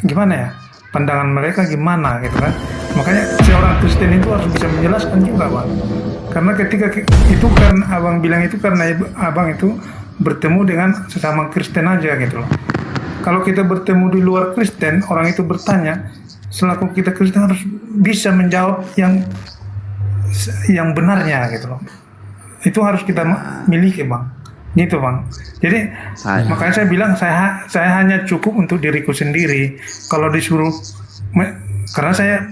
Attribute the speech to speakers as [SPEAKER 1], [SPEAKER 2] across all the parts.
[SPEAKER 1] gimana ya, pandangan mereka gimana gitu kan. Makanya seorang Kristen itu harus bisa menjelaskan juga bang, karena ketika itu kan abang bilang itu karena abang itu bertemu dengan sesama Kristen aja gitu loh. Kalau kita bertemu di luar Kristen, orang itu bertanya, selaku kita Kristen harus bisa menjawab yang benarnya gitu loh. Itu harus kita miliki bang, gitu bang. Jadi makanya saya bilang saya hanya cukup untuk diriku sendiri. Kalau disuruh, karena saya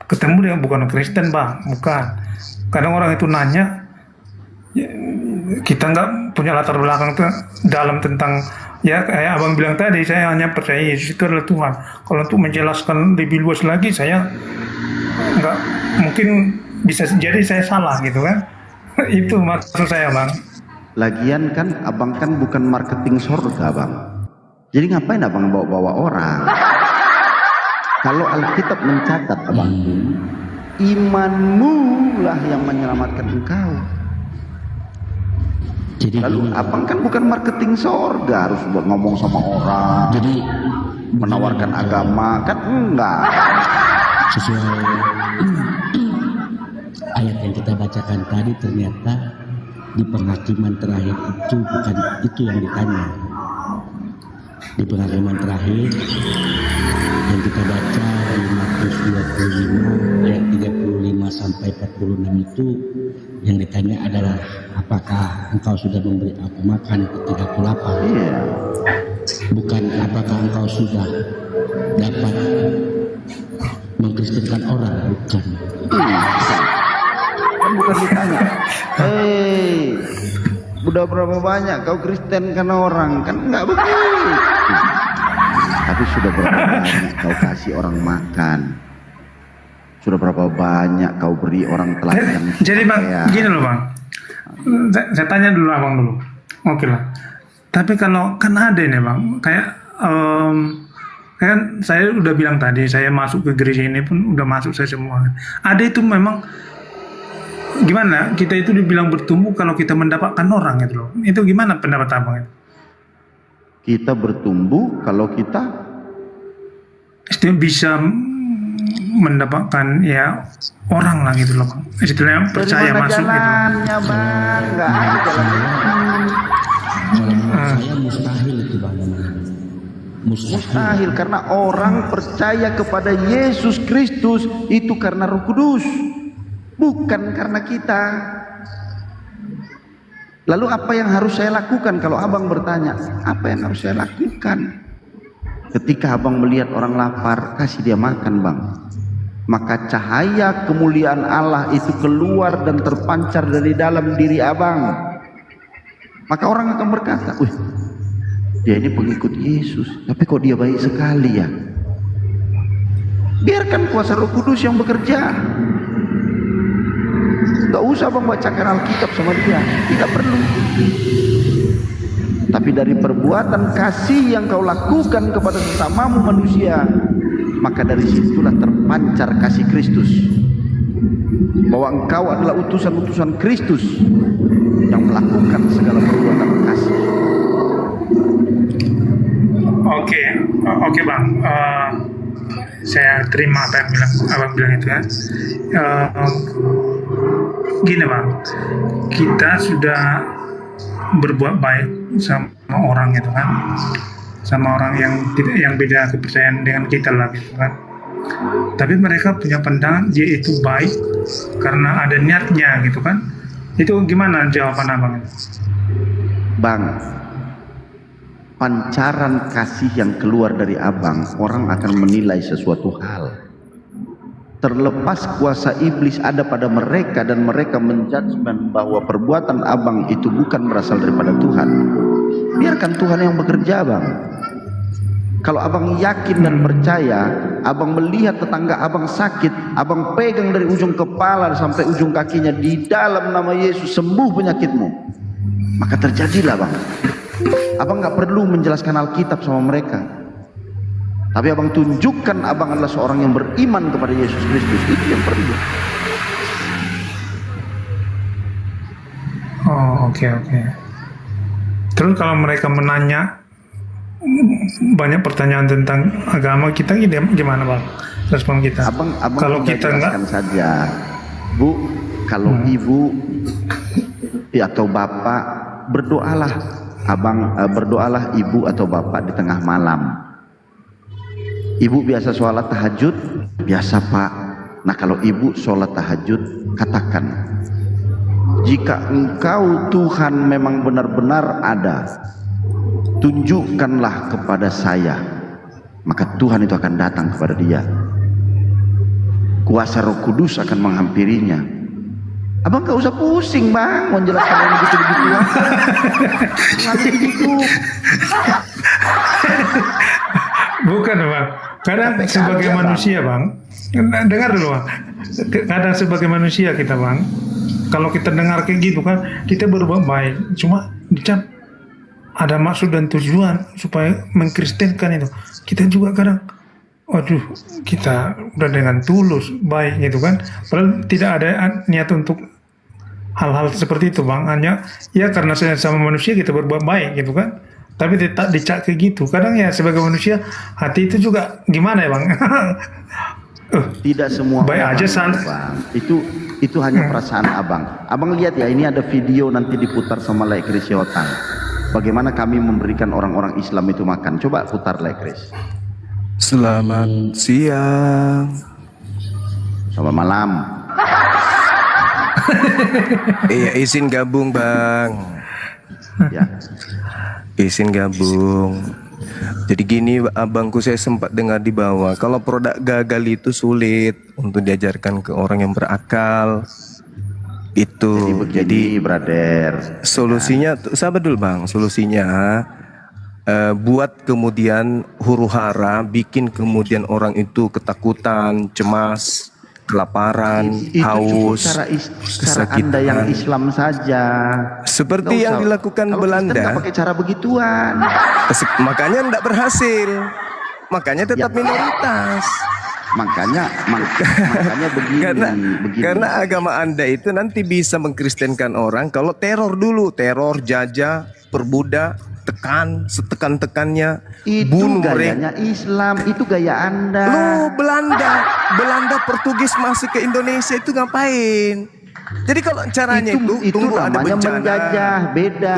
[SPEAKER 1] ketemu dengan bukan Kristen bang, bukan. Kadang orang itu nanya, kita nggak punya latar belakang dalam tentang, ya kayak abang bilang tadi, saya hanya percaya Yesus itu adalah Tuhan. Kalau untuk menjelaskan lebih luas lagi, saya nggak mungkin, bisa jadi saya salah gitu kan. Itu maksud saya bang.
[SPEAKER 2] Lagian kan abang kan bukan marketing surga bang, jadi ngapain abang bawa-bawa orang? Kalau Alkitab mencatat abang, imanmu lah yang menyelamatkan engkau.
[SPEAKER 3] Jadi
[SPEAKER 2] lalu abang kan bukan marketing surga harus buat ngomong sama orang, jadi menawarkan agama kan enggak.
[SPEAKER 3] Sesuai ayat yang kita bacakan tadi, ternyata di penghakiman terakhir itu bukan itu yang ditanya. Di penghakiman terakhir yang kita baca di Matius 25 ayat 35 sampai 46 itu, yang ditanya adalah apakah engkau sudah memberi aku makan ketika aku lapar. Bukan apakah engkau sudah dapat mengkristenkan orang, bukan.
[SPEAKER 2] Kan bukan ditanya, hei, udah berapa banyak kau Kristen kan orang, kan enggak begitu. Tapi sudah berapa banyak kau kasih orang makan, sudah berapa banyak kau beri orang telanjang.
[SPEAKER 1] Jadi bang, gini loh bang, saya tanya dulu abang dulu, oke lah. Tapi kalau kan ada nih bang, kayak kan saya udah bilang tadi, saya masuk ke gereja ini pun udah masuk saya semua. Ada itu memang gimana, kita itu dibilang bertumbuh kalau kita mendapatkan orang gitu loh. Itu gimana pendapat abang itu?
[SPEAKER 2] Kita bertumbuh kalau kita
[SPEAKER 1] bisa mendapatkan ya orang lah gitu loh bang. Istilahnya percaya masuk gitu loh.
[SPEAKER 2] Bang, nggak ada jalan.
[SPEAKER 3] Saya mustahil itu bang.
[SPEAKER 2] Mustahil karena orang percaya kepada Yesus Kristus itu karena Roh Kudus, bukan karena kita. Lalu apa yang harus saya lakukan? Kalau abang bertanya, apa yang harus saya lakukan? Ketika abang melihat orang lapar, kasih dia makan bang. Maka cahaya kemuliaan Allah itu keluar dan terpancar dari dalam diri abang. Maka orang akan berkata, wih, dia ini pengikut Yesus, tapi kok dia baik sekali ya. Biarkan kuasa Roh Kudus yang bekerja. Gak usah bang bacakan Alkitab sama dia, tidak perlu. Tapi dari perbuatan kasih yang kau lakukan kepada sesamamu manusia, maka dari situlah terpancar kasih Kristus, bahwa engkau adalah utusan-utusan Kristus yang melakukan segala perbuatan kasih.
[SPEAKER 1] Oke bang, saya terima apa yang abang bilang itu ya. Gini bang, kita sudah berbuat baik sama orang gitu kan, sama orang yang beda kepercayaan dengan kita lah gitu kan. Tapi mereka punya pandangan dia itu baik karena ada niatnya gitu kan. Itu gimana jawaban abang?
[SPEAKER 2] Bang, pancaran kasih yang keluar dari abang, orang akan menilai sesuatu hal. Terlepas kuasa iblis ada pada mereka dan mereka menjudgment bahwa perbuatan abang itu bukan berasal daripada Tuhan, biarkan Tuhan yang bekerja bang. Kalau abang yakin dan percaya, abang melihat tetangga abang sakit, abang pegang dari ujung kepala sampai ujung kakinya, di dalam nama Yesus sembuh penyakitmu, maka terjadilah bang. Abang nggak perlu menjelaskan Alkitab sama mereka, tapi abang tunjukkan abang adalah seorang yang beriman kepada Yesus Kristus. Itu yang perlu.
[SPEAKER 1] Oh oke. Terus kalau mereka menanya banyak pertanyaan tentang agama kita, gimana bang respon kita?
[SPEAKER 2] Abang
[SPEAKER 1] Kalau
[SPEAKER 2] tinggal
[SPEAKER 1] kita nggak,
[SPEAKER 2] jelaskan saja, Bu, kalau ibu atau bapak berdoalah, berdoalah ibu atau bapak di tengah malam. Ibu biasa sholat tahajud, biasa Pak. Nah kalau ibu sholat tahajud, katakan, jika engkau Tuhan memang benar-benar ada, tunjukkanlah kepada saya, maka Tuhan itu akan datang kepada dia. Kuasa Roh Kudus akan menghampirinya. Abang gak usah pusing bang, mau jelaskan yang begitu-begituan. Ngerti gitu.
[SPEAKER 1] bukan bang. Kadang
[SPEAKER 2] Sampai
[SPEAKER 1] sebagai
[SPEAKER 2] kerja,
[SPEAKER 1] manusia bang, dengar dulu bang. Kadang sebagai manusia kita bang, kalau kita dengar kayak gitu kan, kita berbuat baik. Cuma dicap ada maksud dan tujuan supaya mengkristenkan itu. Kita juga kadang, waduh, kita udah dengan tulus baik gitu kan, padahal tidak ada niat untuk hal-hal seperti itu bang. Hanya ya karena sama manusia kita berbuat baik gitu kan, tapi tidak dicak kayak gitu. Kadang ya sebagai manusia hati itu juga gimana ya bang.
[SPEAKER 2] Tidak semua
[SPEAKER 1] baik
[SPEAKER 2] orang,
[SPEAKER 1] aja san.
[SPEAKER 2] bang. Itu hanya perasaan abang. Abang lihat ya, ini ada video nanti diputar sama Lek Kris Yotang. Bagaimana kami memberikan orang-orang Islam itu makan. Coba putar Lek Kris.
[SPEAKER 4] Selamat siang.
[SPEAKER 2] Selamat malam.
[SPEAKER 4] Iya, izin gabung bang.
[SPEAKER 2] Ya.
[SPEAKER 4] Izin gabung. Jadi gini abangku, saya sempat dengar di bawah, kalau produk gagal itu sulit untuk diajarkan ke orang yang berakal. Itu
[SPEAKER 2] Jadi brother,
[SPEAKER 4] solusinya, sabar dulu bang. Solusinya buat kemudian huru hara, bikin kemudian orang itu ketakutan, cemas, kelaparan,
[SPEAKER 2] itu
[SPEAKER 4] haus,
[SPEAKER 2] cukup cara Anda yang Islam saja.
[SPEAKER 4] seperti yang dilakukan
[SPEAKER 2] kalau
[SPEAKER 4] Belanda.
[SPEAKER 2] Kristen nggak pakai cara begituan.
[SPEAKER 4] Makanya tidak berhasil, makanya tetap
[SPEAKER 2] Ya.
[SPEAKER 4] minoritas.
[SPEAKER 2] Makanya begini.
[SPEAKER 4] Karena agama Anda itu nanti bisa mengkristenkan orang kalau teror dulu, teror, jajah, perbudak, tekan, setekan-tekannya,
[SPEAKER 2] Itu
[SPEAKER 4] bunuh mereka.
[SPEAKER 2] gayanya Islam, itu gaya Anda.
[SPEAKER 4] Loh, Belanda, Portugis masuk ke Indonesia itu ngapain? Jadi kalau caranya itu tunggu ada
[SPEAKER 2] namanya
[SPEAKER 4] bencana,
[SPEAKER 2] menjajah, beda.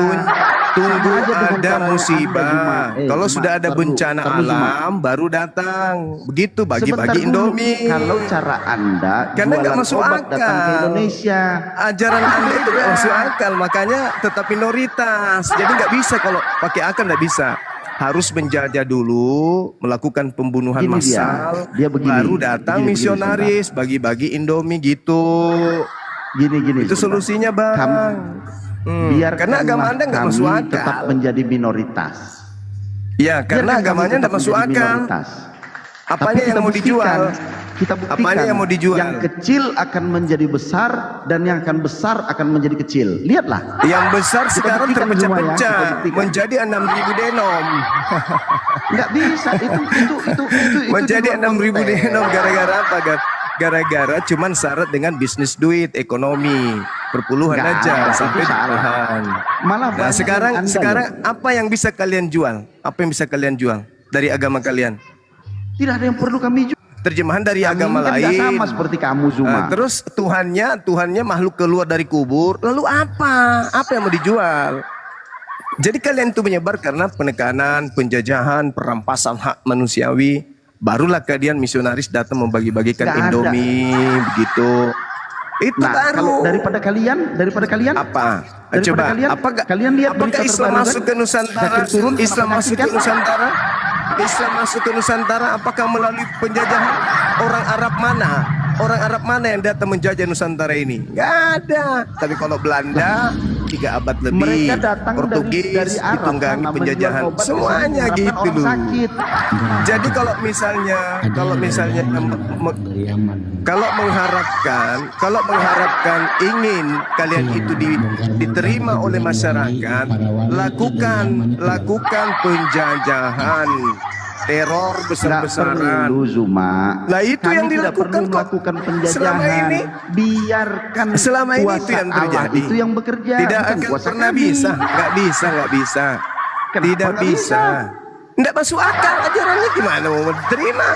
[SPEAKER 4] tunggu
[SPEAKER 2] Sama aja dengan
[SPEAKER 4] ada
[SPEAKER 2] cara
[SPEAKER 4] musibah.
[SPEAKER 2] Anda,
[SPEAKER 4] Kalau
[SPEAKER 2] Zuma,
[SPEAKER 4] sudah ada
[SPEAKER 2] tar
[SPEAKER 4] bencana
[SPEAKER 2] dulu, Zuma.
[SPEAKER 4] alam baru datang. Begitu
[SPEAKER 2] Sebentar
[SPEAKER 4] bagi-bagi
[SPEAKER 2] dulu.
[SPEAKER 4] Indomie.
[SPEAKER 2] Kalau cara Anda
[SPEAKER 4] Karena nggak
[SPEAKER 2] jualan
[SPEAKER 4] masuk
[SPEAKER 2] obat datang ke
[SPEAKER 4] akal.
[SPEAKER 2] Indonesia.
[SPEAKER 4] Ajaran Anda itu nggak masuk akal, makanya tetap minoritas. Jadi nggak bisa kalau pakai akal, nggak bisa. Harus menjajah dulu, melakukan pembunuhan
[SPEAKER 2] Gini
[SPEAKER 4] massal,
[SPEAKER 2] dia begini,
[SPEAKER 4] baru datang
[SPEAKER 2] begini,
[SPEAKER 4] misionaris, bagi-bagi Indomie gitu.
[SPEAKER 2] Gini
[SPEAKER 4] Itu
[SPEAKER 2] sebentar.
[SPEAKER 4] solusinya bang.
[SPEAKER 2] Biarkanlah
[SPEAKER 4] Karena agama Anda nggak masuk
[SPEAKER 2] kami
[SPEAKER 4] akal.
[SPEAKER 2] tetap menjadi minoritas.
[SPEAKER 4] Ya, karena
[SPEAKER 2] Biarkan kami
[SPEAKER 4] agamanya
[SPEAKER 2] tetap
[SPEAKER 4] nggak masuk
[SPEAKER 2] menjadi
[SPEAKER 4] akal.
[SPEAKER 2] minoritas.
[SPEAKER 4] Apanya
[SPEAKER 2] Tapi
[SPEAKER 4] yang
[SPEAKER 2] kita
[SPEAKER 4] mau dijual?
[SPEAKER 2] Kita buktikan
[SPEAKER 4] Apanya yang mau dijual?
[SPEAKER 2] Yang kecil akan menjadi besar dan yang akan besar akan menjadi kecil. Lihatlah.
[SPEAKER 4] Yang besar
[SPEAKER 2] Kita
[SPEAKER 4] sekarang
[SPEAKER 2] buktikan semua ya,
[SPEAKER 4] terpecah-pecah
[SPEAKER 2] kita buktikan.
[SPEAKER 4] menjadi 6.000 denom.
[SPEAKER 2] Nggak bisa itu
[SPEAKER 4] Menjadi
[SPEAKER 2] di luar
[SPEAKER 4] 6.000
[SPEAKER 2] konteks.
[SPEAKER 4] denom gara-gara apa? Gara-gara cuman syarat dengan bisnis duit, ekonomi, perpuluhan
[SPEAKER 2] Nggak
[SPEAKER 4] aja
[SPEAKER 2] ada,
[SPEAKER 4] sampai
[SPEAKER 2] itu salah.
[SPEAKER 4] ditahan.
[SPEAKER 2] Malah
[SPEAKER 4] Nah,
[SPEAKER 2] banyak
[SPEAKER 4] sekarang
[SPEAKER 2] yang Anda
[SPEAKER 4] sekarang
[SPEAKER 2] loh.
[SPEAKER 4] apa yang bisa kalian jual? Apa yang bisa kalian jual dari agama kalian?
[SPEAKER 2] Tidak ada yang perlu kami jual.
[SPEAKER 4] Terjemahan dari agama
[SPEAKER 2] Kami kan
[SPEAKER 4] lain.
[SPEAKER 2] nggak sama seperti kamu Zuma.
[SPEAKER 4] Terus Tuhannya makhluk keluar dari kubur. Lalu apa? Apa yang mau dijual? Jadi kalian itu menyebar karena penekanan, penjajahan, perampasan hak manusiawi. Barulah kalian misionaris datang membagi-bagikan
[SPEAKER 2] Nggak ada.
[SPEAKER 4] Indomie begitu. Itu
[SPEAKER 2] Nah,
[SPEAKER 4] baru.
[SPEAKER 2] kalau daripada kalian
[SPEAKER 4] Apa?
[SPEAKER 2] Daripada
[SPEAKER 4] Coba.
[SPEAKER 2] kalian lihat
[SPEAKER 4] apakah
[SPEAKER 2] berita
[SPEAKER 4] Islam
[SPEAKER 2] terbaru
[SPEAKER 4] masuk
[SPEAKER 2] kan?
[SPEAKER 4] ke Nusantara?
[SPEAKER 2] Zakir turun
[SPEAKER 4] Islam
[SPEAKER 2] karena
[SPEAKER 4] masuk ke
[SPEAKER 2] penyakit kan?
[SPEAKER 4] Nusantara? Islam masuk ke Nusantara apakah melalui penjajahan orang Arab mana? Orang Arab mana yang datang menjajah Nusantara ini? Nggak ada. Tapi kalau Belanda 3 abad lebih,
[SPEAKER 2] Mereka datang
[SPEAKER 4] Portugis
[SPEAKER 2] dari Arab
[SPEAKER 4] ditunggangi
[SPEAKER 2] karena
[SPEAKER 4] penjajahan,
[SPEAKER 2] menjual obat
[SPEAKER 4] semuanya
[SPEAKER 2] bisa
[SPEAKER 4] gitu
[SPEAKER 2] menyebabkan
[SPEAKER 4] loh.
[SPEAKER 2] orang sakit.
[SPEAKER 4] Jadi kalau misalnya kalau mengharapkan ingin kalian itu diterima oleh masyarakat, lakukan penjajahan, teror
[SPEAKER 2] Nggak
[SPEAKER 4] besar-besaran.
[SPEAKER 2] perlu Zuma.
[SPEAKER 4] Lah, itu
[SPEAKER 2] Kami
[SPEAKER 4] yang
[SPEAKER 2] tidak
[SPEAKER 4] dilakukan
[SPEAKER 2] perlu
[SPEAKER 4] kok.
[SPEAKER 2] melakukan penjajahan.
[SPEAKER 4] Selama ini-
[SPEAKER 2] Biarkan
[SPEAKER 4] Selama ini
[SPEAKER 2] kuasa
[SPEAKER 4] itu yang
[SPEAKER 2] Allah
[SPEAKER 4] terjadi.
[SPEAKER 2] itu yang bekerja.
[SPEAKER 4] Tidak
[SPEAKER 2] bukan
[SPEAKER 4] akan
[SPEAKER 2] kuasa
[SPEAKER 4] pernah
[SPEAKER 2] kami.
[SPEAKER 4] bisa, nggak bisa.
[SPEAKER 2] Kenapa
[SPEAKER 4] Tidak
[SPEAKER 2] nggak
[SPEAKER 4] bisa. Nggak masuk akal ajarannya, gimana mau terima?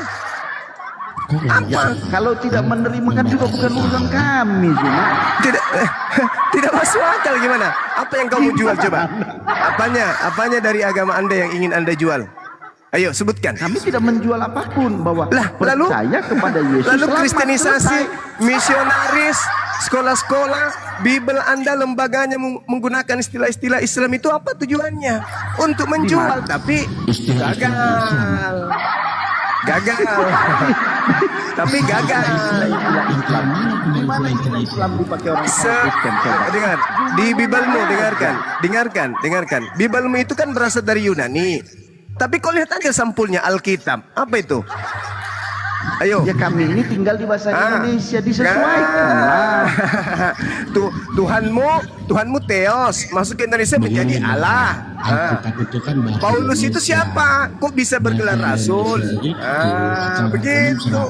[SPEAKER 3] Kok nggak
[SPEAKER 2] Ya, kalau tidak menerima kan juga bukan urusan kami, Zuma.
[SPEAKER 4] Tidak tidak masuk akal, gimana? Apa yang kamu jual coba? Apanya dari agama Anda yang ingin Anda jual? Ayo sebutkan.
[SPEAKER 2] Kami tidak menjual apapun, bahwa
[SPEAKER 4] Lah, lalu?
[SPEAKER 2] percaya kepada Yesus.
[SPEAKER 4] Lalu
[SPEAKER 2] selamat,
[SPEAKER 4] kristenisasi,
[SPEAKER 2] selesai.
[SPEAKER 4] misionaris, sekolah-sekolah, Bible Anda lembaganya menggunakan istilah-istilah Islam itu apa tujuannya? Untuk menjual, tapi gagal. Gagal. Tapi gagal.
[SPEAKER 2] Di mana Islam dipakai orang Kristen? Coba.
[SPEAKER 4] Dengar, di Biblemu dengarkan. Biblemu itu kan berasal dari Yunani. Tapi kau lihat aja sampulnya Alkitab. Apa itu? Ayo.
[SPEAKER 2] Ya kami ini tinggal di bahasa Indonesia, disesuaikan lah.
[SPEAKER 4] Tuhanmu Theos, masuk ke Indonesia menjadi Allah.
[SPEAKER 3] Alkitab itu kan bahasa
[SPEAKER 4] Paulus itu
[SPEAKER 3] Indonesia.
[SPEAKER 4] siapa? Kok bisa bergelar rasul? Begitu.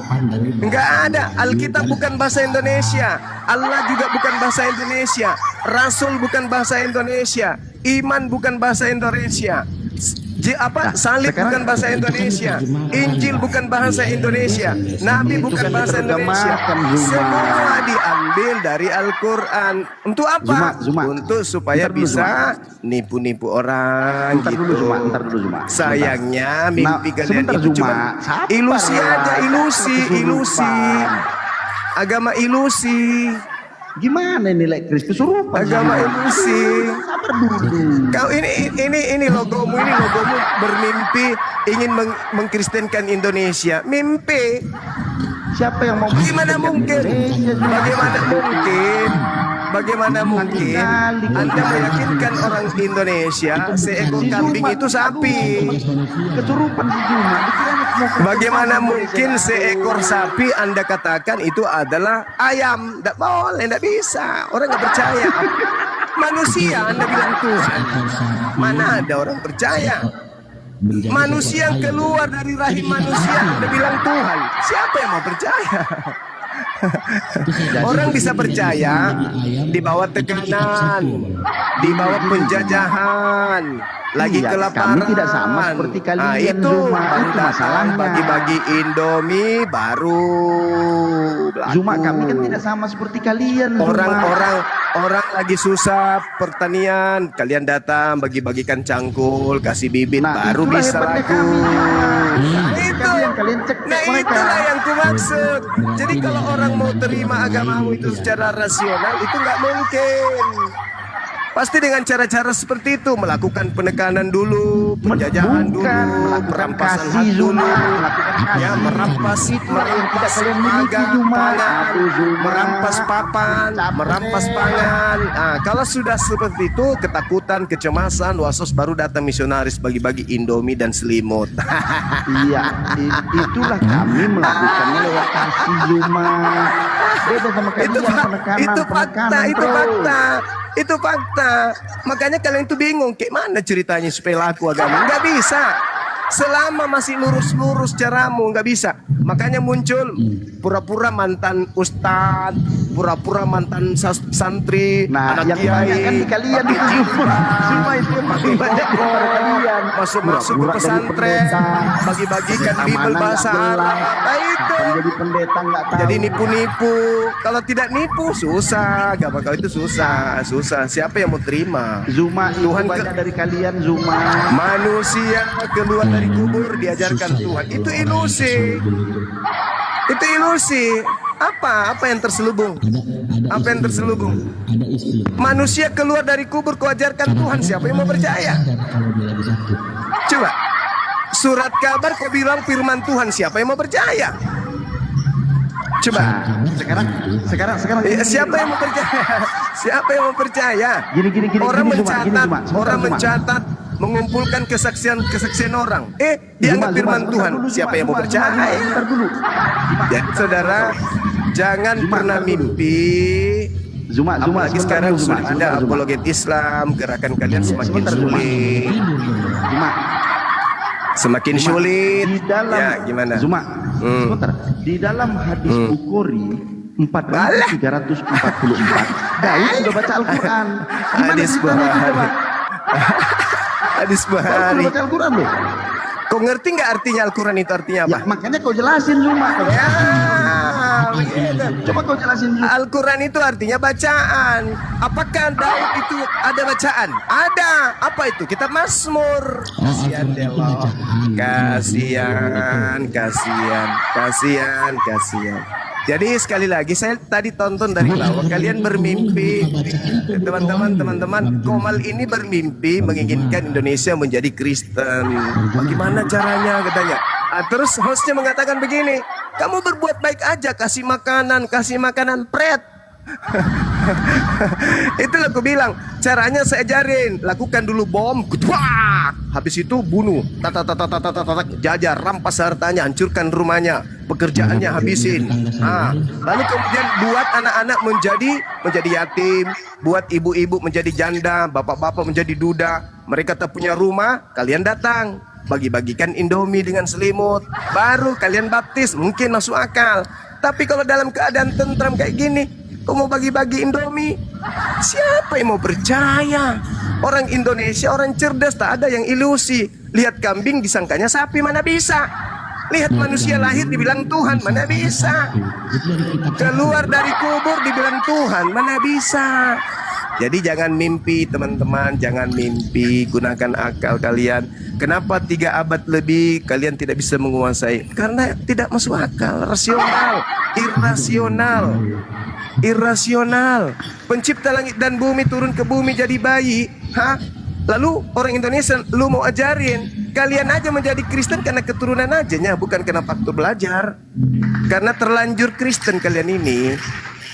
[SPEAKER 4] Enggak ada. Alkitab bukan bahasa Indonesia. Allah juga bukan bahasa Indonesia. Rasul bukan bahasa Indonesia. Iman bukan bahasa Indonesia. Salib bukan bahasa Indonesia. Injil bukan bahasa Indonesia. Nabi bukan bahasa Indonesia. Semua diambil dari Al-Quran. Untuk apa?
[SPEAKER 2] Zuma.
[SPEAKER 4] Untuk supaya
[SPEAKER 2] Ntar dulu,
[SPEAKER 4] bisa nipu-nipu orang
[SPEAKER 2] Ntar
[SPEAKER 4] gitu.
[SPEAKER 2] dulu Zuma.
[SPEAKER 4] Sayangnya mimpi kalian
[SPEAKER 2] sebentar,
[SPEAKER 4] itu
[SPEAKER 2] Zuma.
[SPEAKER 4] cuma
[SPEAKER 2] Sabar
[SPEAKER 4] ilusi
[SPEAKER 2] lah.
[SPEAKER 4] aja, ilusi. Agama ilusi.
[SPEAKER 2] Gimana nilai Kristus kesurupan?
[SPEAKER 4] Agama ilusi.
[SPEAKER 2] Sabar dulu.
[SPEAKER 4] Kau ini logomu bermimpi ingin mengkristenkan Indonesia. Mimpi.
[SPEAKER 2] Siapa yang mau
[SPEAKER 4] Bagaimana mungkin? Bagaimana mungkin Anda meyakinkan orang Indonesia seekor kambing itu sapi?
[SPEAKER 2] kesurupan si Zuma?
[SPEAKER 4] Bagaimana mungkin seekor sapi Anda katakan itu adalah ayam? Tidak boleh, tidak bisa. Orang nggak percaya. Manusia Anda bilang Tuhan. Mana ada orang percaya? Manusia yang keluar dari rahim manusia Anda bilang Tuhan. Siapa yang mau percaya? Orang bisa percaya di bawah tekanan, di bawah penjajahan, lagi
[SPEAKER 2] Iya,
[SPEAKER 4] kelaparan.
[SPEAKER 2] kami tidak sama seperti kalian,
[SPEAKER 4] itu
[SPEAKER 2] Zuma.
[SPEAKER 4] baru
[SPEAKER 2] Itu
[SPEAKER 4] datang
[SPEAKER 2] masalahnya.
[SPEAKER 4] bagi-bagi Indomie baru berlaku.
[SPEAKER 2] Zuma, kami kan tidak sama seperti kalian, Zuma.
[SPEAKER 4] Orang lagi susah pertanian, kalian datang bagi-bagikan cangkul, kasih bibit, baru
[SPEAKER 2] itulah
[SPEAKER 4] bisa
[SPEAKER 2] hebatnya
[SPEAKER 4] laku.
[SPEAKER 2] kami.
[SPEAKER 4] Itu,
[SPEAKER 2] Kalian cek
[SPEAKER 4] nah
[SPEAKER 2] mereka.
[SPEAKER 4] itulah yang ku maksud. Jadi kalau orang mau terima agamamu itu secara rasional, itu nggak mungkin. Pasti dengan cara-cara seperti itu, melakukan penekanan dulu, penjajahan dulu,
[SPEAKER 2] Melakukan
[SPEAKER 4] perampasan
[SPEAKER 2] kasih,
[SPEAKER 4] hak dulu,
[SPEAKER 2] Zuma. Melakukan
[SPEAKER 4] ya
[SPEAKER 2] kasih.
[SPEAKER 4] merampas
[SPEAKER 2] Itulah yang tidak kalian miliki,
[SPEAKER 4] magang
[SPEAKER 2] Zuma.
[SPEAKER 4] pangan,
[SPEAKER 2] Aduh, Zuma.
[SPEAKER 4] merampas papan,
[SPEAKER 2] Capek.
[SPEAKER 4] merampas pangan. Nah, kalau sudah seperti itu, ketakutan, kecemasan, wasos baru datang misionaris bagi-bagi Indomie dan selimut.
[SPEAKER 2] Iya, itulah kami melakukannya lewat kasih, Zuma. Beda sama kalian penekanan,
[SPEAKER 4] itu fakta, itu fakta. Makanya kalian itu bingung, kayak mana ceritanya supaya laku agama? Nggak bisa. Selama masih lurus-lurus caramu, nggak bisa. Makanya muncul pura-pura mantan ustad, pura-pura mantan santri,
[SPEAKER 2] Nah,
[SPEAKER 4] anak
[SPEAKER 2] yang
[SPEAKER 4] kiai,
[SPEAKER 2] banyak kan di kalian
[SPEAKER 4] pakai
[SPEAKER 2] itu, Zuma.
[SPEAKER 4] jubah,
[SPEAKER 2] Zuma itu yang
[SPEAKER 4] pakai
[SPEAKER 2] paling banyak
[SPEAKER 4] koko,
[SPEAKER 2] daripada kalian.
[SPEAKER 4] masuk-masuk ke
[SPEAKER 2] Pura-pura jadi
[SPEAKER 4] pesantren,
[SPEAKER 2] pendeta,
[SPEAKER 4] bagi-bagikan
[SPEAKER 2] keamanan
[SPEAKER 4] Bible
[SPEAKER 2] nggak
[SPEAKER 4] bahasa
[SPEAKER 2] jelas.
[SPEAKER 4] Arab. Nah, itu.
[SPEAKER 2] Kapan jadi pendeta nggak tahu.
[SPEAKER 4] Jadi nipu-nipu. Kalau tidak nipu susah. Agama kau itu susah. Siapa yang mau terima?
[SPEAKER 2] Zuma itu
[SPEAKER 4] Tuhan
[SPEAKER 2] banyak dari kalian, Zuma.
[SPEAKER 4] Manusia keluar dari kubur diajarkan Tuhan. Itu ilusi. Itu ilusi. Apa yang terselubung? Apa yang terselubung?
[SPEAKER 3] Ada istilah.
[SPEAKER 4] Manusia keluar dari kubur kau ajarkan Tuhan. Siapa yang mau percaya?
[SPEAKER 3] Kalau dia lagi sakit.
[SPEAKER 4] Coba. Surat kabar kau bilang firman Tuhan. Siapa yang mau percaya? Coba.
[SPEAKER 2] Sekarang
[SPEAKER 4] Siapa yang mau percaya? Siapa yang mau percaya?
[SPEAKER 2] Gini,
[SPEAKER 4] Orang
[SPEAKER 2] Zuma,
[SPEAKER 4] mencatat,
[SPEAKER 2] Zuma. Sebentar,
[SPEAKER 4] orang
[SPEAKER 2] Zuma.
[SPEAKER 4] mencatat, mengumpulkan kesaksian orang. Dianggap
[SPEAKER 2] Zuma,
[SPEAKER 4] firman
[SPEAKER 2] sebentar
[SPEAKER 4] Tuhan.
[SPEAKER 2] dulu, Zuma,
[SPEAKER 4] Siapa yang mau
[SPEAKER 2] Zuma,
[SPEAKER 4] percaya?
[SPEAKER 2] Sebentar dulu.
[SPEAKER 4] Ya, saudara, jangan
[SPEAKER 2] Zuma,
[SPEAKER 4] pernah
[SPEAKER 2] sebentar dulu.
[SPEAKER 4] mimpi.
[SPEAKER 2] Zuma,
[SPEAKER 4] Apalagi
[SPEAKER 2] sebentar
[SPEAKER 4] sekarang
[SPEAKER 2] dulu, Zuma,
[SPEAKER 4] sudah ada
[SPEAKER 2] sebentar, Zuma.
[SPEAKER 4] apologet Islam, gerakan kalian semakin
[SPEAKER 2] sebentar, Zuma.
[SPEAKER 4] sulit,
[SPEAKER 2] Zuma,
[SPEAKER 4] semakin sulit.
[SPEAKER 2] di dalam
[SPEAKER 4] Ya, gimana?
[SPEAKER 2] Zuma, sebentar. Di dalam hadis Bukhari 4344, Daud sudah baca Al-Quran. Gimana
[SPEAKER 4] Hadis
[SPEAKER 2] ceritanya itu,
[SPEAKER 4] Bukhari.
[SPEAKER 2] coba?
[SPEAKER 4] Hadis
[SPEAKER 2] Daud
[SPEAKER 4] Bukhari.
[SPEAKER 2] sudah baca Al-Quran loh.
[SPEAKER 4] Kau ngerti nggak artinya Al-Quran itu artinya apa?
[SPEAKER 2] Ya, makanya kau jelasin cuma.
[SPEAKER 4] Ya, begitu.
[SPEAKER 2] Coba kau jelasin dulu.
[SPEAKER 4] Al-Quran itu artinya bacaan. Apakah Daud itu ada bacaan? Ada. Apa itu? Kitab Mazmur. Kasihan deh lo. Kasihan. Jadi sekali lagi saya tadi tonton dari bawah, kalian bermimpi, teman-teman, Komal ini bermimpi menginginkan Indonesia menjadi Kristen. Bagaimana caranya katanya? Terus hostnya mengatakan begini, kamu berbuat baik aja, kasih makanan, pret. Itulah aku bilang, caranya saya ajarin, lakukan dulu bom, kutuak. Habis itu bunuh, jajar, rampas hartanya, hancurkan rumahnya, pekerjaannya habisin. Lalu kemudian buat anak-anak menjadi yatim, buat ibu-ibu menjadi janda, bapak-bapak menjadi duda. Mereka tak punya rumah, kalian datang, bagi-bagikan Indomie dengan selimut, baru kalian baptis, mungkin masuk akal. Tapi kalau dalam keadaan tentram kayak gini, kau mau bagi-bagi Indomie, siapa yang mau percaya? Orang Indonesia, orang cerdas, tak ada yang ilusi. Lihat kambing disangkanya sapi, mana bisa. Lihat manusia lahir dibilang Tuhan, mana bisa. Keluar dari kubur dibilang Tuhan, mana bisa. Jadi jangan mimpi teman-teman, jangan mimpi, gunakan akal kalian. Kenapa 3 abad lebih kalian tidak bisa menguasai? Karena tidak masuk akal, rasional, irasional. Pencipta langit dan bumi turun ke bumi jadi bayi. Lalu orang Indonesia, lu mau ajarin kalian aja menjadi Kristen karena keturunan aja, bukan karena faktor belajar. Karena terlanjur Kristen kalian ini,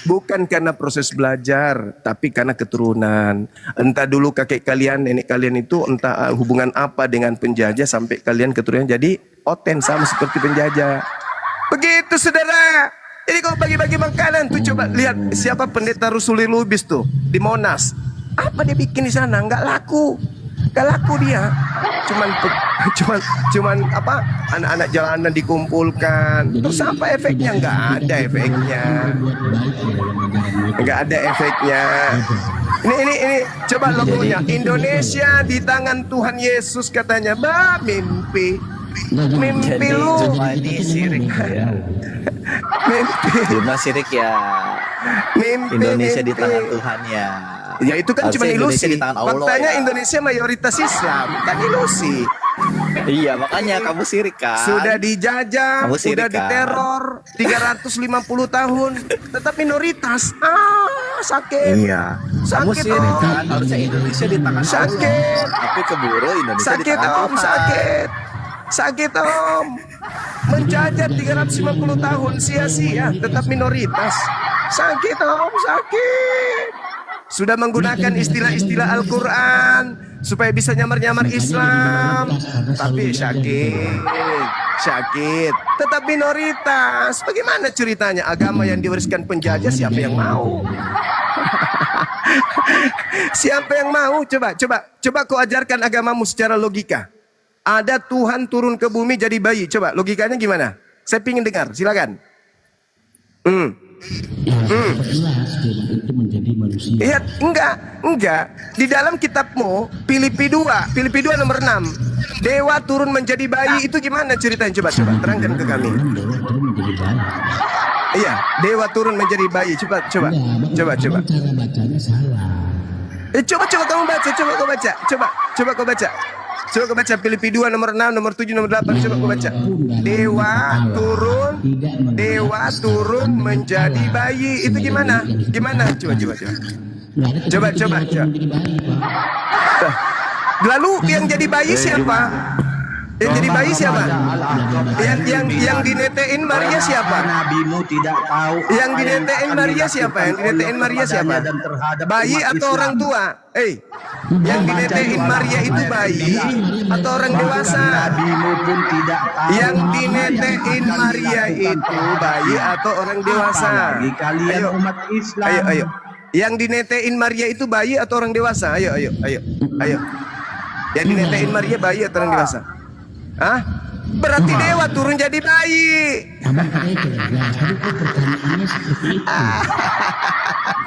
[SPEAKER 4] bukan karena proses belajar, tapi karena keturunan. Entah dulu kakek kalian, nenek kalian itu entah hubungan apa dengan penjajah sampai kalian keturunan jadi oten sama seperti penjajah. Begitu saudara. Jadi kalau bagi-bagi makanan tuh, coba lihat siapa pendeta Rusuli Lubis tuh di Monas. Apa dia bikin di sana? Nggak laku dia. Cuman apa? Anak-anak jalanan dikumpulkan. Terus apa efeknya? Nggak ada efeknya. Ini coba logonya Indonesia di tangan Tuhan Yesus katanya. Mimpi lu.
[SPEAKER 5] Ini sirik ya. Cuma sirik ya. Indonesia di tangan Tuhan ya.
[SPEAKER 4] Ya itu kan cuma ilusi. Faktanya
[SPEAKER 5] Ya.
[SPEAKER 4] Indonesia mayoritas Islam, kan ilusi.
[SPEAKER 5] Iya, makanya kamu sirik kan.
[SPEAKER 4] Sudah dijajah,
[SPEAKER 5] Kamu sirik,
[SPEAKER 4] sudah
[SPEAKER 5] kan?
[SPEAKER 4] diteror 350 tahun, tetap minoritas. Sakit.
[SPEAKER 5] Iya. Kamu
[SPEAKER 4] Sakit,
[SPEAKER 5] sirik
[SPEAKER 4] Om.
[SPEAKER 5] kan. Harusnya Indonesia di tangan
[SPEAKER 4] Sakit.
[SPEAKER 5] Allah. Tapi keburu Indonesia di
[SPEAKER 4] Sakit,
[SPEAKER 5] tangan
[SPEAKER 4] Om,
[SPEAKER 5] Tuhan.
[SPEAKER 4] sakit Om. Menjajah 350 tahun sia-sia, tetap minoritas. Sakit Om, sakit. Sudah menggunakan istilah-istilah Al-Quran supaya bisa nyamar-nyamar Islam, tapi sakit, tetap minoritas. Bagaimana ceritanya? Agama yang diwariskan penjajah, siapa yang mau? Siapa yang mau? Coba kau ajarkan agamamu secara logika. Ada Tuhan turun ke bumi jadi bayi. Coba logikanya gimana? Saya pingin dengar, silakan.
[SPEAKER 3] Jelas Tuhan itu menjadi manusia.
[SPEAKER 4] Iya, enggak. Di dalam kitabmu Filipi 2 nomor 6. Dewa turun menjadi bayi, itu gimana ceritanya? Coba terangkan ke kami.
[SPEAKER 3] Dewa turun menjadi bayi.
[SPEAKER 4] Iya, dewa turun menjadi bayi. Coba.
[SPEAKER 3] Cara bacanya salah.
[SPEAKER 4] Coba kamu baca, coba kau baca. Coba kau baca Filipi 2 nomor 6, nomor 7, nomor 8. Coba kau baca. Dewa turun menjadi bayi. Itu gimana? Coba. Lalu yang jadi bayi siapa? Yang jadi bayi siapa? Yang dinetein Maria siapa?
[SPEAKER 6] Nabimu tidak tahu.
[SPEAKER 4] Yang dinetein Maria siapa? Bayi atau orang tua? Yang dinetein Maria itu bayi atau orang dewasa?
[SPEAKER 6] Nabimu pun tidak tahu.
[SPEAKER 4] Yang dinetein Maria itu bayi atau orang dewasa?
[SPEAKER 6] Apalagi kalian umat Islam.
[SPEAKER 4] Ayo. Yang dinetein Maria itu bayi atau orang dewasa? Ayo. Yang dinetein Maria bayi atau orang dewasa? Berarti dewa turun jadi bayi.
[SPEAKER 3] Abang kata itu ya. Tadi kok pertanyaannya seperti itu.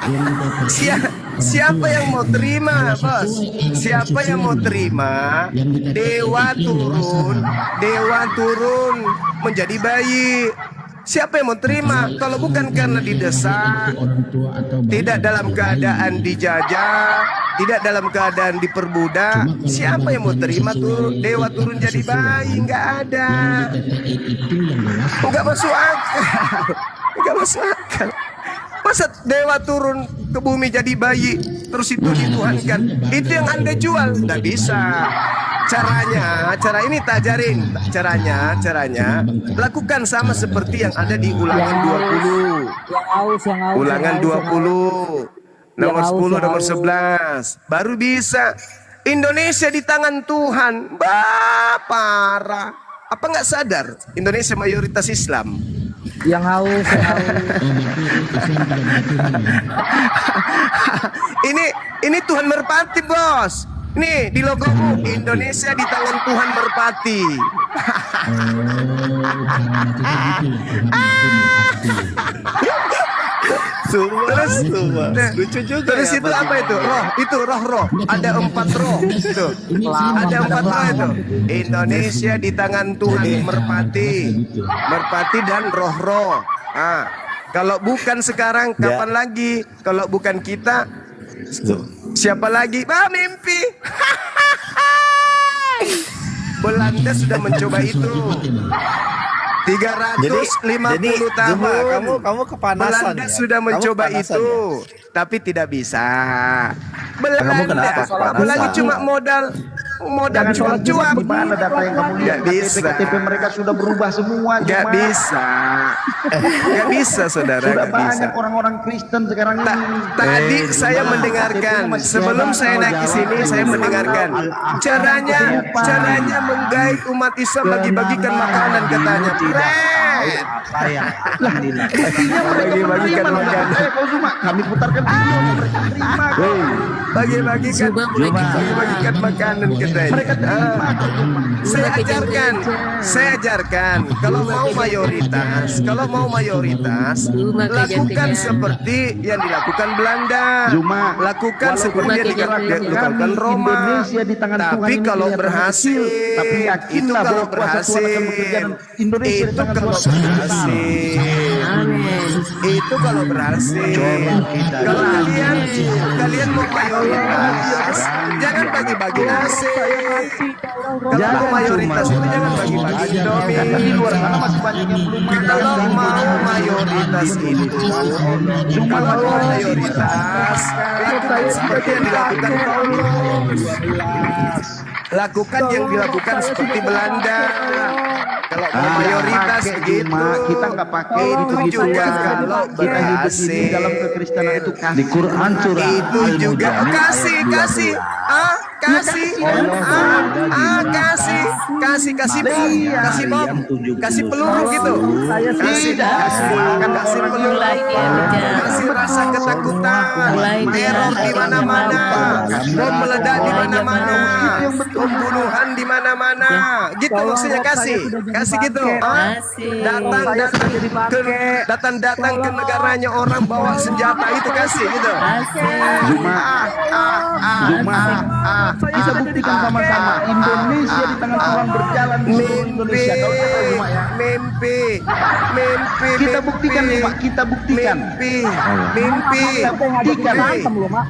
[SPEAKER 3] Yang kita percaya,
[SPEAKER 4] Siapa yang mau terima, bos? Siapa yang mau terima? Dewa turun menjadi bayi. Siapa yang mau terima? Kalau bukan karena didesak,
[SPEAKER 3] orang tua atau bapak,
[SPEAKER 4] tidak dalam keadaan dijajah, tidak dalam keadaan diperbudak, siapa yang mau terima tuh dewa turun jadi bayi? Nggak ada.
[SPEAKER 3] itu yang dewasa.
[SPEAKER 4] Nggak masuk akal. Nggak masuk akal. Masa dewa turun ke bumi jadi bayi terus itu dituhankan? Itu yang Anda jual. Nggak bisa. Cara ini tak ajarin. Caranya lakukan sama seperti yang ada di Ulangan 20. Ulangan 20 nomor 10 nomor 11 baru bisa. Indonesia di tangan Tuhan. Parah. Apa nggak sadar Indonesia mayoritas Islam?
[SPEAKER 7] Yang haus.
[SPEAKER 4] Ini Tuhan merpati, bos. Nih di logomu Indonesia di tangan Tuhan merpati.
[SPEAKER 5] Lucu juga.
[SPEAKER 4] Terus itu apa itu? Roh. Ada 4 roh. Itu. Ada 4 roh itu. Indonesia di tangan Tuhan merpati. Merpati dan roh-roh. Kalau bukan sekarang, kapan lagi? Kalau bukan kita, siapa lagi? Mimpi. Belanda sudah mencoba itu. 350 tahun.
[SPEAKER 5] Kamu kepanasan.
[SPEAKER 4] Belanda
[SPEAKER 5] ya?
[SPEAKER 4] sudah mencoba
[SPEAKER 5] Kamu kepanasan,
[SPEAKER 4] itu,
[SPEAKER 5] ya?
[SPEAKER 4] tapi tidak bisa.
[SPEAKER 5] Kamu kenapa
[SPEAKER 4] Belanda,
[SPEAKER 5] kepanasan?
[SPEAKER 4] apalagi cuma modal cuap.
[SPEAKER 2] Mana data yang kamu lihat?
[SPEAKER 4] Nggak bisa.
[SPEAKER 2] KTP mereka sudah berubah semua.
[SPEAKER 4] Nggak
[SPEAKER 2] Cuma
[SPEAKER 4] bisa. Nggak bisa, saudara.
[SPEAKER 2] Sudah
[SPEAKER 4] Nggak bisa.
[SPEAKER 2] banyak orang-orang Kristen sekarang ini.
[SPEAKER 4] Tadi saya mendengarkan, sebelum saya naik ke sini, saya mendengarkan caranya menggait umat Islam bagi-bagikan makanan katanya. Bagi-bagikan makanan.
[SPEAKER 2] Kau cuma kami putarkan video mereka terima.
[SPEAKER 4] Bagi-bagikan makanan katanya. Saya ajarkan kalau mau mayoritas, lakukan seperti yang dilakukan Belanda. Lakukan seperti yang dilakukan Roma.
[SPEAKER 2] Indonesia di tangan Tuhan.
[SPEAKER 4] Tapi kalau berhasil,
[SPEAKER 2] tapi
[SPEAKER 4] itu kalau berhasil, itu kalau berhasil. Kalau kalian mau mayoritas, jangan bagi-bagi nasi. Kalau mau mayoritas itu jangan bagi-bagi Indomie.
[SPEAKER 2] Di luar sana masih banyak yang belum.
[SPEAKER 4] Kalau mau mayoritas itu, kalau mau mayoritas, lakukan seperti yang dilakukan Paulus. Lakukan yang dilakukan seperti Belanda. Kalau mau mayoritas begitu,
[SPEAKER 2] kita nggak pakai
[SPEAKER 4] itu juga kalau berhasil
[SPEAKER 2] dalam kekristenan itu di Quran surah
[SPEAKER 4] itu juga kasih bom, kasih peluru gitu, kasih peluru, kasih rasa ketakutan, teror di mana-mana, bom meledak di mana-mana, pembunuhan di mana-mana, gitu maksudnya kasih gitu, datang ke negaranya orang bawa senjata itu kasih gitu.
[SPEAKER 2] Kita buktikan sama-sama Indonesia di tangan Tuhan berjalan di seluruh Indonesia.
[SPEAKER 4] Mimpi.
[SPEAKER 2] Kita buktikan nih Pak, kita buktikan.
[SPEAKER 4] Mimpi.
[SPEAKER 2] Kita buktikan.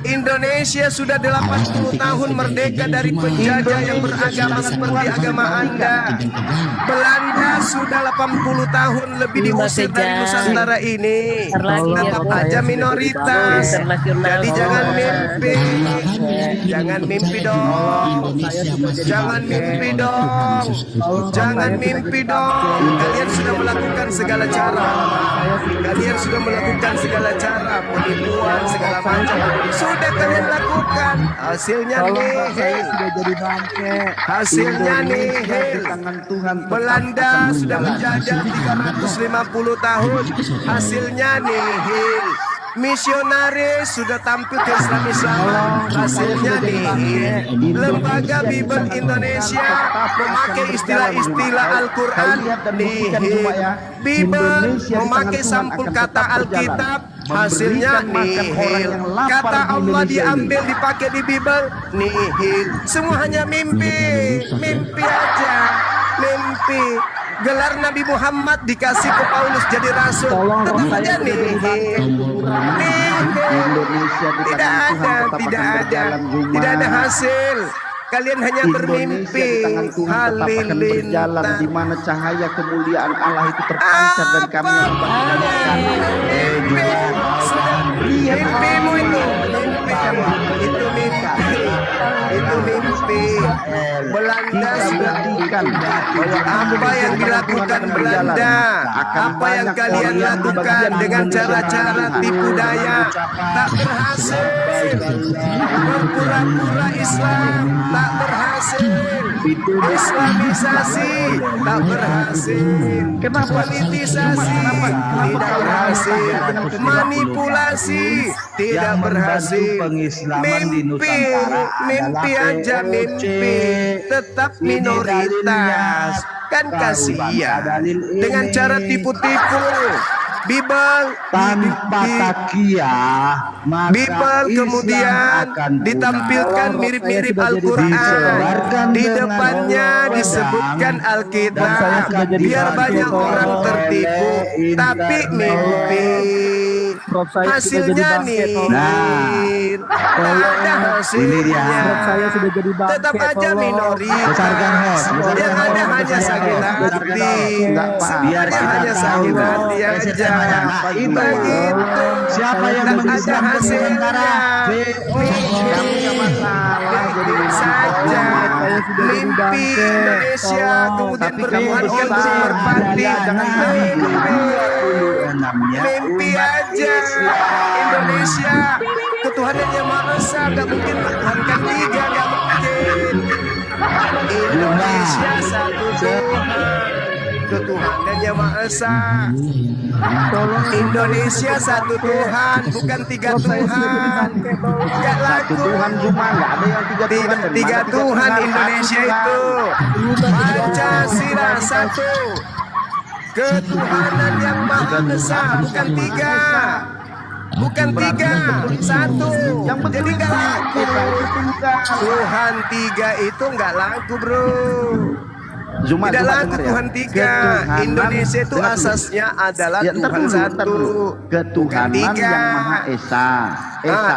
[SPEAKER 4] Indonesia sudah 80 tahun merdeka dari penjajah yang beragama seperti agama Anda. Belanda sudah 80 tahun lebih diusir dari Nusantara ini. Tetap aja minoritas. Jadi jangan mimpi. Jangan mimpi dong. Jangan mimpi dong. Jangan mimpi dong. Kalian sudah melakukan segala cara. Penipuan segala macam. Sudah kalian lakukan. Hasilnya nihil. Hasilnya nihil. Belanda sudah menjajah 350 tahun. Hasilnya nihil. Misionaris sudah tampil ke Islam, hasilnya nih Lembaga Bible Indonesia memakai istilah-istilah Al-Quran nihil. Bible memakai sampul kata Alkitab, hasilnya nihil. Kata Allah diambil dipakai di Bible, nihil. Semua hanya mimpi, mimpi aja, mimpi. Gelar Nabi Muhammad dikasih ke Paulus jadi rasul, tetap aja nihil.
[SPEAKER 2] Indonesia di
[SPEAKER 4] Tidak
[SPEAKER 2] tangan Tuhan
[SPEAKER 4] ada,
[SPEAKER 2] tetap
[SPEAKER 4] tidak
[SPEAKER 2] akan
[SPEAKER 4] ada,
[SPEAKER 2] berjalan, Zuma.
[SPEAKER 4] tidak ada hasil. Kalian hanya
[SPEAKER 2] Indonesia
[SPEAKER 4] bermimpi.
[SPEAKER 2] di tangan Tuhan tetap akan berjalan, di mana cahaya kemuliaan Allah itu terpancar dari kami yang membangkitkan.
[SPEAKER 4] Mimpimu itu, itu mimpi, itu mimpi. Belanda sudah
[SPEAKER 2] buktikan bahwa
[SPEAKER 4] apa yang dilakukan Belanda, apa yang kalian lakukan dengan cara-cara tipu daya tak berhasil. Berpura-pura Islam tak berhasil. Islamisasi tak berhasil. Politisasi tidak berhasil. Manipulasi tidak berhasil. Mimpi, mimpi aja mimpi. Tetap minoritas. Kan kasihan dengan cara tipu-tipu. Bible kemudian ditampilkan mirip-mirip Al-Quran, di depannya disebutkan Alkitab, biar banyak orang tertipu, tapi mimpi. Hasilnya nih, tak ada hasilnya. Tetap aja minoritas. Yang ada hanya sakit hati. Sebenarnya hanya sakit hati aja. Begitu.
[SPEAKER 6] Siapa yang
[SPEAKER 4] tak ada
[SPEAKER 6] mengislamkan
[SPEAKER 4] hasilnya. Mimpi saja. Mimpi Indonesia kemudian bermuat burung merpati. Mimpi aja Indonesia ketuhanan yang Maha Esa, gak mungkin Tuhan tiga, gak mungkin. Indonesia satu Tuhan, ketuhanan yang Maha Esa. Indonesia satu Tuhan, bukan tiga Tuhan. Gak
[SPEAKER 2] Satu
[SPEAKER 4] laku.
[SPEAKER 2] Tuhan cuma nggak ada yang tiga Tuhan. Dari
[SPEAKER 4] Tiga
[SPEAKER 2] mana
[SPEAKER 4] Tuhan
[SPEAKER 2] kita
[SPEAKER 4] Indonesia itu. Pancasila satu. Ketuhanan yang Maha Esa, bukan tiga. Bukan tiga, satu. Jadi nggak laku. Tuhan tiga itu nggak laku, bro.
[SPEAKER 2] Zuma,
[SPEAKER 4] Tidak
[SPEAKER 2] Zuma
[SPEAKER 4] laku
[SPEAKER 2] dengar ya.
[SPEAKER 4] Tuhan tiga.
[SPEAKER 2] Ketuhanan-
[SPEAKER 4] Indonesia itu
[SPEAKER 2] dengar dulu.
[SPEAKER 4] asasnya adalah
[SPEAKER 2] Ya, ntar
[SPEAKER 4] Tuhan
[SPEAKER 2] dulu, ntar
[SPEAKER 4] satu.
[SPEAKER 2] dulu. Ketuhanan
[SPEAKER 4] tiga.
[SPEAKER 2] yang Maha Esa.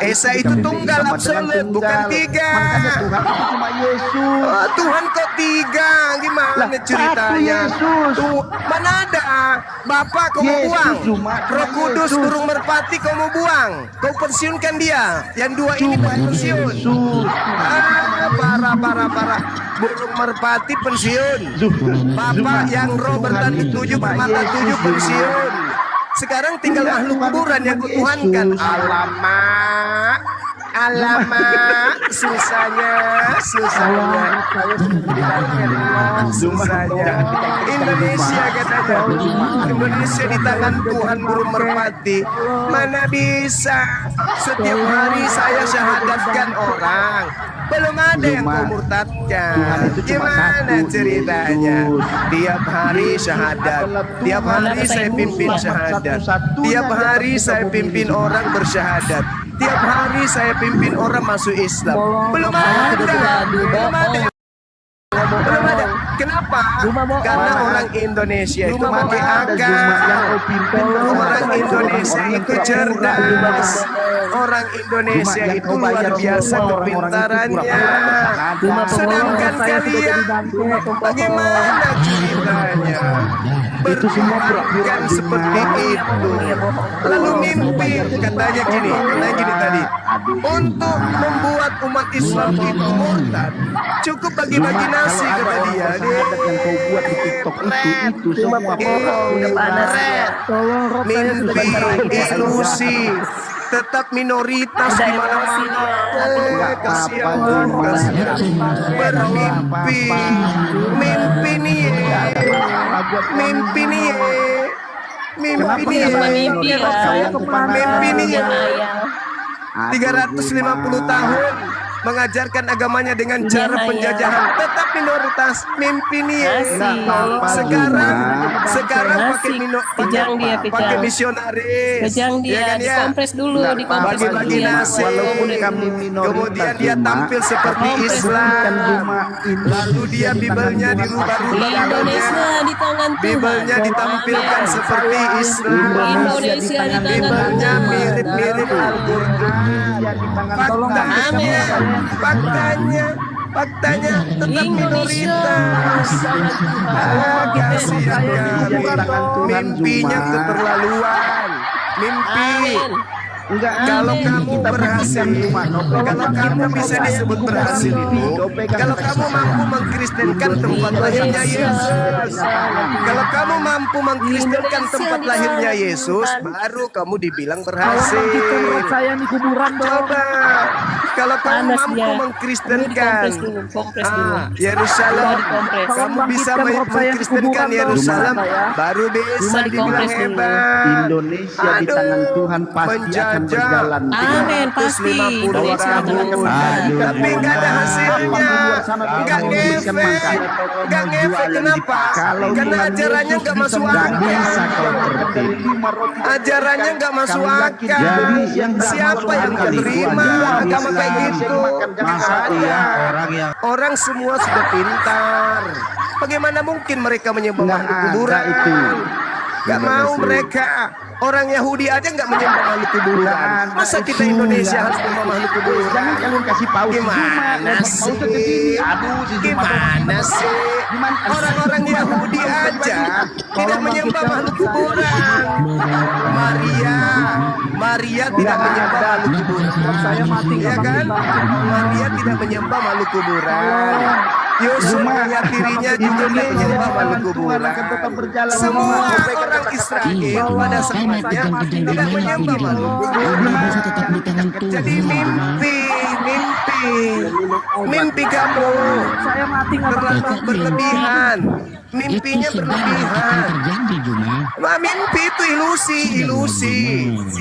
[SPEAKER 4] Esa itu tunggal
[SPEAKER 2] sama dengan
[SPEAKER 4] absolut, bukan
[SPEAKER 2] tunggal.
[SPEAKER 4] tiga.
[SPEAKER 2] Makanya Tuhan itu cuma Yesus.
[SPEAKER 4] Oh, Tuhan kok tiga? Gimana
[SPEAKER 2] Lah,
[SPEAKER 4] ceritanya?
[SPEAKER 2] satu Yesus.
[SPEAKER 4] Mana ada? Bapak kau mau
[SPEAKER 2] Yesus
[SPEAKER 4] buang?
[SPEAKER 2] cuma
[SPEAKER 4] Roh Kudus
[SPEAKER 2] Yesus.
[SPEAKER 4] burung merpati kau mau buang? Kau pensiunkan dia. Yang dua ini pensiun.
[SPEAKER 2] Yesus.
[SPEAKER 4] Parah. Burung merpati pensiun. Bapak yang roh bertanduk tujuh bermata tujuh pensiun. Sekarang tinggal makhluk kuburan yang kutuhankan. Alamak, susahnya. Indonesia katanya. Indonesia di tangan Tuhan burung merpati. Mana bisa? Setiap hari saya syahadatkan orang. Belum ada yang kau murtadkan.
[SPEAKER 2] Tuhan itu cuma
[SPEAKER 4] Gimana
[SPEAKER 2] satu,
[SPEAKER 4] ceritanya?
[SPEAKER 2] Yesus.
[SPEAKER 4] Tiap hari syahadat. Tiap hari saya pimpin syahadat. Tiap hari saya pimpin orang bersyahadat. Tiap hari saya pimpin orang masuk Islam. Belum ada. Belum ada. Kenapa? Karena orang Indonesia itu pakai akal. Orang Indonesia itu cerdas. Orang Indonesia itu luar biasa kepintarannya. Sedangkan kalian bagaimana ceritanya? Berpikirkan seperti itu. Lalu mimpi katanya gini tadi. Untuk membuat umat Islam itu murtad, cukup bagi-bagi nasi kata dia.
[SPEAKER 2] Yang kau buat di TikTok itu semua
[SPEAKER 4] Mimpi, ilusi, tetap minoritas di mana-mana. Kasihan, bermimpi, mimpi nih. Mimpi nih.
[SPEAKER 7] Mimpi lah.
[SPEAKER 4] Mimpi nih.
[SPEAKER 7] Hayal.
[SPEAKER 4] 350 tahun mengajarkan agamanya dengan cara
[SPEAKER 7] Hayal.
[SPEAKER 4] penjajahan, tetap minoritas. Mimpi nih.
[SPEAKER 7] Asik.
[SPEAKER 4] Sekarang pakai
[SPEAKER 7] Kejang dia,
[SPEAKER 4] pakai
[SPEAKER 7] kejang.
[SPEAKER 4] misionaris.
[SPEAKER 7] Kejang dia,
[SPEAKER 4] kan, ya?
[SPEAKER 7] dikompres dulu, dikompres dulu.
[SPEAKER 4] Bagi-bagi nasi.
[SPEAKER 2] Walaupun kami minoritas,
[SPEAKER 4] Kemudian dia
[SPEAKER 2] Juma,
[SPEAKER 4] tampil seperti
[SPEAKER 7] Kompres
[SPEAKER 4] Islam.
[SPEAKER 2] Juma,
[SPEAKER 4] Lalu dia Bibelnya dirubah-rubah.
[SPEAKER 7] Indonesia di tangan Tuhan.
[SPEAKER 4] Bibelnya ditampilkan
[SPEAKER 7] Amin.
[SPEAKER 4] seperti Islam.
[SPEAKER 7] Indonesia di tangan
[SPEAKER 4] Bibelnya
[SPEAKER 7] Tuhan.
[SPEAKER 4] mirip-mirip Al-Quran. Faktanya tetap minoritas. Kasihan kami. Mimpinya keterlaluan. Mimpi.
[SPEAKER 7] Amin.
[SPEAKER 4] Kalau kamu berhasil, kalau kamu bisa disebut berhasil itu, kalau kamu mampu mengkristenkan tempat lahirnya Yesus, kalau kamu mampu mengkristenkan tempat lahirnya Yesus, baru kamu dibilang berhasil. Coba, kalau kamu
[SPEAKER 7] Panas
[SPEAKER 4] mampu
[SPEAKER 7] dia.
[SPEAKER 4] mengkristenkan
[SPEAKER 7] Kompres dulu.
[SPEAKER 4] Yerusalem,
[SPEAKER 7] Dikompres.
[SPEAKER 4] kamu bisa mengkristenkan Yerusalem, baru bisa dibilang
[SPEAKER 7] dikompres dulu.
[SPEAKER 4] hebat.
[SPEAKER 2] Indonesia di tangan Tuhan pasti akan berjalan.
[SPEAKER 7] Amin, pasti.
[SPEAKER 4] 350
[SPEAKER 7] Indonesia
[SPEAKER 4] tahun.
[SPEAKER 7] di tangan Tuhan.
[SPEAKER 4] Tapi nggak ada hasilnya, nggak ngefek, nggak ngefek. Kenapa? Karena ajarannya nggak masuk
[SPEAKER 2] Bisa
[SPEAKER 4] akal.
[SPEAKER 2] kau tertib.
[SPEAKER 4] Ajarannya nggak masuk akal. Siapa yang terima agama kayak gitu?
[SPEAKER 6] Masa iya orang yang
[SPEAKER 4] Orang semua sudah pintar. Bagaimana mungkin mereka menyembah
[SPEAKER 2] Nggak
[SPEAKER 4] makhluk
[SPEAKER 2] ada
[SPEAKER 4] kuburan?
[SPEAKER 2] itu.
[SPEAKER 4] Gak mau mereka. Orang Yahudi aja nggak menyembah makhluk kuburan. Masa kita Indonesia harus menyembah makhluk kuburan?
[SPEAKER 2] Jangan kalian kasih paus.
[SPEAKER 4] Gimana sih? Gimana sih? Orang-orang Yahudi aja tidak menyembah makhluk kuburan. Maria tidak menyembah makhluk kuburan. Saya mati, ya kan? Maria tidak menyembah makhluk kuburan. Yusuf menyakirinya juga tidak menyembah makhluk kuburan. Semua orang Israel pada saatnya tidak menyembah makhluk kuburan.
[SPEAKER 3] tetap di tangan Tuhan.
[SPEAKER 4] Jadi mimpi kamu terlalu berlebihan. Mimpinya
[SPEAKER 3] Itu sedang akan
[SPEAKER 4] berlebihan.
[SPEAKER 3] terjadi, Juma.
[SPEAKER 4] Wah, mimpi itu ilusi.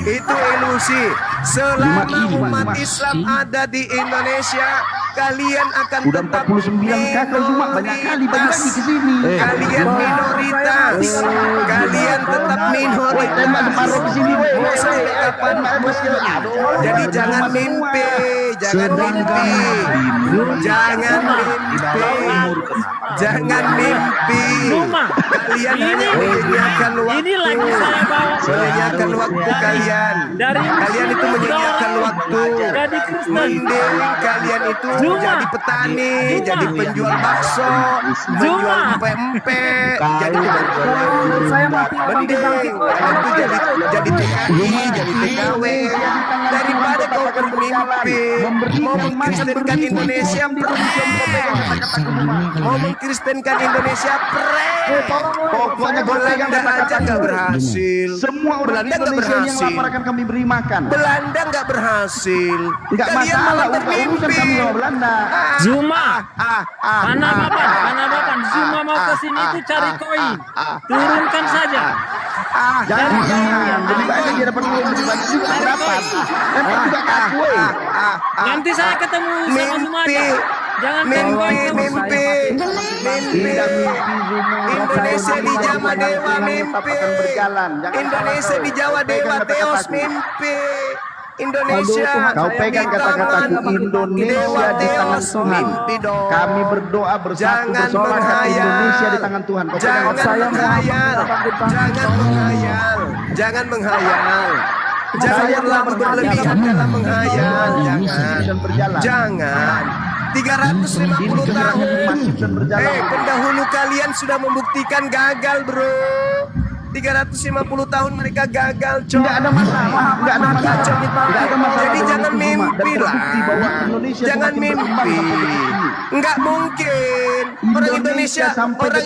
[SPEAKER 4] Itu ilusi. Selama umat Islam ada di Indonesia, kalian akan
[SPEAKER 2] Udah
[SPEAKER 4] tetap
[SPEAKER 2] 49 kakak Juma, banyak kali bagi ke sini.
[SPEAKER 4] Kalian minoritas. Kalian tetap minoritas. Mau sampai kapan? Jadi jangan mimpi. Jangan mimpi. Jangan mimpi. Kalian hanya menyanyiakan waktu. Menyanyiakan waktu kalian. Kalian itu menyanyiakan waktu. Mending kalian itu jadi petani, jadi penjual bakso, penjual empek-empek, jadi mending kalian itu jadi TKI, jadi TKW, daripada kau bermimpi mau mengkristenkan Indonesia mau mengkristenkan Indonesia pokoknya Belanda aja nggak berhasil.
[SPEAKER 2] Semua orang
[SPEAKER 4] Belanda nggak
[SPEAKER 2] Indonesia yang
[SPEAKER 4] berhasil.
[SPEAKER 2] lapar akan kami beri makan.
[SPEAKER 4] Belanda nggak berhasil.
[SPEAKER 2] Enggak
[SPEAKER 4] Kalian
[SPEAKER 2] masalah,
[SPEAKER 4] malah
[SPEAKER 2] urusan
[SPEAKER 4] bermimpi.
[SPEAKER 2] kami sama Belanda.
[SPEAKER 8] Zuma, mana bapak, Zuma mau ke sini itu cari koin, turunkan saja.
[SPEAKER 2] Jangan, lebih banyak dia dapat uang lebih banyak juga dapat. Dapat juga kaku.
[SPEAKER 8] Nanti saya ketemu sama Zuma aja. Jangan koin
[SPEAKER 4] Mimpi. Indonesia di Jawa Dewa mimpi. Indonesia di Jawa Dewa Teos mimpi. Indonesia.
[SPEAKER 2] Kau pegang kata-kataku, Indonesia di tangan Tuhan.
[SPEAKER 4] Mimpi dong.
[SPEAKER 2] Kami berdoa bersatu
[SPEAKER 4] Jangan
[SPEAKER 2] bersorak
[SPEAKER 4] menghayal.
[SPEAKER 2] Indonesia di tangan Tuhan. Kau pegang
[SPEAKER 4] Jangan
[SPEAKER 2] kata-kataku.
[SPEAKER 4] menghayal. Jangan menghayal. Janganlah berlebihan dalam menghayal. Jangan. 350 tahun. Pendahulu kalian sudah membuktikan gagal, bro. 350 tahun mereka gagal, coy.
[SPEAKER 2] Enggak ada masalah, enggak ada masalah. Enggak ada masalah.
[SPEAKER 4] Jadi jangan mimpi lah.
[SPEAKER 2] Bahwa Indonesia
[SPEAKER 4] Jangan
[SPEAKER 2] semakin berkembang
[SPEAKER 4] mimpi.
[SPEAKER 2] sampai begini.
[SPEAKER 4] Enggak mungkin. Orang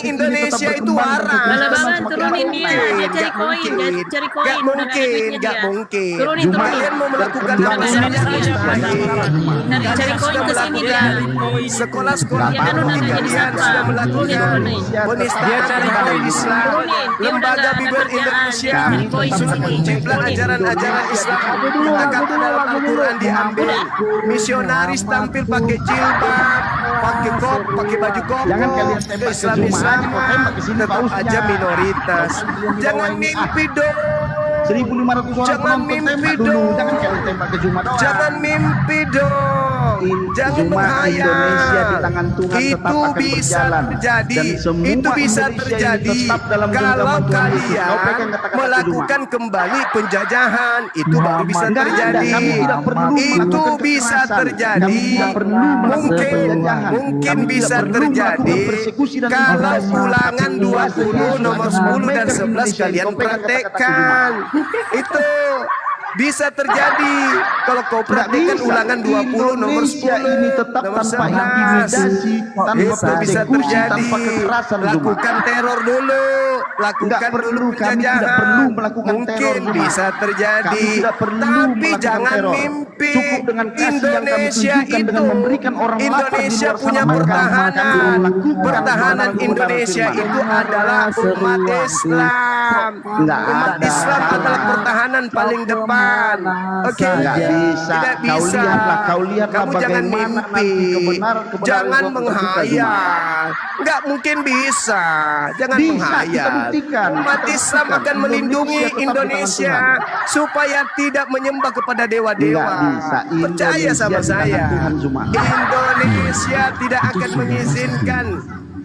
[SPEAKER 4] Indonesia itu waras.
[SPEAKER 7] Bala-balan turunin dia cari koin, cari koin.
[SPEAKER 4] Gak mungkin, gak mungkin.
[SPEAKER 7] Turunin.
[SPEAKER 4] Kalian mau melakukan apa saja
[SPEAKER 7] Cari koin ke sini dia.
[SPEAKER 4] Sekolah-sekolah
[SPEAKER 7] Ya, anu
[SPEAKER 4] kalian
[SPEAKER 7] namanya
[SPEAKER 4] sudah melakukan penistaan terhadap Islam. Lembaga Bible
[SPEAKER 7] kerjaan.
[SPEAKER 4] Indonesia
[SPEAKER 7] Dia cari koin di
[SPEAKER 4] sudah
[SPEAKER 7] sini.
[SPEAKER 4] menciptakan
[SPEAKER 7] Koin.
[SPEAKER 4] ajaran-ajaran Islam yang kata dalam Al-Quran diambil. Misionaris tampil pakai jilbab, pakai kop, pakai baju koko.
[SPEAKER 2] Jangan kalian tembak ke
[SPEAKER 4] Islam
[SPEAKER 2] Jum'ah, kau tembak ke sini
[SPEAKER 4] tetap
[SPEAKER 2] pausnya.
[SPEAKER 4] aja minoritas. Jangan mimpi dong.
[SPEAKER 2] 1.500 orang
[SPEAKER 4] Jangan
[SPEAKER 2] penonton
[SPEAKER 4] mimpi
[SPEAKER 2] tembak dulu.
[SPEAKER 4] dong.
[SPEAKER 2] Jangan kalian tembak ke Jumat doang.
[SPEAKER 4] Jangan mimpi dong. Jangan
[SPEAKER 2] Jumat
[SPEAKER 4] menghayal.
[SPEAKER 2] Indonesia di tangan Tuhan tetap
[SPEAKER 4] Itu
[SPEAKER 2] akan
[SPEAKER 4] bisa
[SPEAKER 2] berjalan.
[SPEAKER 4] terjadi.
[SPEAKER 2] Dan semua
[SPEAKER 4] Itu bisa
[SPEAKER 2] Indonesia ini
[SPEAKER 4] terjadi
[SPEAKER 2] tetap dalam
[SPEAKER 4] kalau
[SPEAKER 2] genggaman Tuhan Yesus.
[SPEAKER 4] kalian
[SPEAKER 2] Kau pegang kata-kata
[SPEAKER 4] melakukan kembali penjajahan. Itu baru bisa
[SPEAKER 2] Enggak ada.
[SPEAKER 4] terjadi.
[SPEAKER 2] Kami tidak perlu
[SPEAKER 4] Itu
[SPEAKER 2] melakukan
[SPEAKER 4] bisa
[SPEAKER 2] kekerasan.
[SPEAKER 4] terjadi.
[SPEAKER 2] Kami tidak perlu melakukan
[SPEAKER 4] Mungkin
[SPEAKER 2] penjajahan.
[SPEAKER 4] mungkin
[SPEAKER 2] Kami
[SPEAKER 4] bisa
[SPEAKER 2] tidak perlu
[SPEAKER 4] terjadi
[SPEAKER 2] melakukan persekusi dan
[SPEAKER 4] kalau
[SPEAKER 2] intimidasi.
[SPEAKER 4] ulangan
[SPEAKER 2] Tapi
[SPEAKER 4] 20 nomor 10 dan 11
[SPEAKER 2] Indonesia ini.
[SPEAKER 4] kalian
[SPEAKER 2] Kau pegang kata-kata
[SPEAKER 4] praktekkan. Itu bisa terjadi kalau kau praktekkan ulangan 20 nomor 10
[SPEAKER 2] Indonesia ini tetap
[SPEAKER 4] nomor
[SPEAKER 2] tanpa
[SPEAKER 4] 11.
[SPEAKER 2] intimidasi, tanpa
[SPEAKER 4] Itu bisa
[SPEAKER 2] persekusi,
[SPEAKER 4] terjadi.
[SPEAKER 2] tanpa kekerasan.
[SPEAKER 4] Lakukan teror dulu, lakukan
[SPEAKER 2] Enggak perlu,
[SPEAKER 4] dulu
[SPEAKER 2] kami
[SPEAKER 4] penjajahan.
[SPEAKER 2] tidak perlu melakukan
[SPEAKER 4] Mungkin
[SPEAKER 2] teror, Juma.
[SPEAKER 4] bisa terjadi,
[SPEAKER 2] Kami tidak perlu
[SPEAKER 4] tapi
[SPEAKER 2] melakukan
[SPEAKER 4] jangan
[SPEAKER 2] teror.
[SPEAKER 4] mimpi.
[SPEAKER 2] Cukup dengan kasih yang kami
[SPEAKER 4] Indonesia
[SPEAKER 2] tunjukkan dengan
[SPEAKER 4] itu,
[SPEAKER 2] memberikan orang lapar di
[SPEAKER 4] Indonesia
[SPEAKER 2] luar
[SPEAKER 4] punya
[SPEAKER 2] sana makan.
[SPEAKER 4] pertahanan.
[SPEAKER 2] Kami lakukan
[SPEAKER 4] Pertahanan
[SPEAKER 2] kebenaran
[SPEAKER 4] Indonesia
[SPEAKER 2] firman.
[SPEAKER 4] itu adalah umat Islam.
[SPEAKER 2] Enggak
[SPEAKER 4] Umat
[SPEAKER 2] ada.
[SPEAKER 4] Islam adalah pertahanan paling depan. Oke,
[SPEAKER 2] Enggak bisa.
[SPEAKER 4] Tidak
[SPEAKER 2] Kau
[SPEAKER 4] bisa.
[SPEAKER 2] lihatlah
[SPEAKER 4] Kamu jangan
[SPEAKER 2] bagaimana
[SPEAKER 4] mimpi.
[SPEAKER 2] nanti kebenaran
[SPEAKER 4] Jangan
[SPEAKER 2] itu terbuka, Juma.
[SPEAKER 4] menghayal. Enggak mungkin bisa. Jangan
[SPEAKER 2] Bisa,
[SPEAKER 4] menghayal.
[SPEAKER 2] kita buktikan.
[SPEAKER 4] Umat
[SPEAKER 2] Kita
[SPEAKER 4] Islam
[SPEAKER 2] buktikan.
[SPEAKER 4] akan melindungi
[SPEAKER 2] Indonesia tetap di
[SPEAKER 4] Indonesia
[SPEAKER 2] tangan
[SPEAKER 4] supaya tidak menyembah kepada dewa-dewa.
[SPEAKER 2] Enggak bisa.
[SPEAKER 4] Percaya sama
[SPEAKER 2] Indonesia di
[SPEAKER 4] saya.
[SPEAKER 2] tangan Tuhan, Juma.
[SPEAKER 4] Indonesia tidak akan mengizinkan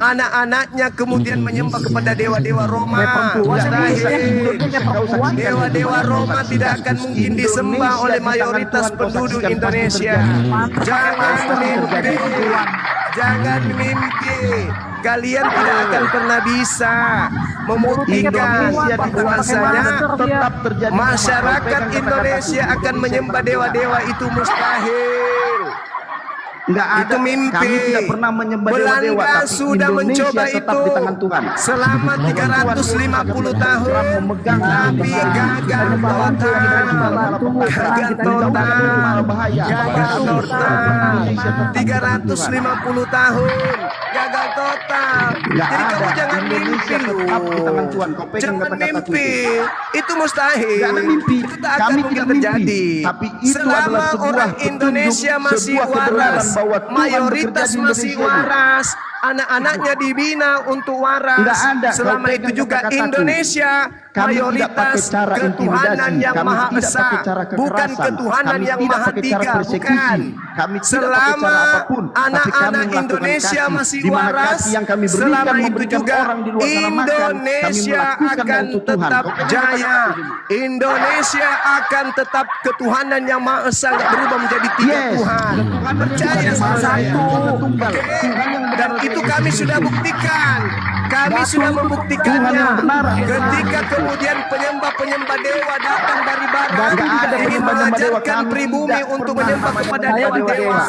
[SPEAKER 4] anak-anaknya kemudian menyembah kepada dewa-dewa Roma. Mustahil. Dewa-dewa Roma tidak akan mungkin disembah oleh mayoritas penduduk Indonesia. Jangan mimpi. Jangan mimpi. Kalian tidak akan pernah bisa membuktikan
[SPEAKER 2] Indonesia di
[SPEAKER 4] bahwasanya
[SPEAKER 2] tetap terjadi.
[SPEAKER 4] masyarakat Indonesia akan menyembah dewa-dewa itu mustahil.
[SPEAKER 2] Enggak ada.
[SPEAKER 4] Itu mimpi.
[SPEAKER 2] Kami tidak pernah menyembah dewa-dewa,
[SPEAKER 4] Belanda
[SPEAKER 2] tapi
[SPEAKER 4] sudah
[SPEAKER 2] Indonesia
[SPEAKER 4] mencoba
[SPEAKER 2] tetap
[SPEAKER 4] itu
[SPEAKER 2] di tangan Tuhan.
[SPEAKER 4] selama 350 tahun,
[SPEAKER 2] memegang
[SPEAKER 4] tapi gagal total. Gagal total.
[SPEAKER 2] Bahaya.
[SPEAKER 4] Gagal total. 350 tahun. Gagal total.
[SPEAKER 2] Enggak
[SPEAKER 4] Jadi kamu
[SPEAKER 2] ada.
[SPEAKER 4] jangan mimpi
[SPEAKER 2] Indonesia
[SPEAKER 4] lu.
[SPEAKER 2] tetap di tangan Tuhan. Kau pegang
[SPEAKER 4] Jangan
[SPEAKER 2] kata-kataku
[SPEAKER 4] mimpi.
[SPEAKER 2] itu.
[SPEAKER 4] Itu mustahil.
[SPEAKER 2] Enggak ada mimpi.
[SPEAKER 4] Itu tak akan
[SPEAKER 2] Kami
[SPEAKER 4] mungkin
[SPEAKER 2] tidak mimpi.
[SPEAKER 4] terjadi.
[SPEAKER 2] Tapi itu
[SPEAKER 4] Selama
[SPEAKER 2] adalah sebuah
[SPEAKER 4] orang
[SPEAKER 2] petunjuk,
[SPEAKER 4] Indonesia masih
[SPEAKER 2] sebuah kebenaran
[SPEAKER 4] waras,
[SPEAKER 2] bahwa Tuhan
[SPEAKER 4] mayoritas
[SPEAKER 2] bekerja di
[SPEAKER 4] masih
[SPEAKER 2] Indonesia ini.
[SPEAKER 4] waras, anak-anaknya dibina untuk waras.
[SPEAKER 2] Enggak ada.
[SPEAKER 4] Selama
[SPEAKER 2] Kau
[SPEAKER 4] itu
[SPEAKER 2] pegang
[SPEAKER 4] juga
[SPEAKER 2] kata-kataku.
[SPEAKER 4] Indonesia
[SPEAKER 2] Kami tidak
[SPEAKER 4] mayoritas
[SPEAKER 2] pakai cara
[SPEAKER 4] ketuhanan
[SPEAKER 2] intimidasi.
[SPEAKER 4] yang
[SPEAKER 2] Kami
[SPEAKER 4] Maha
[SPEAKER 2] tidak
[SPEAKER 4] Esa,
[SPEAKER 2] pakai cara kekerasan.
[SPEAKER 4] bukan ketuhanan
[SPEAKER 2] Kami
[SPEAKER 4] yang
[SPEAKER 2] tidak
[SPEAKER 4] Maha
[SPEAKER 2] pakai cara
[SPEAKER 4] Tiga,
[SPEAKER 2] persekusi.
[SPEAKER 4] bukan.
[SPEAKER 2] Kami tidak pakai
[SPEAKER 4] Selama
[SPEAKER 2] cara apapun. Tapi kami
[SPEAKER 4] anak-anak
[SPEAKER 2] melakukan
[SPEAKER 4] Indonesia
[SPEAKER 2] kasih.
[SPEAKER 4] masih
[SPEAKER 2] Di mana
[SPEAKER 4] waras,
[SPEAKER 2] kasih yang kami berikan
[SPEAKER 4] selama itu
[SPEAKER 2] memberikan
[SPEAKER 4] juga
[SPEAKER 2] orang di luar sana makan. Kami
[SPEAKER 4] Indonesia
[SPEAKER 2] melakukan
[SPEAKER 4] akan
[SPEAKER 2] untuk Tuhan.
[SPEAKER 4] tetap
[SPEAKER 2] Kau pegang
[SPEAKER 4] jaya.
[SPEAKER 2] kata-kataku, Juma.
[SPEAKER 4] Indonesia akan tetap ketuhanan yang Maha Esa, nggak berubah menjadi tiga
[SPEAKER 2] Yes.
[SPEAKER 4] Tuhan. Percaya sama saya.
[SPEAKER 2] Tunggal. Tuhan yang benar.
[SPEAKER 4] Dan itu kami sudah buktikan. Kami sudah membuktikannya.
[SPEAKER 2] Tuhan yang benar.
[SPEAKER 4] Ketika kemudian penyembah-penyembah dewa datang dari barat,
[SPEAKER 2] Nggak ada
[SPEAKER 4] ingin
[SPEAKER 2] penyembah-penyembah dewa.
[SPEAKER 4] mengajarkan
[SPEAKER 2] Kami
[SPEAKER 4] pribumi
[SPEAKER 2] tidak
[SPEAKER 4] untuk
[SPEAKER 2] pernah
[SPEAKER 4] menyembah kepada
[SPEAKER 2] menyembah
[SPEAKER 4] dewa-dewa.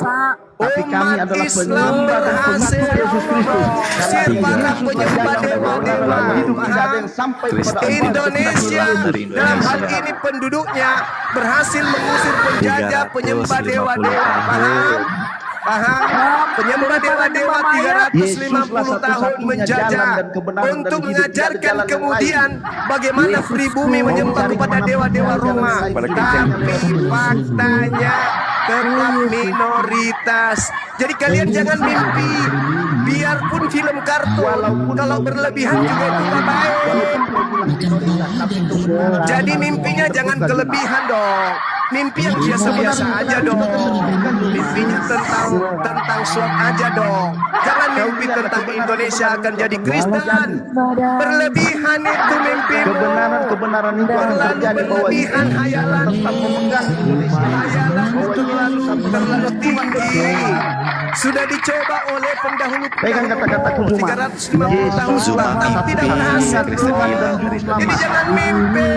[SPEAKER 2] Tapi kami
[SPEAKER 4] Umat
[SPEAKER 2] adalah
[SPEAKER 4] Islam
[SPEAKER 2] penyembah dan
[SPEAKER 4] berhasil
[SPEAKER 2] pengikut Yesus Kristus.
[SPEAKER 4] mengusir para penyembah dewa-dewa.
[SPEAKER 2] Hidup tidak ada yang sampai kepada Allah.
[SPEAKER 4] Indonesia dalam hal ini penduduknya berhasil mengusir penjajah penyembah dewa-dewa. Paham? Paham? Penyembah dewa-dewa 350 tahun menjajah untuk mengajarkan kemudian bagaimana pribumi menyembah kepada dewa-dewa Roma. Tapi faktanya tetap minoritas. Jadi kalian jangan mimpi. Biarpun film kartun, kalau berlebihan juga itu nggak baik. Jadi mimpinya jangan kelebihan dong. Mimpi yang biasa-biasa aja dong. Mimpinya tentang swab aja dong. Jangan mimpi tentang Indonesia akan jadi Kristen. Berlebihan itu mimpimu.
[SPEAKER 2] Kebenaran itu akan
[SPEAKER 4] Terlalu
[SPEAKER 2] terjadi bahwa
[SPEAKER 4] berlebihan hayalan. Hayalan terlalu tinggi. Sudah dicoba oleh pendahulu
[SPEAKER 2] Pegang kata-kataku, Juma.
[SPEAKER 4] 350 tahun tapi tidak berhasil. Jadi jangan mimpi.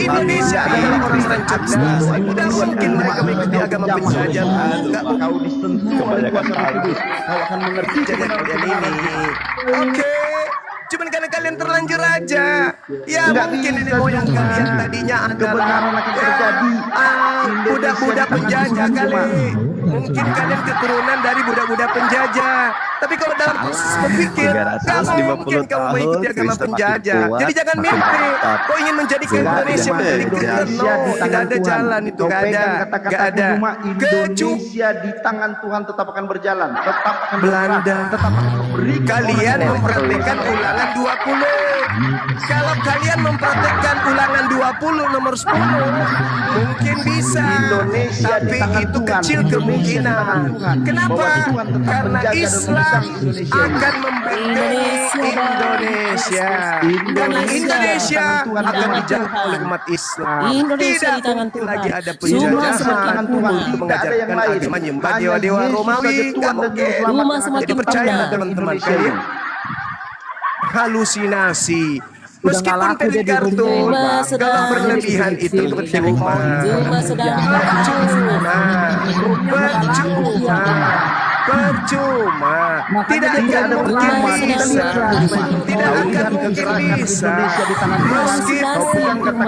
[SPEAKER 4] Indonesia adalah orang-orang cerdas. Tidak mungkin mereka mengikuti agama penjajah. Enggak
[SPEAKER 2] Kau disentuh oleh kuasa Roh Kudus. Kau akan mengerti
[SPEAKER 4] kejadian
[SPEAKER 2] kebenaran
[SPEAKER 4] ini. Oke. Cuman karena kalian terlanjur aja. Ya
[SPEAKER 2] Nggak
[SPEAKER 4] mungkin
[SPEAKER 2] bisa,
[SPEAKER 4] ini moyang
[SPEAKER 2] Juma.
[SPEAKER 4] kalian tadinya adalah
[SPEAKER 2] Kebenaran akan terjadi.
[SPEAKER 4] budak-budak penjajah kali. Mungkin kalian keturunan dari budak-budak penjajah. Tapi kalau dalam proses berpikir,
[SPEAKER 5] 350
[SPEAKER 4] gak mungkin kamu mengikuti
[SPEAKER 5] tahun,
[SPEAKER 4] agama
[SPEAKER 5] Kristen
[SPEAKER 4] penjajah.
[SPEAKER 5] makin kuat,
[SPEAKER 4] Jadi jangan
[SPEAKER 5] makin
[SPEAKER 4] mimpi.
[SPEAKER 5] mantap.
[SPEAKER 4] Kau ingin menjadikan Indonesia menjadi Kristen? No, tidak ada jalan itu, gak ada. Gak ada.
[SPEAKER 2] Indonesia di tangan Tuhan tetap akan berjalan, tetap akan
[SPEAKER 4] Belanda.
[SPEAKER 2] bergerak, tetap akan memberi.
[SPEAKER 4] Kalian mempraktekkan ulangan 20. Kalau kalian mempraktekkan ulangan 20 nomor 10, mungkin bisa.
[SPEAKER 2] Indonesia di
[SPEAKER 4] Tapi
[SPEAKER 2] tangan
[SPEAKER 4] itu
[SPEAKER 2] Tuhan.
[SPEAKER 4] kecil
[SPEAKER 2] Indonesia di
[SPEAKER 4] kemungkinan.
[SPEAKER 2] tangan Tuhan.
[SPEAKER 4] Kenapa?
[SPEAKER 2] Bahwa Tuhan tetap
[SPEAKER 4] Karena
[SPEAKER 2] menjaga dan
[SPEAKER 4] Islam
[SPEAKER 2] memegang Indonesia.
[SPEAKER 4] akan membentengi Indonesia. Dan Indonesia akan dijaga oleh umat Islam.
[SPEAKER 7] Indonesia
[SPEAKER 4] Tidak
[SPEAKER 7] di tangan
[SPEAKER 4] mungkin
[SPEAKER 7] Tuhan.
[SPEAKER 4] lagi ada
[SPEAKER 7] Semua
[SPEAKER 4] penjajahan
[SPEAKER 7] seperti Tuhan.
[SPEAKER 4] untuk mengajarkan agama menyembah dewa-dewa Romawi. Gak mungkin.
[SPEAKER 7] Rumah semakin
[SPEAKER 4] Jadi percaya
[SPEAKER 7] penuh.
[SPEAKER 4] teman-teman kalian, halusinasi. Meskipun film kartun,
[SPEAKER 7] Rumah sedang
[SPEAKER 4] kalau berlebihan itu percuma.
[SPEAKER 7] Rumah sedang
[SPEAKER 4] Percuma. Tidak akan mungkin bisa. Tidak akan mungkin bisa.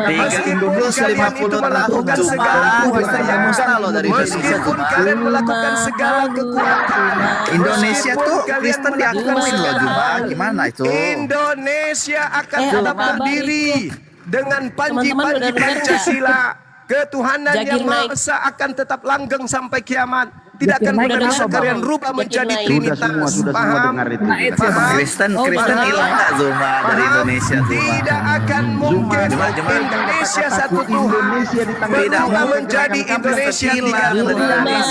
[SPEAKER 4] Meskipun kalian itu melakukan segala kekuatan, meskipun kalian melakukan segala kekuatan,
[SPEAKER 5] Indonesia tuh Kristen diakuin loh Juma. Gimana itu?
[SPEAKER 4] Indonesia akan tetap
[SPEAKER 7] apa-apa
[SPEAKER 4] berdiri dengan panji-panji
[SPEAKER 7] Teman-teman udah dengar nggak?
[SPEAKER 4] Pancasila. Ketuhanan
[SPEAKER 7] Jagir
[SPEAKER 4] yang Maha
[SPEAKER 7] naik.
[SPEAKER 4] Esa akan tetap langgeng sampai kiamat. Tidak akan
[SPEAKER 7] naik.
[SPEAKER 4] pernah bisa
[SPEAKER 7] Udah
[SPEAKER 4] kalian
[SPEAKER 7] dengar,
[SPEAKER 4] rubah
[SPEAKER 7] Jagir
[SPEAKER 4] menjadi
[SPEAKER 7] naik.
[SPEAKER 4] trinitas.
[SPEAKER 2] Sudah semua
[SPEAKER 4] Paham?
[SPEAKER 2] dengar itu.
[SPEAKER 4] Paham?
[SPEAKER 5] Kristen
[SPEAKER 7] Oh,
[SPEAKER 5] hilang nggak Zuma dari
[SPEAKER 4] Paham?
[SPEAKER 5] Indonesia Zuma?
[SPEAKER 4] Tidak akan mungkin
[SPEAKER 5] Juma.
[SPEAKER 4] Indonesia satu Tuhan
[SPEAKER 2] Indonesia di tangan
[SPEAKER 5] Tidak
[SPEAKER 4] berubah
[SPEAKER 5] mungkin.
[SPEAKER 4] menjadi Indonesia tiga
[SPEAKER 5] Hilang.
[SPEAKER 4] Tuhan.
[SPEAKER 7] Rumah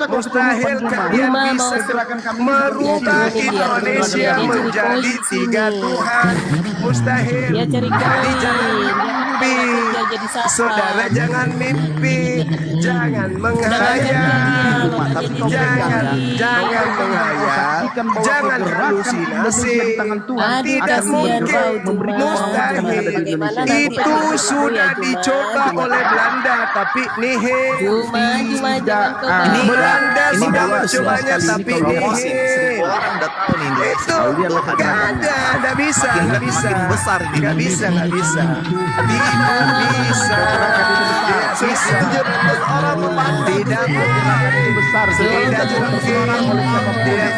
[SPEAKER 4] Mustahil kalian
[SPEAKER 7] Rumah
[SPEAKER 4] bisa
[SPEAKER 7] mau
[SPEAKER 4] merubah
[SPEAKER 7] Dia
[SPEAKER 4] Indonesia
[SPEAKER 7] jadi
[SPEAKER 4] menjadi
[SPEAKER 7] koin.
[SPEAKER 4] tiga Tuhan. Mustahil.
[SPEAKER 7] Dia cari
[SPEAKER 4] Jadi
[SPEAKER 7] koin.
[SPEAKER 4] jangan mimpi.
[SPEAKER 7] Dia jadi satpam.
[SPEAKER 4] Saudara jangan mimpi. Jangan menghayal. Jangan menghayal. Jangan halusinasi. Tidak mungkin. Mustahil. Itu sudah dicoba oleh Belanda, tapi nihil.
[SPEAKER 7] Juma jangan kau balik.
[SPEAKER 4] Belanda
[SPEAKER 5] Ini
[SPEAKER 4] sudah
[SPEAKER 5] bawa
[SPEAKER 4] mencobanya,
[SPEAKER 5] semua
[SPEAKER 4] tapi
[SPEAKER 5] promosi.
[SPEAKER 4] nihil.
[SPEAKER 5] 1000 orang udah tahu nih Indonesia.
[SPEAKER 4] Itu nggak ada, nggak bisa,
[SPEAKER 5] Makin-
[SPEAKER 4] nggak bisa,
[SPEAKER 5] makin besar ini.
[SPEAKER 4] nggak bisa, nggak bisa, tidak bisa, tidak bisa, tidak mungkin, tidak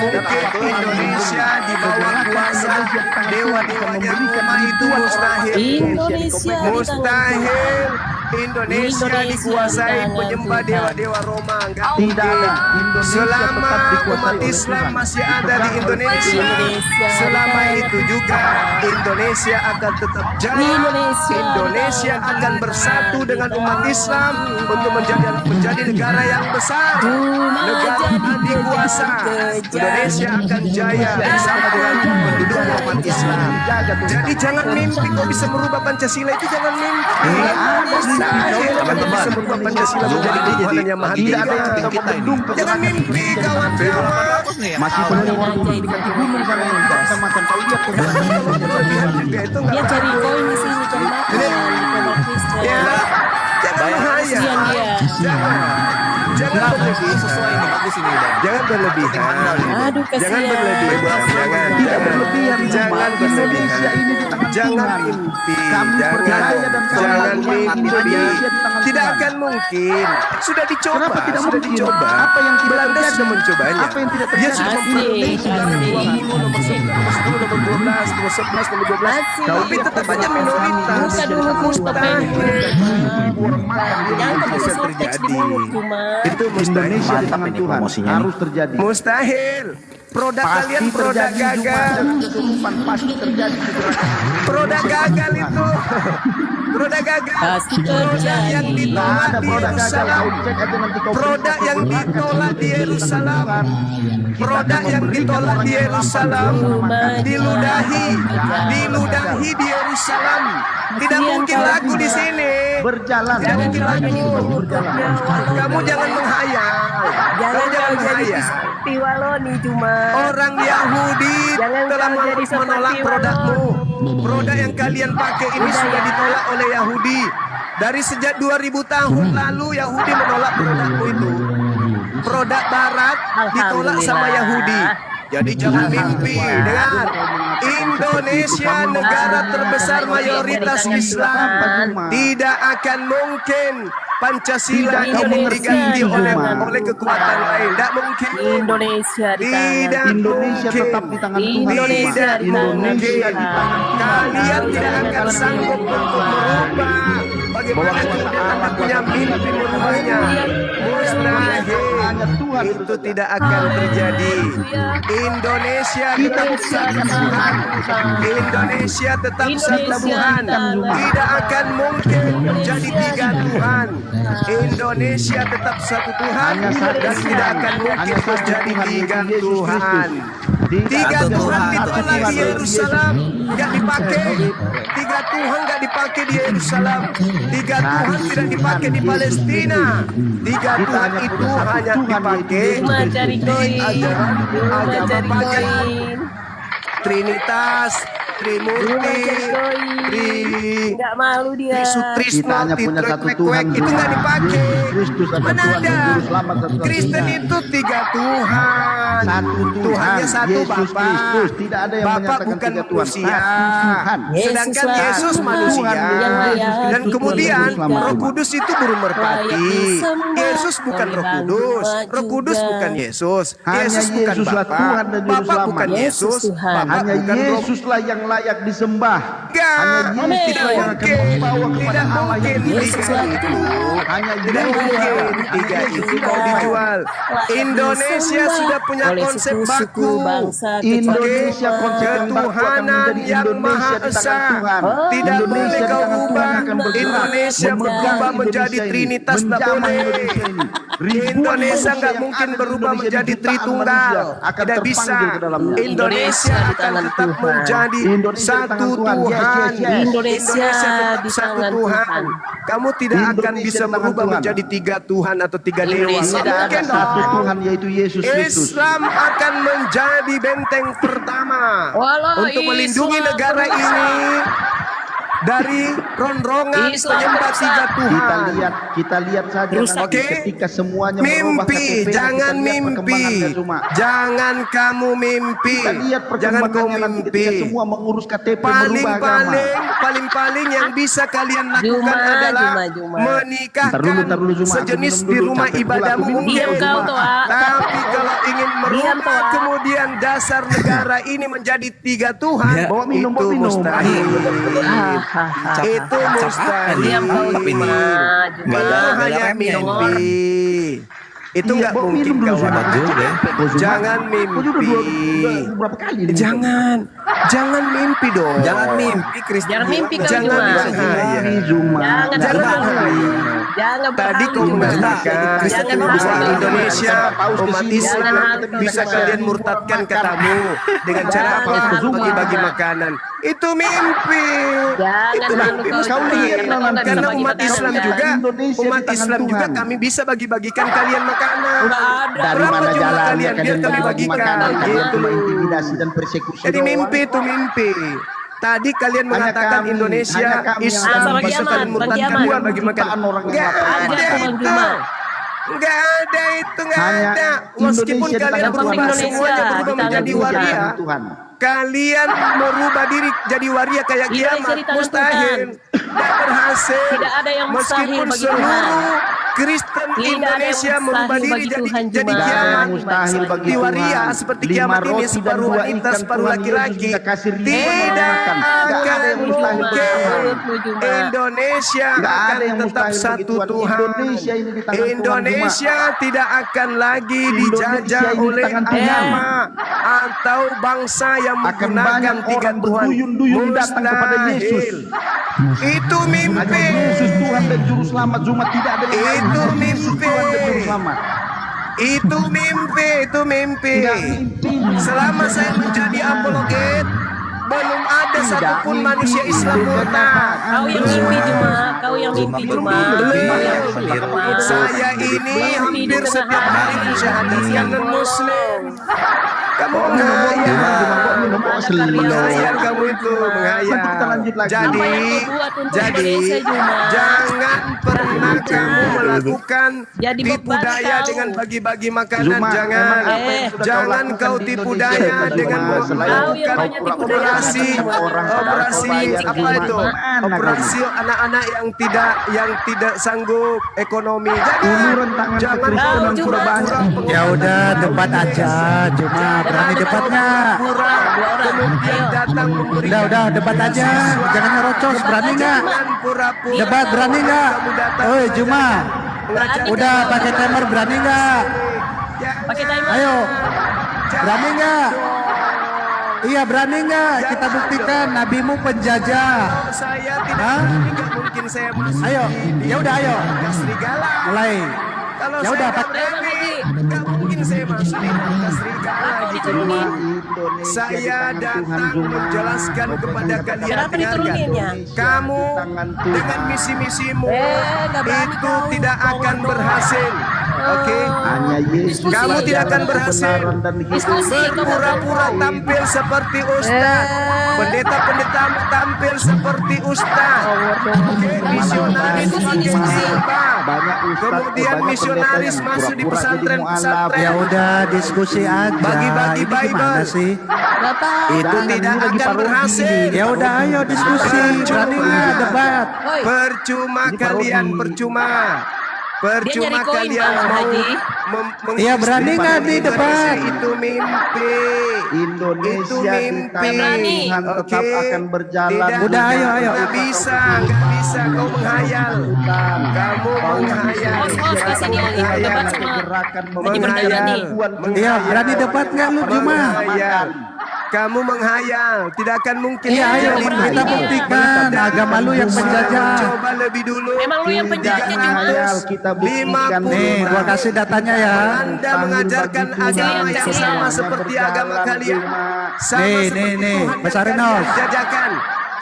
[SPEAKER 4] mungkin Indonesia di bawah kuasa dewa-dewanya Roma itu mustahil.
[SPEAKER 7] Indonesia di
[SPEAKER 4] Mustahil Indonesia dikuasai penyembah dewa-dewa Roma. Enggak mungkin. Selama umat Islam masih ada di Indonesia, selama itu juga Indonesia akan tetap jaya. Indonesia akan bersatu dengan umat Islam untuk menjadi negara yang besar, negara adikuasa. Indonesia akan jaya bersama dengan penduduk umat Islam. Jadi jangan mimpi kau bisa merubah Pancasila, itu jangan mimpi. Mustahil kamu bisa merubah Pancasila menjadi ketuhanan yang maha tinggi. Jangan mimpi kawan-kawan.
[SPEAKER 2] Masih penuh waktu dikasih gunung sana ini. Macam-macam kau lihat tuh.
[SPEAKER 7] Dia cari koin di sini kan makan Kristen.
[SPEAKER 4] Ya, jangan menghayal.
[SPEAKER 7] Kasihan dia.
[SPEAKER 4] Jangan berlebihan.
[SPEAKER 5] Sesuai ini bagus ini udah.
[SPEAKER 4] Jangan berlebihan.
[SPEAKER 7] Aduh kasihan.
[SPEAKER 4] Jangan berlebihan. Jangan berlebihan. Jangan berlebihan. Jangan mimpi. Jangan mimpi. Tidak akan mungkin. Sudah dicoba.
[SPEAKER 2] Kenapa tidak
[SPEAKER 4] Sudah
[SPEAKER 2] mungkin?
[SPEAKER 4] dicoba.
[SPEAKER 2] Apa yang tidak
[SPEAKER 4] Belanda
[SPEAKER 2] terjadi?
[SPEAKER 4] sudah mencobanya.
[SPEAKER 2] Apa yang tidak
[SPEAKER 4] Dia
[SPEAKER 2] terjadi?
[SPEAKER 4] sudah memproteksi nomor 20, nomor 11, nomor 10, nomor 12, nomor 11, nomor 12.
[SPEAKER 7] Masih.
[SPEAKER 4] Tapi tetap aja minoritas.
[SPEAKER 7] Buka dulu
[SPEAKER 4] Mustahil.
[SPEAKER 7] Jangan pakai
[SPEAKER 4] Bisa
[SPEAKER 7] softtex di
[SPEAKER 4] terjadi.
[SPEAKER 7] mulut Juma.
[SPEAKER 4] Itu mustahil.
[SPEAKER 2] Indonesia di tangan
[SPEAKER 5] ini
[SPEAKER 2] Tuhan
[SPEAKER 5] promosinya
[SPEAKER 2] harus terjadi.
[SPEAKER 4] Mustahil. Produk kalian produk gagal.
[SPEAKER 2] Pasti terjadi.
[SPEAKER 4] Produk gagal itu. Produk gagal.
[SPEAKER 7] Pasti
[SPEAKER 4] Produk
[SPEAKER 7] terjadi.
[SPEAKER 4] yang ditolak
[SPEAKER 2] Ada
[SPEAKER 4] di
[SPEAKER 2] produk gagal.
[SPEAKER 4] Yerusalem.
[SPEAKER 2] Kau cek aja nanti kau.
[SPEAKER 4] Produk yang ditolak di Yerusalem. Produk yang ditolak di Yerusalem. Diludahi di Yerusalem. Tidak mungkin laku di sini.
[SPEAKER 2] Berjalan.
[SPEAKER 4] Tidak mungkin laku. Kamu jangan menghayal. Kamu jangan menghayal.
[SPEAKER 7] Piwaloni Juma.
[SPEAKER 4] Orang Yahudi
[SPEAKER 7] Jangan
[SPEAKER 4] telah
[SPEAKER 7] kau jadi seperti
[SPEAKER 4] menolak produkmu. Produk yang kalian pakai ini sudah ditolak oleh Yahudi. Dari sejak 2000 tahun lalu Yahudi menolak produkmu itu. Produk Barat ditolak sama Yahudi. Jadi jangan mimpi. Dengar, Indonesia negara terbesar mayoritas Islam. Tidak akan mungkin Pancasila ini diganti oleh kekuatan lain. Tidak mungkin.
[SPEAKER 7] Indonesia di tangan.
[SPEAKER 4] Tidak
[SPEAKER 2] Indonesia
[SPEAKER 4] mungkin.
[SPEAKER 2] tetap di tangan Tuhan.
[SPEAKER 7] Indonesia di tangan
[SPEAKER 2] Indonesia di tangan Tuhan.
[SPEAKER 4] Kalian tidak akan sanggup untuk merubah. Bagaimana kemudian Anda punya mimpi merubahnya? Mustahil. Itu tidak akan terjadi. Indonesia tetap satu Tuhan. Indonesia tetap satu Tuhan. Tidak akan mungkin menjadi tiga Tuhan. Indonesia tetap satu Tuhan dan tidak akan mungkin menjadi tiga Tuhan. Tiga Tuhan itu adalah di Yerusalem nggak dipakai. Tiga Tuhan nggak dipakai di Yerusalem. Tiga Tuhan tidak dipakai di Palestina. Tiga Tuhan itu hanya dipakai
[SPEAKER 7] Cuma cari koin. Cuma cari koin.
[SPEAKER 4] Trinitas, Trimurti,
[SPEAKER 7] Nggak malu dia.
[SPEAKER 4] Trisutrisno,
[SPEAKER 2] Kita hanya punya satu Tuhan.
[SPEAKER 4] itu nggak dipakai.
[SPEAKER 2] Kristus adalah
[SPEAKER 4] Mana
[SPEAKER 2] Tuhan
[SPEAKER 4] ada?
[SPEAKER 2] dan Juru Selamat satu-satunya.
[SPEAKER 4] Kristen itu tiga Tuhan.
[SPEAKER 2] Satu Tuhan,
[SPEAKER 4] Tuhannya satu
[SPEAKER 2] Yesus
[SPEAKER 4] Bapa.
[SPEAKER 2] Kristus. Tidak ada yang
[SPEAKER 4] Bapak
[SPEAKER 2] menyatakan
[SPEAKER 4] bukan
[SPEAKER 2] tiga Tuhan.
[SPEAKER 4] manusia.
[SPEAKER 2] Tuhan.
[SPEAKER 4] Sedangkan
[SPEAKER 7] Yesus
[SPEAKER 4] Yesus
[SPEAKER 7] lah.
[SPEAKER 4] manusia.
[SPEAKER 7] Yang layak
[SPEAKER 4] Dan kemudian
[SPEAKER 2] disembah.
[SPEAKER 4] Roh Kudus itu burung merpati.
[SPEAKER 7] Layak disembah.
[SPEAKER 4] Yesus bukan Roh Kudus. Roh Kudus
[SPEAKER 7] juga.
[SPEAKER 4] bukan Yesus.
[SPEAKER 2] Hanya
[SPEAKER 4] Yesus bukan
[SPEAKER 2] Yesuslah
[SPEAKER 4] Bapa.
[SPEAKER 2] Tuhan dan Juru
[SPEAKER 4] Bapak bukan
[SPEAKER 2] Selamat.
[SPEAKER 4] Yesus.
[SPEAKER 7] Yesus Tuhan.
[SPEAKER 4] Bapak
[SPEAKER 2] Hanya
[SPEAKER 4] bukan Roh.
[SPEAKER 2] Yesuslah yang layak disembah.
[SPEAKER 4] Enggak,
[SPEAKER 2] Hanya Yesuslah
[SPEAKER 4] tidak
[SPEAKER 2] yang akan
[SPEAKER 4] mungkin,
[SPEAKER 2] membawa kepada
[SPEAKER 4] tidak
[SPEAKER 2] Allah yang
[SPEAKER 4] mungkin
[SPEAKER 7] Yesus
[SPEAKER 4] tiga
[SPEAKER 7] lah
[SPEAKER 4] itu,
[SPEAKER 2] Hanya
[SPEAKER 4] tidak
[SPEAKER 2] Yesuslah.
[SPEAKER 4] mungkin tiga itu mau dijual. Indonesia sudah punya
[SPEAKER 7] oleh
[SPEAKER 4] konsep
[SPEAKER 7] suku-suku
[SPEAKER 4] baku,
[SPEAKER 7] bangsa
[SPEAKER 2] Indonesia konsep yang baku akan
[SPEAKER 4] ketuhanan
[SPEAKER 2] menjadi
[SPEAKER 4] yang
[SPEAKER 2] Indonesia
[SPEAKER 4] maha
[SPEAKER 2] di
[SPEAKER 4] esa.
[SPEAKER 2] tangan Tuhan.
[SPEAKER 4] Tidak
[SPEAKER 2] Indonesia
[SPEAKER 4] boleh
[SPEAKER 2] di
[SPEAKER 4] kau
[SPEAKER 2] tangan Tuhan
[SPEAKER 4] ubah.
[SPEAKER 2] akan bergerak,
[SPEAKER 4] Indonesia
[SPEAKER 2] memegang
[SPEAKER 4] berubah menjadi
[SPEAKER 2] Indonesia ini,
[SPEAKER 4] trinitas, tidak
[SPEAKER 2] menjamah
[SPEAKER 4] boleh.
[SPEAKER 2] Indonesia ini. Ribuan
[SPEAKER 4] Indonesia
[SPEAKER 2] manusia
[SPEAKER 4] nggak
[SPEAKER 2] yang
[SPEAKER 4] mungkin
[SPEAKER 2] ada di
[SPEAKER 4] berubah
[SPEAKER 2] Indonesia,
[SPEAKER 4] menjadi
[SPEAKER 2] jutaan
[SPEAKER 4] Tritunggal,
[SPEAKER 2] manusia akan
[SPEAKER 4] tidak bisa.
[SPEAKER 2] terpanggil ke dalamnya.
[SPEAKER 4] Indonesia
[SPEAKER 7] di
[SPEAKER 4] akan
[SPEAKER 7] tangan
[SPEAKER 4] tetap
[SPEAKER 7] Tuhan.
[SPEAKER 4] menjadi
[SPEAKER 2] Indonesia di
[SPEAKER 4] satu
[SPEAKER 2] tangan Tuhan. Yes,
[SPEAKER 4] Tuhan.
[SPEAKER 2] yes, yes.
[SPEAKER 7] Indonesia
[SPEAKER 4] tetap
[SPEAKER 7] di
[SPEAKER 4] satu
[SPEAKER 7] tangan
[SPEAKER 4] Tuhan.
[SPEAKER 7] Tuhan.
[SPEAKER 4] Kamu tidak akan
[SPEAKER 2] Indonesia
[SPEAKER 4] bisa
[SPEAKER 2] di tangan
[SPEAKER 4] berubah
[SPEAKER 2] Tuhan.
[SPEAKER 4] menjadi tiga Tuhan atau tiga dewa.
[SPEAKER 7] Indonesia
[SPEAKER 4] Nggak
[SPEAKER 2] Tidak ada
[SPEAKER 4] mungkin
[SPEAKER 2] satu
[SPEAKER 4] dong.
[SPEAKER 2] Tuhan yaitu Yesus Kristus.
[SPEAKER 4] Islam akan menjadi benteng pertama
[SPEAKER 7] Walau
[SPEAKER 4] untuk melindungi
[SPEAKER 7] Islam
[SPEAKER 4] negara
[SPEAKER 7] bersatu.
[SPEAKER 4] ini dari ronrongan
[SPEAKER 7] Islam
[SPEAKER 4] penyembah
[SPEAKER 7] bersatu.
[SPEAKER 4] tiga Tuhan.
[SPEAKER 2] Kita lihat saja
[SPEAKER 7] Rusak.
[SPEAKER 2] nanti
[SPEAKER 4] Oke.
[SPEAKER 2] ketika semuanya merubah
[SPEAKER 4] Mimpi,
[SPEAKER 2] KTP,
[SPEAKER 4] jangan
[SPEAKER 2] kita lihat
[SPEAKER 4] mimpi,
[SPEAKER 2] perkembangannya cuma.
[SPEAKER 4] jangan kamu mimpi,
[SPEAKER 2] Kita lihat
[SPEAKER 4] jangan kau
[SPEAKER 2] perkembangannya nanti
[SPEAKER 4] mimpi.
[SPEAKER 2] ketika semua mengurus KTP merubah agama.
[SPEAKER 4] Paling yang bisa kalian lakukan
[SPEAKER 7] Juma,
[SPEAKER 4] adalah
[SPEAKER 7] Juma.
[SPEAKER 4] menikahkan
[SPEAKER 2] Ntar dulu, Juma. Aku
[SPEAKER 4] sejenis
[SPEAKER 2] minum
[SPEAKER 4] di
[SPEAKER 2] dulu,
[SPEAKER 4] rumah
[SPEAKER 2] capek pula
[SPEAKER 4] ibadahmu
[SPEAKER 2] aku minum.
[SPEAKER 4] mungkin.
[SPEAKER 7] Diam kau, Toa.
[SPEAKER 4] Tapi kalau ingin
[SPEAKER 7] Diam,
[SPEAKER 4] merubah
[SPEAKER 7] Toa.
[SPEAKER 4] kemudian dasar negara ini menjadi tiga Tuhan,
[SPEAKER 2] Bawa minum,
[SPEAKER 4] itu
[SPEAKER 2] bawa minum.
[SPEAKER 4] mustahil.
[SPEAKER 7] Hahaha.
[SPEAKER 4] Itu mustahil.
[SPEAKER 7] Diam kau Juma.
[SPEAKER 5] Nggak ada
[SPEAKER 4] Itu hanya
[SPEAKER 5] remnya ini.
[SPEAKER 4] mimpi. Itu
[SPEAKER 2] Iya,
[SPEAKER 4] nggak
[SPEAKER 2] bawa
[SPEAKER 4] mungkin
[SPEAKER 2] minum dulu,
[SPEAKER 4] kawan.
[SPEAKER 2] Zuma.
[SPEAKER 5] juga ya.
[SPEAKER 4] Jangan
[SPEAKER 2] Kau juga
[SPEAKER 4] mimpi.
[SPEAKER 2] berapa kali ini?
[SPEAKER 4] Jangan mimpi dong.
[SPEAKER 5] Jangan mimpi Kristen.
[SPEAKER 7] Jangan mimpi kau
[SPEAKER 4] Jangan
[SPEAKER 7] Juma.
[SPEAKER 4] bahaya.
[SPEAKER 2] Zuma.
[SPEAKER 7] Jangan
[SPEAKER 4] Jangan
[SPEAKER 7] berhalu.
[SPEAKER 4] bahaya.
[SPEAKER 7] Jangan
[SPEAKER 4] Tadi kau
[SPEAKER 7] berhalu.
[SPEAKER 4] mengatakan
[SPEAKER 7] Jangan
[SPEAKER 4] bahwa
[SPEAKER 7] berhalu.
[SPEAKER 4] Indonesia umat Islam
[SPEAKER 7] Jangan
[SPEAKER 4] bisa
[SPEAKER 7] halu.
[SPEAKER 4] kalian murtadkan katamu dengan cara apa?
[SPEAKER 7] Jangan
[SPEAKER 4] Untuk bagi-bagi
[SPEAKER 7] halu.
[SPEAKER 4] makanan. Itu mimpi.
[SPEAKER 7] Jangan
[SPEAKER 4] Itulah
[SPEAKER 7] halu kau
[SPEAKER 2] kau
[SPEAKER 7] Juma.
[SPEAKER 2] lihat
[SPEAKER 7] Karena kau nggak
[SPEAKER 4] karena
[SPEAKER 7] bisa
[SPEAKER 4] umat
[SPEAKER 7] bagi
[SPEAKER 4] Islam
[SPEAKER 7] makanan.
[SPEAKER 4] juga,
[SPEAKER 2] Indonesia di
[SPEAKER 4] umat
[SPEAKER 2] tangan
[SPEAKER 4] Islam juga
[SPEAKER 2] Tuhan.
[SPEAKER 4] kami bisa bagi-bagikan kalian makanan.
[SPEAKER 7] Nggak ada.
[SPEAKER 2] Dari
[SPEAKER 4] Berapa
[SPEAKER 2] mana
[SPEAKER 4] jumlah
[SPEAKER 2] jalannya
[SPEAKER 4] kalian? Biar kami bagikan.
[SPEAKER 2] makanan karena
[SPEAKER 4] Gitu.
[SPEAKER 2] cuma intimidasi dan persekusi
[SPEAKER 4] Jadi
[SPEAKER 2] doang.
[SPEAKER 4] mimpi itu mimpi. Tadi kalian
[SPEAKER 2] Hanya
[SPEAKER 4] mengatakan
[SPEAKER 2] kami,
[SPEAKER 4] Indonesia
[SPEAKER 2] hanya kami yang
[SPEAKER 4] Islam
[SPEAKER 7] akan
[SPEAKER 4] bisa
[SPEAKER 7] bagi
[SPEAKER 4] kalian
[SPEAKER 7] aman,
[SPEAKER 4] murtadkan
[SPEAKER 7] bagi
[SPEAKER 4] dua
[SPEAKER 7] aman.
[SPEAKER 4] bagi makan.
[SPEAKER 2] Jutaan orang yang
[SPEAKER 4] Nggak
[SPEAKER 2] lapar.
[SPEAKER 7] Ada
[SPEAKER 4] ada
[SPEAKER 7] Bang
[SPEAKER 4] itu.
[SPEAKER 7] Juma.
[SPEAKER 4] Nggak ada itu, nggak
[SPEAKER 2] Hanya
[SPEAKER 4] ada. Meskipun
[SPEAKER 2] Indonesia di
[SPEAKER 4] kalian
[SPEAKER 2] tangan
[SPEAKER 4] berubah
[SPEAKER 7] Tuhan.
[SPEAKER 4] semuanya
[SPEAKER 7] Indonesia
[SPEAKER 4] berubah
[SPEAKER 7] di tangan
[SPEAKER 4] menjadi
[SPEAKER 7] Tuhan.
[SPEAKER 4] waria.
[SPEAKER 2] Tuhan.
[SPEAKER 4] Kalian merubah diri jadi waria kayak
[SPEAKER 7] Indonesia
[SPEAKER 4] kiamat.
[SPEAKER 7] di tangan
[SPEAKER 4] Mustahil. Tidak berhasil.
[SPEAKER 7] Tidak ada yang mustahil
[SPEAKER 4] Meskipun
[SPEAKER 7] bagi
[SPEAKER 4] seluruh Kristen
[SPEAKER 7] Tidak ada yang
[SPEAKER 4] Indonesia
[SPEAKER 7] mustahil
[SPEAKER 4] merubah diri
[SPEAKER 7] bagi
[SPEAKER 4] jadi
[SPEAKER 7] Tuhan,
[SPEAKER 4] jadi
[SPEAKER 7] Juma.
[SPEAKER 2] Tidak ada
[SPEAKER 4] kiamat.
[SPEAKER 2] yang mustahil bagi
[SPEAKER 4] Di waria
[SPEAKER 2] Tuhan.
[SPEAKER 4] seperti
[SPEAKER 2] 5
[SPEAKER 4] kiamat ini
[SPEAKER 2] roti dan
[SPEAKER 4] separuh
[SPEAKER 2] 2
[SPEAKER 4] wanita
[SPEAKER 2] ikan
[SPEAKER 4] separuh
[SPEAKER 2] Tuhan
[SPEAKER 4] laki-laki.
[SPEAKER 2] Yesus sudah kasih ribuan orang
[SPEAKER 4] Tidak
[SPEAKER 2] makan. Tidak ada yang
[SPEAKER 4] akan
[SPEAKER 2] mustahil bagi Tuhan.
[SPEAKER 4] mungkin. Indonesia
[SPEAKER 2] Nggak ada
[SPEAKER 4] akan
[SPEAKER 2] yang
[SPEAKER 4] tetap
[SPEAKER 2] mustahil bagi
[SPEAKER 4] satu
[SPEAKER 2] Tuhan.
[SPEAKER 4] Tuhan.
[SPEAKER 2] Indonesia ini di tangan Tuhan,
[SPEAKER 4] Indonesia tidak akan lagi
[SPEAKER 2] Indonesia
[SPEAKER 4] dijajah
[SPEAKER 2] ini di
[SPEAKER 4] oleh
[SPEAKER 2] tangan Tuhan.
[SPEAKER 4] agama atau bangsa yang
[SPEAKER 2] Akan
[SPEAKER 4] menggunakan
[SPEAKER 2] banyak
[SPEAKER 4] tiga
[SPEAKER 2] orang
[SPEAKER 4] Tuhan.
[SPEAKER 2] berduyun-duyun datang kepada Yesus.
[SPEAKER 4] Itu
[SPEAKER 2] Hanya
[SPEAKER 4] mimpi.
[SPEAKER 2] Yesus Tuhan dan Juru Selamat. Zuma tidak ada yang lain.
[SPEAKER 4] Itu
[SPEAKER 2] Hanya Yesus
[SPEAKER 4] mimpi.
[SPEAKER 2] Tuhan dan Juru Selamat.
[SPEAKER 4] Itu mimpi, itu mimpi.
[SPEAKER 2] Tidak mimpi.
[SPEAKER 4] Selama saya menjadi apologet, belum ada
[SPEAKER 2] Tidak
[SPEAKER 4] satupun
[SPEAKER 2] mimpi.
[SPEAKER 4] manusia Islam murtad.
[SPEAKER 7] Kau yang mimpi Juma. Kau yang mimpi Juma. Kau yang mimpi Juma.
[SPEAKER 4] Saya ini hampir setiap hari mensyahadati non muslim. Kamu ngayal. menghayal kamu itu, menghayal.
[SPEAKER 2] Kita lanjut lagi.
[SPEAKER 4] Jadi,
[SPEAKER 7] Apa yang kau buat untuk
[SPEAKER 4] jadi
[SPEAKER 7] Indonesia, Juma?
[SPEAKER 4] jangan pernah kamu melakukan
[SPEAKER 7] Jadi
[SPEAKER 4] tipu
[SPEAKER 7] beban
[SPEAKER 4] daya
[SPEAKER 7] kau.
[SPEAKER 4] dengan bagi-bagi makanan.
[SPEAKER 2] Zuma,
[SPEAKER 4] Jangan,
[SPEAKER 2] emang apa yang sudah
[SPEAKER 4] jangan
[SPEAKER 2] kau
[SPEAKER 4] kau
[SPEAKER 2] lakukan di
[SPEAKER 4] tipu
[SPEAKER 2] Indonesia
[SPEAKER 4] daya
[SPEAKER 2] itu,
[SPEAKER 4] dengan
[SPEAKER 2] Zuma? Selain
[SPEAKER 7] Kau yang
[SPEAKER 2] kau
[SPEAKER 7] banyak tipu daya
[SPEAKER 4] operasi,
[SPEAKER 7] sama
[SPEAKER 2] orang pada
[SPEAKER 4] operasi
[SPEAKER 2] kau bayar
[SPEAKER 4] apa
[SPEAKER 2] Zuma.
[SPEAKER 4] itu?
[SPEAKER 2] Mana
[SPEAKER 4] Operasi anak-anak yang tidak sanggup ekonomi.
[SPEAKER 2] Uluran tangan ke
[SPEAKER 4] Jangan
[SPEAKER 2] Kristen
[SPEAKER 4] kau
[SPEAKER 2] yang sudah banyak.
[SPEAKER 6] Ya udah debat aja, cuma berani debat nggak?
[SPEAKER 4] Kemudian datang memberi.
[SPEAKER 6] Udah debat aja, jangan nyerocos, berani nggak?
[SPEAKER 4] Pura-pura.
[SPEAKER 6] Debat berani nggak?
[SPEAKER 4] Kamu datang
[SPEAKER 6] Oi Juma,
[SPEAKER 4] mengajak
[SPEAKER 6] udah pakai timer berani nggak?
[SPEAKER 7] Pakai timer.
[SPEAKER 6] Ayo, berani nggak? Iya berani nggak? Kita buktikan nabimu penjajah.
[SPEAKER 4] Kalau saya tidak
[SPEAKER 6] Hah?
[SPEAKER 4] berani, nggak mungkin saya masuk.
[SPEAKER 6] Ayo, ya udah ayo,
[SPEAKER 4] Gas serigala.
[SPEAKER 6] mulai.
[SPEAKER 4] Kalau
[SPEAKER 6] Ya
[SPEAKER 4] saya
[SPEAKER 6] udah,
[SPEAKER 4] nggak
[SPEAKER 6] Pak.
[SPEAKER 4] berani, nggak mungkin saya masuk di gas serigala gitu.
[SPEAKER 7] Diturunin.
[SPEAKER 2] Indonesia
[SPEAKER 4] Saya
[SPEAKER 2] di tangan
[SPEAKER 4] datang
[SPEAKER 2] Tuhan, Zuma.
[SPEAKER 4] menjelaskan kepada kalian.
[SPEAKER 7] Kenapa
[SPEAKER 4] dengarkan.
[SPEAKER 7] dituruninnya?
[SPEAKER 4] Kamu
[SPEAKER 2] Tangan Tuhan.
[SPEAKER 4] dengan misi-misimu
[SPEAKER 7] nggak berani
[SPEAKER 4] itu
[SPEAKER 7] kau.
[SPEAKER 4] tidak akan berhasil. Oke?
[SPEAKER 2] Hanya Yesus
[SPEAKER 7] Diskusi.
[SPEAKER 4] Kamu tidak akan
[SPEAKER 2] jalan
[SPEAKER 4] berhasil.
[SPEAKER 2] kebenaran dan hidup.
[SPEAKER 7] Diskusi.
[SPEAKER 4] Berpura-pura tampil seperti ustaz. Pendeta-pendeta tampil seperti ustaz. Oke, misionaris
[SPEAKER 7] Diskusi,
[SPEAKER 4] di
[SPEAKER 7] diskusi.
[SPEAKER 4] Zimbabwe.
[SPEAKER 2] Banyak ustaz,
[SPEAKER 4] Kemudian
[SPEAKER 2] banyak
[SPEAKER 4] misionaris
[SPEAKER 2] pendeta yang
[SPEAKER 4] masuk di
[SPEAKER 2] pura-pura jadi
[SPEAKER 4] pesantren-pesantren.
[SPEAKER 6] Ya udah diskusi aja.
[SPEAKER 4] Bagi-bagi
[SPEAKER 6] Ini gimana
[SPEAKER 4] Bible.
[SPEAKER 6] sih?
[SPEAKER 7] Nggak tahu.
[SPEAKER 4] Itu
[SPEAKER 2] Jangan,
[SPEAKER 4] tidak
[SPEAKER 2] ini lagi
[SPEAKER 4] akan
[SPEAKER 2] parodi
[SPEAKER 4] berhasil.
[SPEAKER 2] ini.
[SPEAKER 6] Ya udah ayo diskusi, berani nggak debat?
[SPEAKER 7] Woi,
[SPEAKER 4] Percuma
[SPEAKER 2] Ini
[SPEAKER 4] kalian,
[SPEAKER 2] parodi.
[SPEAKER 4] percuma.
[SPEAKER 7] Dia
[SPEAKER 4] Percuma
[SPEAKER 7] nyari koin,
[SPEAKER 4] kalian
[SPEAKER 7] Bang
[SPEAKER 4] mau
[SPEAKER 7] Haji.
[SPEAKER 6] Iya, berani nggak di
[SPEAKER 4] Indonesia
[SPEAKER 6] depan?
[SPEAKER 4] itu mimpi.
[SPEAKER 2] Indonesia
[SPEAKER 4] Itu
[SPEAKER 2] di
[SPEAKER 4] mimpi.
[SPEAKER 2] tangan Tuhan tetap
[SPEAKER 4] Oke.
[SPEAKER 2] akan berjalan.
[SPEAKER 4] Tidak.
[SPEAKER 6] Udah, ayo.
[SPEAKER 4] Nggak bisa, nggak bisa. Kau menghayal. Kamu menghayal.
[SPEAKER 7] Host, kasih dia debat sama Haji Merdani.
[SPEAKER 6] Iya berani debat nggak lu Juma?
[SPEAKER 4] Menghayal. Kamu menghayal, tidak akan mungkin.
[SPEAKER 6] Iya ayo
[SPEAKER 7] berani
[SPEAKER 6] kita
[SPEAKER 7] dia.
[SPEAKER 6] buktikan agama lu yang penjajah.
[SPEAKER 4] Coba lebih dulu.
[SPEAKER 7] Emang lu yang penjajah, Juma?
[SPEAKER 2] Menghayal, kita buktikan.
[SPEAKER 4] 50
[SPEAKER 6] Nih gua kasih datanya ya.
[SPEAKER 4] Anda mengajarkan agama yang sama seperti agama kalian. Sama
[SPEAKER 6] Nih,
[SPEAKER 4] seperti
[SPEAKER 6] nih,
[SPEAKER 4] Tuhan yang
[SPEAKER 6] besarin,
[SPEAKER 4] kalian
[SPEAKER 6] Nos.
[SPEAKER 4] jajakan.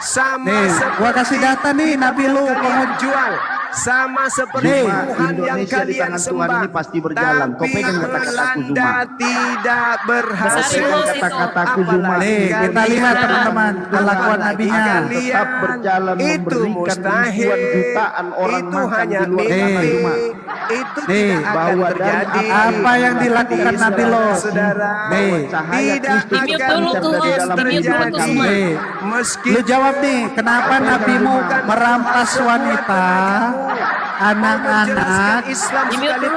[SPEAKER 4] Sama
[SPEAKER 6] Nih, gua
[SPEAKER 4] seperti
[SPEAKER 6] kasih data nih, nabi lu,
[SPEAKER 4] kalian
[SPEAKER 6] kamu-
[SPEAKER 4] jual. Sama seperti
[SPEAKER 6] Nih,
[SPEAKER 4] Tuhan yang
[SPEAKER 2] Indonesia di
[SPEAKER 4] kalian
[SPEAKER 2] tangan Tuhan
[SPEAKER 4] sembah.
[SPEAKER 2] ini pasti berjalan. Kau
[SPEAKER 4] Tapi
[SPEAKER 2] pegang kata-kataku,
[SPEAKER 4] Belanda
[SPEAKER 2] Zuma.
[SPEAKER 4] tidak berhasil.
[SPEAKER 7] Besarin, Nos, itu.
[SPEAKER 2] Kata-kataku, Zuma.
[SPEAKER 6] Nih kita lihat teman-teman kelakuan nabinya.
[SPEAKER 2] Tetap berjalan
[SPEAKER 4] Itu
[SPEAKER 2] memberikan
[SPEAKER 4] mustahil.
[SPEAKER 2] ribuan jutaan orang
[SPEAKER 4] Itu
[SPEAKER 2] makan
[SPEAKER 4] hanya
[SPEAKER 2] di luar
[SPEAKER 4] mimpi.
[SPEAKER 2] sana, Zuma.
[SPEAKER 4] Itu
[SPEAKER 6] Nih,
[SPEAKER 4] tidak akan
[SPEAKER 2] bahwa dan
[SPEAKER 4] terjadi.
[SPEAKER 6] apa yang dilakukan Nabi lo?
[SPEAKER 4] Saudara,
[SPEAKER 6] Nih,
[SPEAKER 2] cahaya
[SPEAKER 4] tidak
[SPEAKER 2] Kristus
[SPEAKER 7] Dimute
[SPEAKER 4] akan
[SPEAKER 7] dulu tuh,
[SPEAKER 2] terjadi
[SPEAKER 7] Host.
[SPEAKER 2] dalam
[SPEAKER 7] Dimute dulu
[SPEAKER 2] kehidupan
[SPEAKER 7] tuh
[SPEAKER 2] kami.
[SPEAKER 7] semua.
[SPEAKER 6] Nih,
[SPEAKER 4] meski
[SPEAKER 6] lu jawab nih, kenapa nabimu merampas wanita, anak-anak,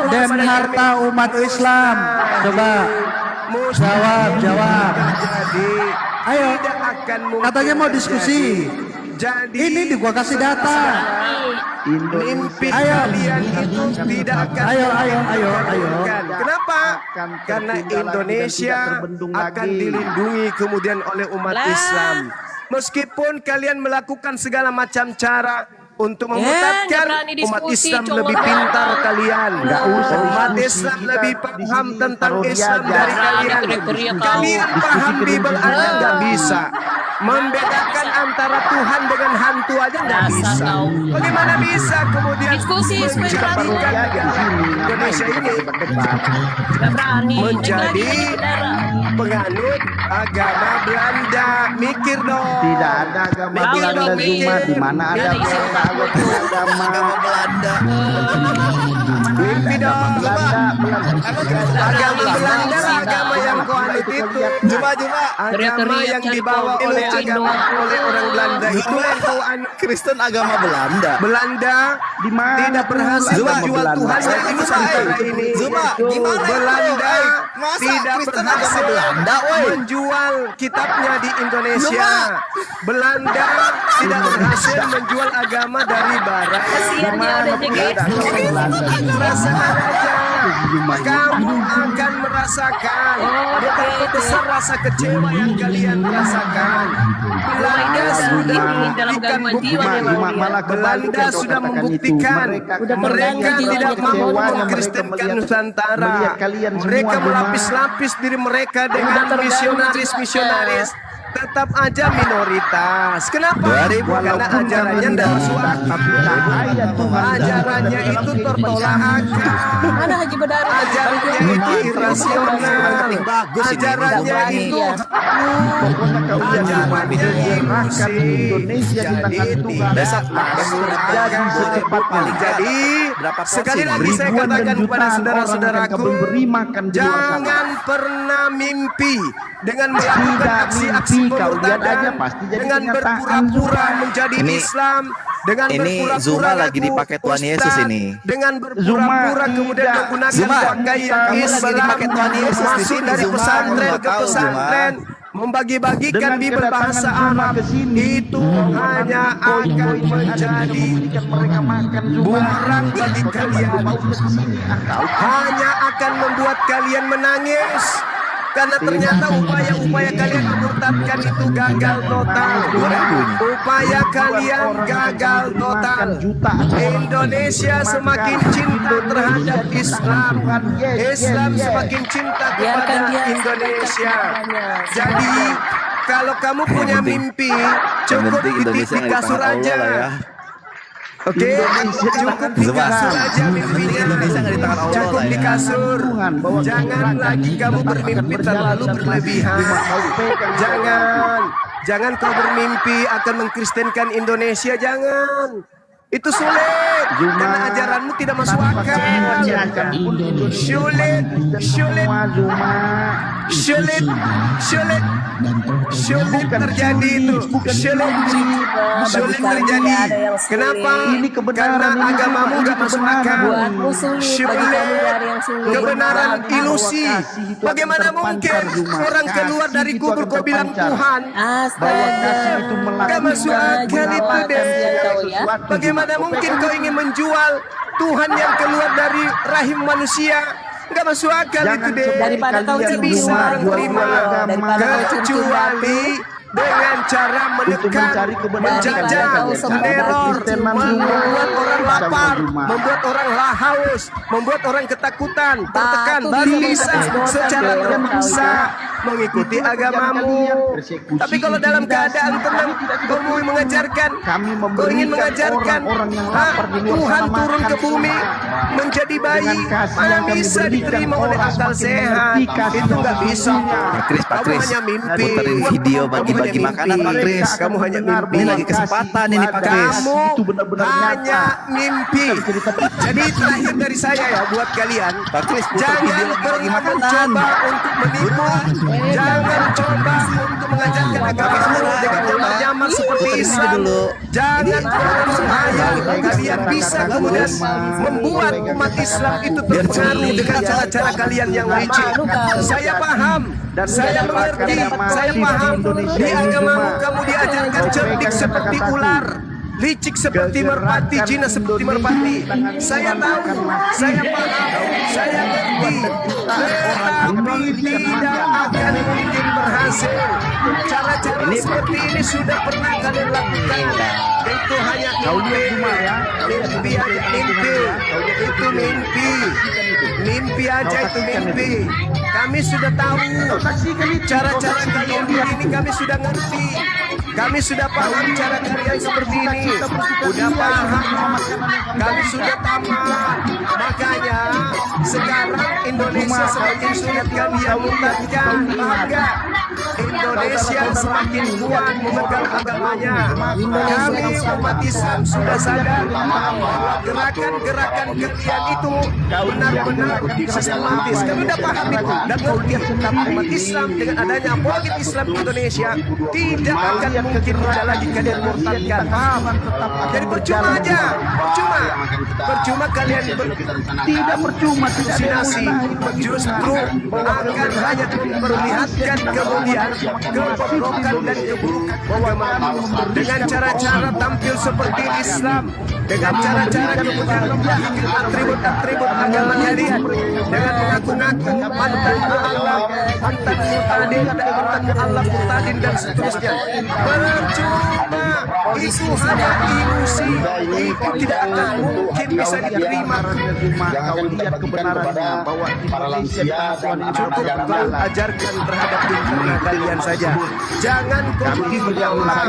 [SPEAKER 6] dan harta umat Islam? Coba jawab. Ayo, katanya mau diskusi.
[SPEAKER 4] Jadi
[SPEAKER 6] Ini di gua kasih data.
[SPEAKER 4] mimpi
[SPEAKER 6] Ayo.
[SPEAKER 4] kalian itu tidak akan
[SPEAKER 6] Ayo.
[SPEAKER 4] terwujudkan. Kenapa?
[SPEAKER 2] Akan
[SPEAKER 4] Karena
[SPEAKER 2] tertinggal lagi dan
[SPEAKER 4] Indonesia
[SPEAKER 2] tidak terbendung
[SPEAKER 4] akan
[SPEAKER 2] lagi.
[SPEAKER 4] dilindungi kemudian oleh umat
[SPEAKER 7] Lah.
[SPEAKER 4] Islam. Meskipun kalian melakukan segala macam cara untuk
[SPEAKER 7] nggak
[SPEAKER 4] memutarkan
[SPEAKER 7] berani
[SPEAKER 4] umat
[SPEAKER 7] diskusi,
[SPEAKER 4] Islam
[SPEAKER 7] cowok
[SPEAKER 4] lebih
[SPEAKER 7] doang.
[SPEAKER 4] pintar kalian.
[SPEAKER 2] Nggak usah
[SPEAKER 4] Umat
[SPEAKER 2] diskusi,
[SPEAKER 4] Islam
[SPEAKER 2] kita
[SPEAKER 4] lebih
[SPEAKER 2] di
[SPEAKER 4] paham
[SPEAKER 2] sini
[SPEAKER 4] tentang
[SPEAKER 2] parodi
[SPEAKER 4] Islam
[SPEAKER 2] aja.
[SPEAKER 4] dari
[SPEAKER 7] Berani
[SPEAKER 4] kalian.
[SPEAKER 7] teriak-teriak kau.
[SPEAKER 4] Kalian paham
[SPEAKER 2] Diskusi
[SPEAKER 4] Bible
[SPEAKER 2] dengan
[SPEAKER 4] aja
[SPEAKER 2] Tuhan.
[SPEAKER 4] nggak bisa. Membedakan antara Tuhan dengan hantu aja nggak
[SPEAKER 7] Dasar
[SPEAKER 4] bisa.
[SPEAKER 7] kau.
[SPEAKER 4] Bagaimana bisa kemudian
[SPEAKER 7] Diskusi, supaya berani.
[SPEAKER 4] menjadikan negara Indonesia ini
[SPEAKER 7] Nggak berani.
[SPEAKER 4] menjadi
[SPEAKER 7] Lagi, saudara.
[SPEAKER 4] penganut agama Belanda? Mikir dong.
[SPEAKER 2] Tidak ada agama
[SPEAKER 4] Mikir
[SPEAKER 2] Belanda,
[SPEAKER 4] dong,
[SPEAKER 2] Zuma.
[SPEAKER 4] mikir.
[SPEAKER 2] Di mana ada
[SPEAKER 7] Nggak ada isi
[SPEAKER 2] mereka agama
[SPEAKER 5] Belanda.
[SPEAKER 4] Mimpi dong.
[SPEAKER 2] Belanda.
[SPEAKER 4] Agama Belanda lah agama yang kau anut itu.
[SPEAKER 5] Juma.
[SPEAKER 4] Agama
[SPEAKER 7] Teriak-teriak
[SPEAKER 4] yang
[SPEAKER 7] cari
[SPEAKER 4] dibawa
[SPEAKER 7] koin,
[SPEAKER 4] oleh
[SPEAKER 7] koin
[SPEAKER 4] agama
[SPEAKER 7] doang.
[SPEAKER 4] oleh orang Belanda itu yang kau anut.
[SPEAKER 5] Kristen agama Belanda.
[SPEAKER 4] Belanda
[SPEAKER 2] Di mana
[SPEAKER 4] tidak berhasil
[SPEAKER 2] Zuma,
[SPEAKER 4] menjual
[SPEAKER 2] Belanda?
[SPEAKER 4] Tuhan yang di Nusantara ini.
[SPEAKER 5] Zuma, gimana itu?
[SPEAKER 4] Belanda
[SPEAKER 5] Masa
[SPEAKER 4] tidak
[SPEAKER 5] Kristen
[SPEAKER 4] berhasil
[SPEAKER 5] agama Belanda, woi?
[SPEAKER 4] menjual kitabnya di Indonesia. Belanda tidak berhasil menjual agama dari Barat.
[SPEAKER 7] Kasihan dia udah jengit.
[SPEAKER 4] Rasakan aja. Kamu akan merasakan betapa besar rasa kecewa yang kalian rasakan. Belanda
[SPEAKER 7] Ini
[SPEAKER 4] sudah
[SPEAKER 7] ini dalam
[SPEAKER 4] membuktikan
[SPEAKER 7] gangguan jiwa dia, Bang, dia.
[SPEAKER 2] malah kebalik
[SPEAKER 4] Belanda
[SPEAKER 2] yang kau
[SPEAKER 4] sudah
[SPEAKER 2] katakan
[SPEAKER 4] membuktikan
[SPEAKER 2] itu.
[SPEAKER 7] Udah
[SPEAKER 4] mereka
[SPEAKER 7] terganggu
[SPEAKER 4] tidak
[SPEAKER 7] jiwanya,
[SPEAKER 4] mampu
[SPEAKER 2] kecewanya
[SPEAKER 4] mengkristenkan
[SPEAKER 2] mereka
[SPEAKER 4] Nusantara.
[SPEAKER 2] melihat kalian semua
[SPEAKER 4] Mereka
[SPEAKER 2] Zuma.
[SPEAKER 4] melapis-lapis diri mereka dengan
[SPEAKER 7] terganggu
[SPEAKER 4] misionaris-misionaris. tetap aja minoritas. Kenapa? Karena ajarannya tidak masuk akal. Ajarannya itu tertolak akal.
[SPEAKER 7] Mana Haji Badari?
[SPEAKER 4] Ajarannya itu irasional. Ajarannya itu jadi sekali lagi saya katakan kepada saudara-saudaraku, jangan pernah mimpi dengan melakukan aksi-aksi pemurtadan, dengan berpura-pura menjadi Islam, dengan berpura-pura
[SPEAKER 5] Zuma lagi dipakai Tuhan Yesus ini.
[SPEAKER 4] dengan berpura-pura kemudian menggunakan pakaian Islam,
[SPEAKER 5] dipakai Tuhan Yesus di
[SPEAKER 4] masuk
[SPEAKER 5] sini,
[SPEAKER 4] dari
[SPEAKER 5] Zuma.
[SPEAKER 4] pesantren
[SPEAKER 5] Nggak
[SPEAKER 4] ke
[SPEAKER 5] tahu,
[SPEAKER 4] pesantren, membagi-bagikan Bible bahasa Arab, itu hanya akan menjadi bumerang bagi kalian, hanya akan membuat kalian menangis. Karena ternyata upaya-upaya kalian memurtadkan itu gagal total. Upaya kalian gagal total. Indonesia semakin cinta terhadap Islam. Islam semakin cinta kepada Indonesia. Jadi kalau kamu punya mimpi, cukup titik di kasur aja. Oke, cukup di kasur aja mimpinya.
[SPEAKER 5] Indonesia nggak di tangan Allah
[SPEAKER 4] Cukup
[SPEAKER 5] lah
[SPEAKER 4] di
[SPEAKER 5] ya.
[SPEAKER 4] kasur. Jangan lagi kamu bermimpi terlalu berlebihan. Jangan kau bermimpi akan mengkristenkan Indonesia. Jangan. Itu sulit karena ajaranmu tidak masuk akal. Sulit terjadi itu. Sulit terjadi. Kenapa? Karena agamamu gak masuk akal.
[SPEAKER 7] Buatmu sulit, bagi kamu dari yang sulit.
[SPEAKER 4] Kebenaran ilusi. Bagaimana mungkin orang keluar dari kubur kau bilang Tuhan?
[SPEAKER 7] Astaga.
[SPEAKER 4] Gak masuk akal itu deh. Bagaimana mungkin kau ingin menjual Tuhan yang keluar dari rahim manusia? Gak masuk akal itu deh.
[SPEAKER 7] Daripada kau
[SPEAKER 4] Tidak
[SPEAKER 7] cium
[SPEAKER 4] bisa
[SPEAKER 7] orang
[SPEAKER 4] terima.
[SPEAKER 7] daripada kau cium
[SPEAKER 4] Kecuali dengan cara menekan, menjajah, meneror, membuat orang lapar, membuat orang haus, membuat orang ketakutan, tertekan, baru bisa secara berbisa mengikuti agamamu. Tapi kalau dalam keadaan tenang, kau ingin mengajarkan, Tuhan turun ke bumi menjadi bayi, mana bisa diterima oleh akal sehat? Itu nggak bisa.
[SPEAKER 5] Pak Kris,
[SPEAKER 4] Hanya mimpi.
[SPEAKER 5] puterin video bagi-bagi makanan Pak Kris.
[SPEAKER 4] Kamu hanya mimpi.
[SPEAKER 5] Ini lagi kesempatan ini Pak Kris.
[SPEAKER 4] Kamu hanya mimpi. Jadi terakhir dari saya ya buat kalian,
[SPEAKER 5] Pak Kris, putar video
[SPEAKER 4] jangan
[SPEAKER 5] bagi-bagi
[SPEAKER 4] pernah
[SPEAKER 5] makanan.
[SPEAKER 4] mencoba untuk menipu, jangan coba untuk mengajarkan agamamu dengan nyamar-nyamar seperti Islam. Jangan pernah menghayal kalian bisa kemudian membuat umat Islam itu terpengaruh dengan cara-cara kalian yang licik. Saya paham, saya mengerti, saya paham. Di agamamu kamu diajarkan cerdik seperti ular, licik seperti merpati, jinak seperti merpati. Saya tahu, saya paham, saya mengerti. Tetapi tidak akan mungkin berhasil. Cara-cara seperti ini sudah pernah kalian lakukan. Itu hanya mimpi aja, mimpi. Itu mimpi. Mimpi aja itu mimpi. Kami sudah tahu cara-cara kalian ini, kami sudah ngerti. Kami sudah paham cara kalian seperti ini. Sudah paham. Kami sudah tamat. Makanya sekarang Indonesia semakin sulit kalian murtadkan. Paham gak? Indonesia semakin kuat memegang agamanya. Kami umat Islam sudah sadar bahwa gerakan-gerakan kalian itu benar-benar sistematis. Kami sudah paham itu dan ngerti. Umat Islam dengan adanya politik Islam di Indonesia tidak akan mungkin mudah lagi kalian murtadkan. Jadi percuma aja, percuma kalian tidak percuma halusinasi, justru akan hanya memperlihatkan kemudian kebobrokan dan keburukan agama dengan cara-cara tampil seperti Islam, dengan cara-cara kemudian atribut-atribut agama kalian, dengan mengaku-ngaku mantan Allah, mantan mutadin, mantan Allah mutadin dan seterusnya. Percuma, itu hanya ilusi, itu tidak akan mungkin bisa diterima.
[SPEAKER 2] Kau lihat kebenarannya bahwa Indonesia
[SPEAKER 4] Cukup kau ajarkan terhadap internal kalian saja. Jangan kau melakukan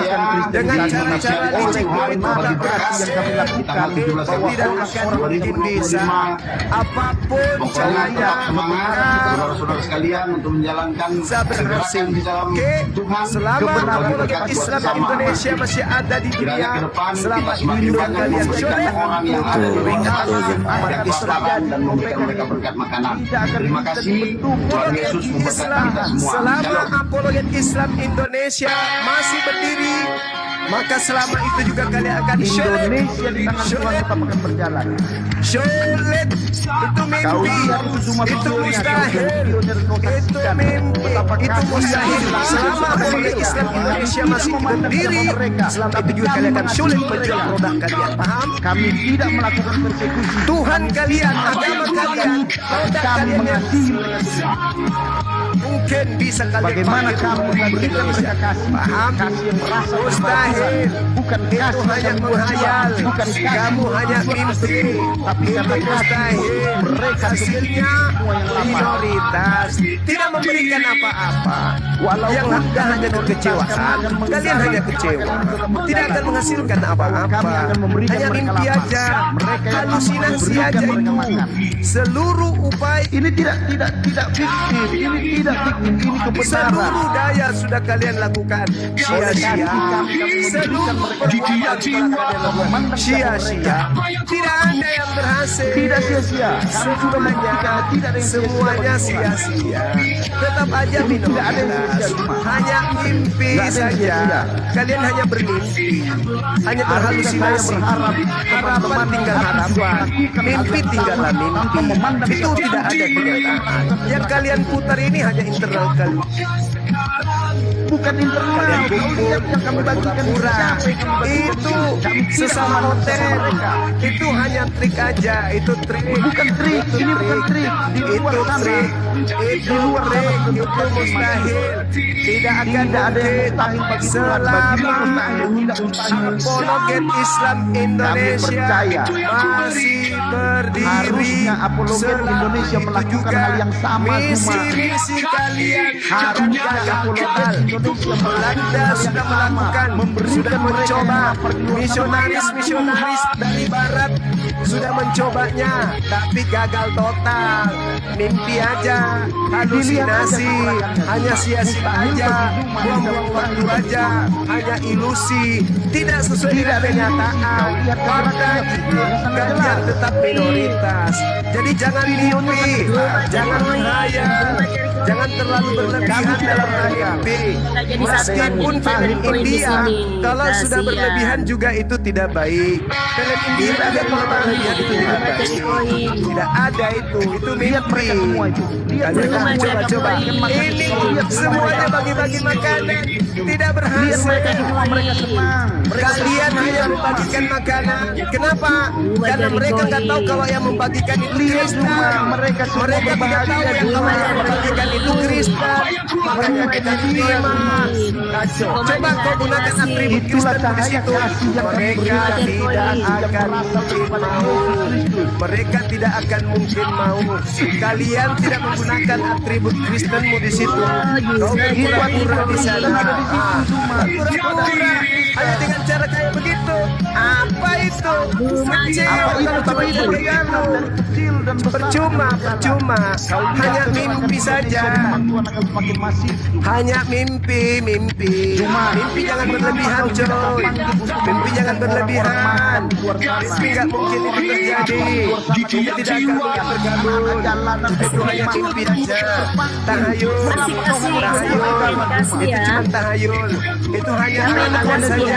[SPEAKER 4] dengan cara-cara licik itu tak berarti yang kami lakukan. Tidak akan mungkin bisa. Apapun caranya,
[SPEAKER 2] saudara-saudara sekalian untuk menjalankan
[SPEAKER 4] bisa berhasil. Oke, selama apologet Islam Indonesia masih ada di dunia, selama ini juga kalian sulit memberikan umat Islam
[SPEAKER 2] dan memberikan mereka berkat makanan. Terima kasih. Tuhan Yesus memberkati kita semua.
[SPEAKER 4] Selama apologet Islam Indonesia masih berdiri, maka selama itu juga kalian akan sulit.
[SPEAKER 2] Indonesia di tangan Tuhan tetap akan berjalan.
[SPEAKER 4] Sulit itu mimpi, itu mustahil, itu mimpi, itu mustahil. Selama apologet Islam Indonesia masih berdiri, selama itu juga kalian akan sulit menjual produk kalian. Paham?
[SPEAKER 2] Kami tidak melakukan persekusi.
[SPEAKER 4] Tuhan kalian, agama kalian, produk kalian yang mungkin bisa kalian
[SPEAKER 2] Bagaimana
[SPEAKER 4] pakai
[SPEAKER 2] kamu
[SPEAKER 4] untuk
[SPEAKER 2] memberikan
[SPEAKER 4] Indonesia.
[SPEAKER 2] mereka kasih?
[SPEAKER 4] Paham?
[SPEAKER 2] Kasih yang merasa
[SPEAKER 4] Mustahil.
[SPEAKER 2] bukan
[SPEAKER 4] Itu
[SPEAKER 2] kasih
[SPEAKER 4] hanya
[SPEAKER 2] yang
[SPEAKER 4] menghayal.
[SPEAKER 2] bukan
[SPEAKER 4] Kamu hanya mimpi.
[SPEAKER 2] Tapi
[SPEAKER 4] Itu
[SPEAKER 2] karena
[SPEAKER 4] mustahil.
[SPEAKER 2] mereka
[SPEAKER 4] Hasilnya minoritas tidak memberikan apa-apa. Yang ada hanya kekecewaan. Kalian hanya kecewa. Tidak akan menghasilkan apa-apa. Hanya mimpi aja. Halusinasi aja itu. Seluruh upaya
[SPEAKER 2] ini tidak fiktif, ini tidak fiktif, ini kebenaran.
[SPEAKER 4] seluruh daya sudah kalian lakukan sia-sia. Seluruh perbuatan telah kalian lakukan sia-sia. Tidak ada yang berhasil.
[SPEAKER 2] Tidak sia-sia. Kami sudah membuktikan tidak ada yang
[SPEAKER 4] Semuanya sia-sia. Tetap aja minoritas. Hanya mimpi saja. Kalian hanya bermimpi. Hanya berhalusinasi. Harapan tinggal harapan. Mimpi tinggallah mimpi. Itu tidak ada kenyataan. Yang kalian putar ini hanya internal kalian.
[SPEAKER 2] bukan internal.
[SPEAKER 4] Kalian
[SPEAKER 2] Kau
[SPEAKER 4] kumpul,
[SPEAKER 2] lihat yang kami bagikan
[SPEAKER 4] pura-pura.
[SPEAKER 2] siapa yang kami bagikan?
[SPEAKER 4] Itu
[SPEAKER 2] Kami tidak
[SPEAKER 4] sesama
[SPEAKER 2] mau
[SPEAKER 4] hotel.
[SPEAKER 2] mereka.
[SPEAKER 4] Itu hanya trik aja. Itu trik.
[SPEAKER 2] Bukan trik,
[SPEAKER 4] Itu
[SPEAKER 2] ini bukan trik. Di
[SPEAKER 4] Itu
[SPEAKER 2] luar sana.
[SPEAKER 4] trik.
[SPEAKER 2] Di
[SPEAKER 4] Itu
[SPEAKER 2] luar sana
[SPEAKER 4] trik.
[SPEAKER 2] tentu
[SPEAKER 4] Itu mustahil. Tidak akan
[SPEAKER 2] Tidak ada yang mustahil bagi Tuhan. Bagimu mustahil, tidak mustahil.
[SPEAKER 4] apologet Islam Indonesia
[SPEAKER 2] percaya.
[SPEAKER 4] masih berdiri.
[SPEAKER 2] Harusnya apologet
[SPEAKER 4] Selama
[SPEAKER 2] Indonesia
[SPEAKER 4] itu
[SPEAKER 2] melakukan
[SPEAKER 4] juga
[SPEAKER 2] hal yang sama,
[SPEAKER 4] misi-misi kalian akan
[SPEAKER 2] Harusnya
[SPEAKER 4] gagal
[SPEAKER 2] apologet
[SPEAKER 4] total.
[SPEAKER 2] Indonesia
[SPEAKER 4] Belanda sudah melakukan, sudah mencoba. Misionaris dari Barat sudah mencobanya, tapi gagal total. Mimpi aja, halusinasi, hanya sia-sia aja, buang-buang waktu aja, hanya ilusi, tidak sesuai dengan kenyataan. Warga kalian tetap minoritas. Jadi jangan mimpi, jangan menghayal, jangan terlalu berlebihan dalam mimpi. Meskipun film India, kalau sudah berlebihan juga itu tidak baik. Film India juga kalau berlebihan itu tidak baik. Tidak ada itu mimpi. Kalian coba-coba. Ini semuanya bagi-bagi makanan, tidak berhasil. Kalian hanya membagikan makanan. Kenapa? Karena mereka nggak tahu kalau yang membagikan itu Kristen. Mereka tidak tahu yang kalau yang membagikan itu Kristen. Makanya kita terima. Kacau. Coba kau gunakan atribut Kristen di situ. Mereka tidak akan mungkin mau. Mereka tidak akan mungkin mau. Kalian tidak menggunakan atribut Kristenmu di situ. Kau pura-pura di sana. Pura-pura. Hanya dengan cara kayak begitu. Apa itu? Kecil. Tapi itu percuma. Hanya mimpi saja. Hanya mimpi. Mimpi jangan berlebihan, coy. Mimpi jangan berlebihan. Mimpi nggak mungkin itu terjadi. Mimpi tidak akan mungkin bergabung. Itu hanya mimpi aja. Tahayul. Itu cuma tahayul. Itu hanya harapan saja.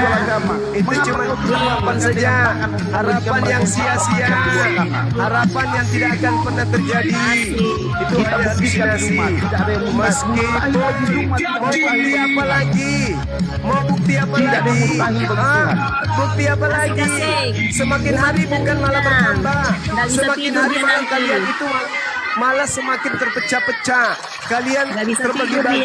[SPEAKER 4] Itu cuma harapan saja. Harapan yang sia-sia. Harapan yang tidak akan pernah terjadi. Itu hanya halusinasi. Meskipun mau bukti apa lagi? Mau bukti apa lagi? Bukti apa lagi? Semakin hari bukan malah bertambah. Semakin hari malah kalian itu malah semakin terpecah-pecah. Kalian terbagi-bagi.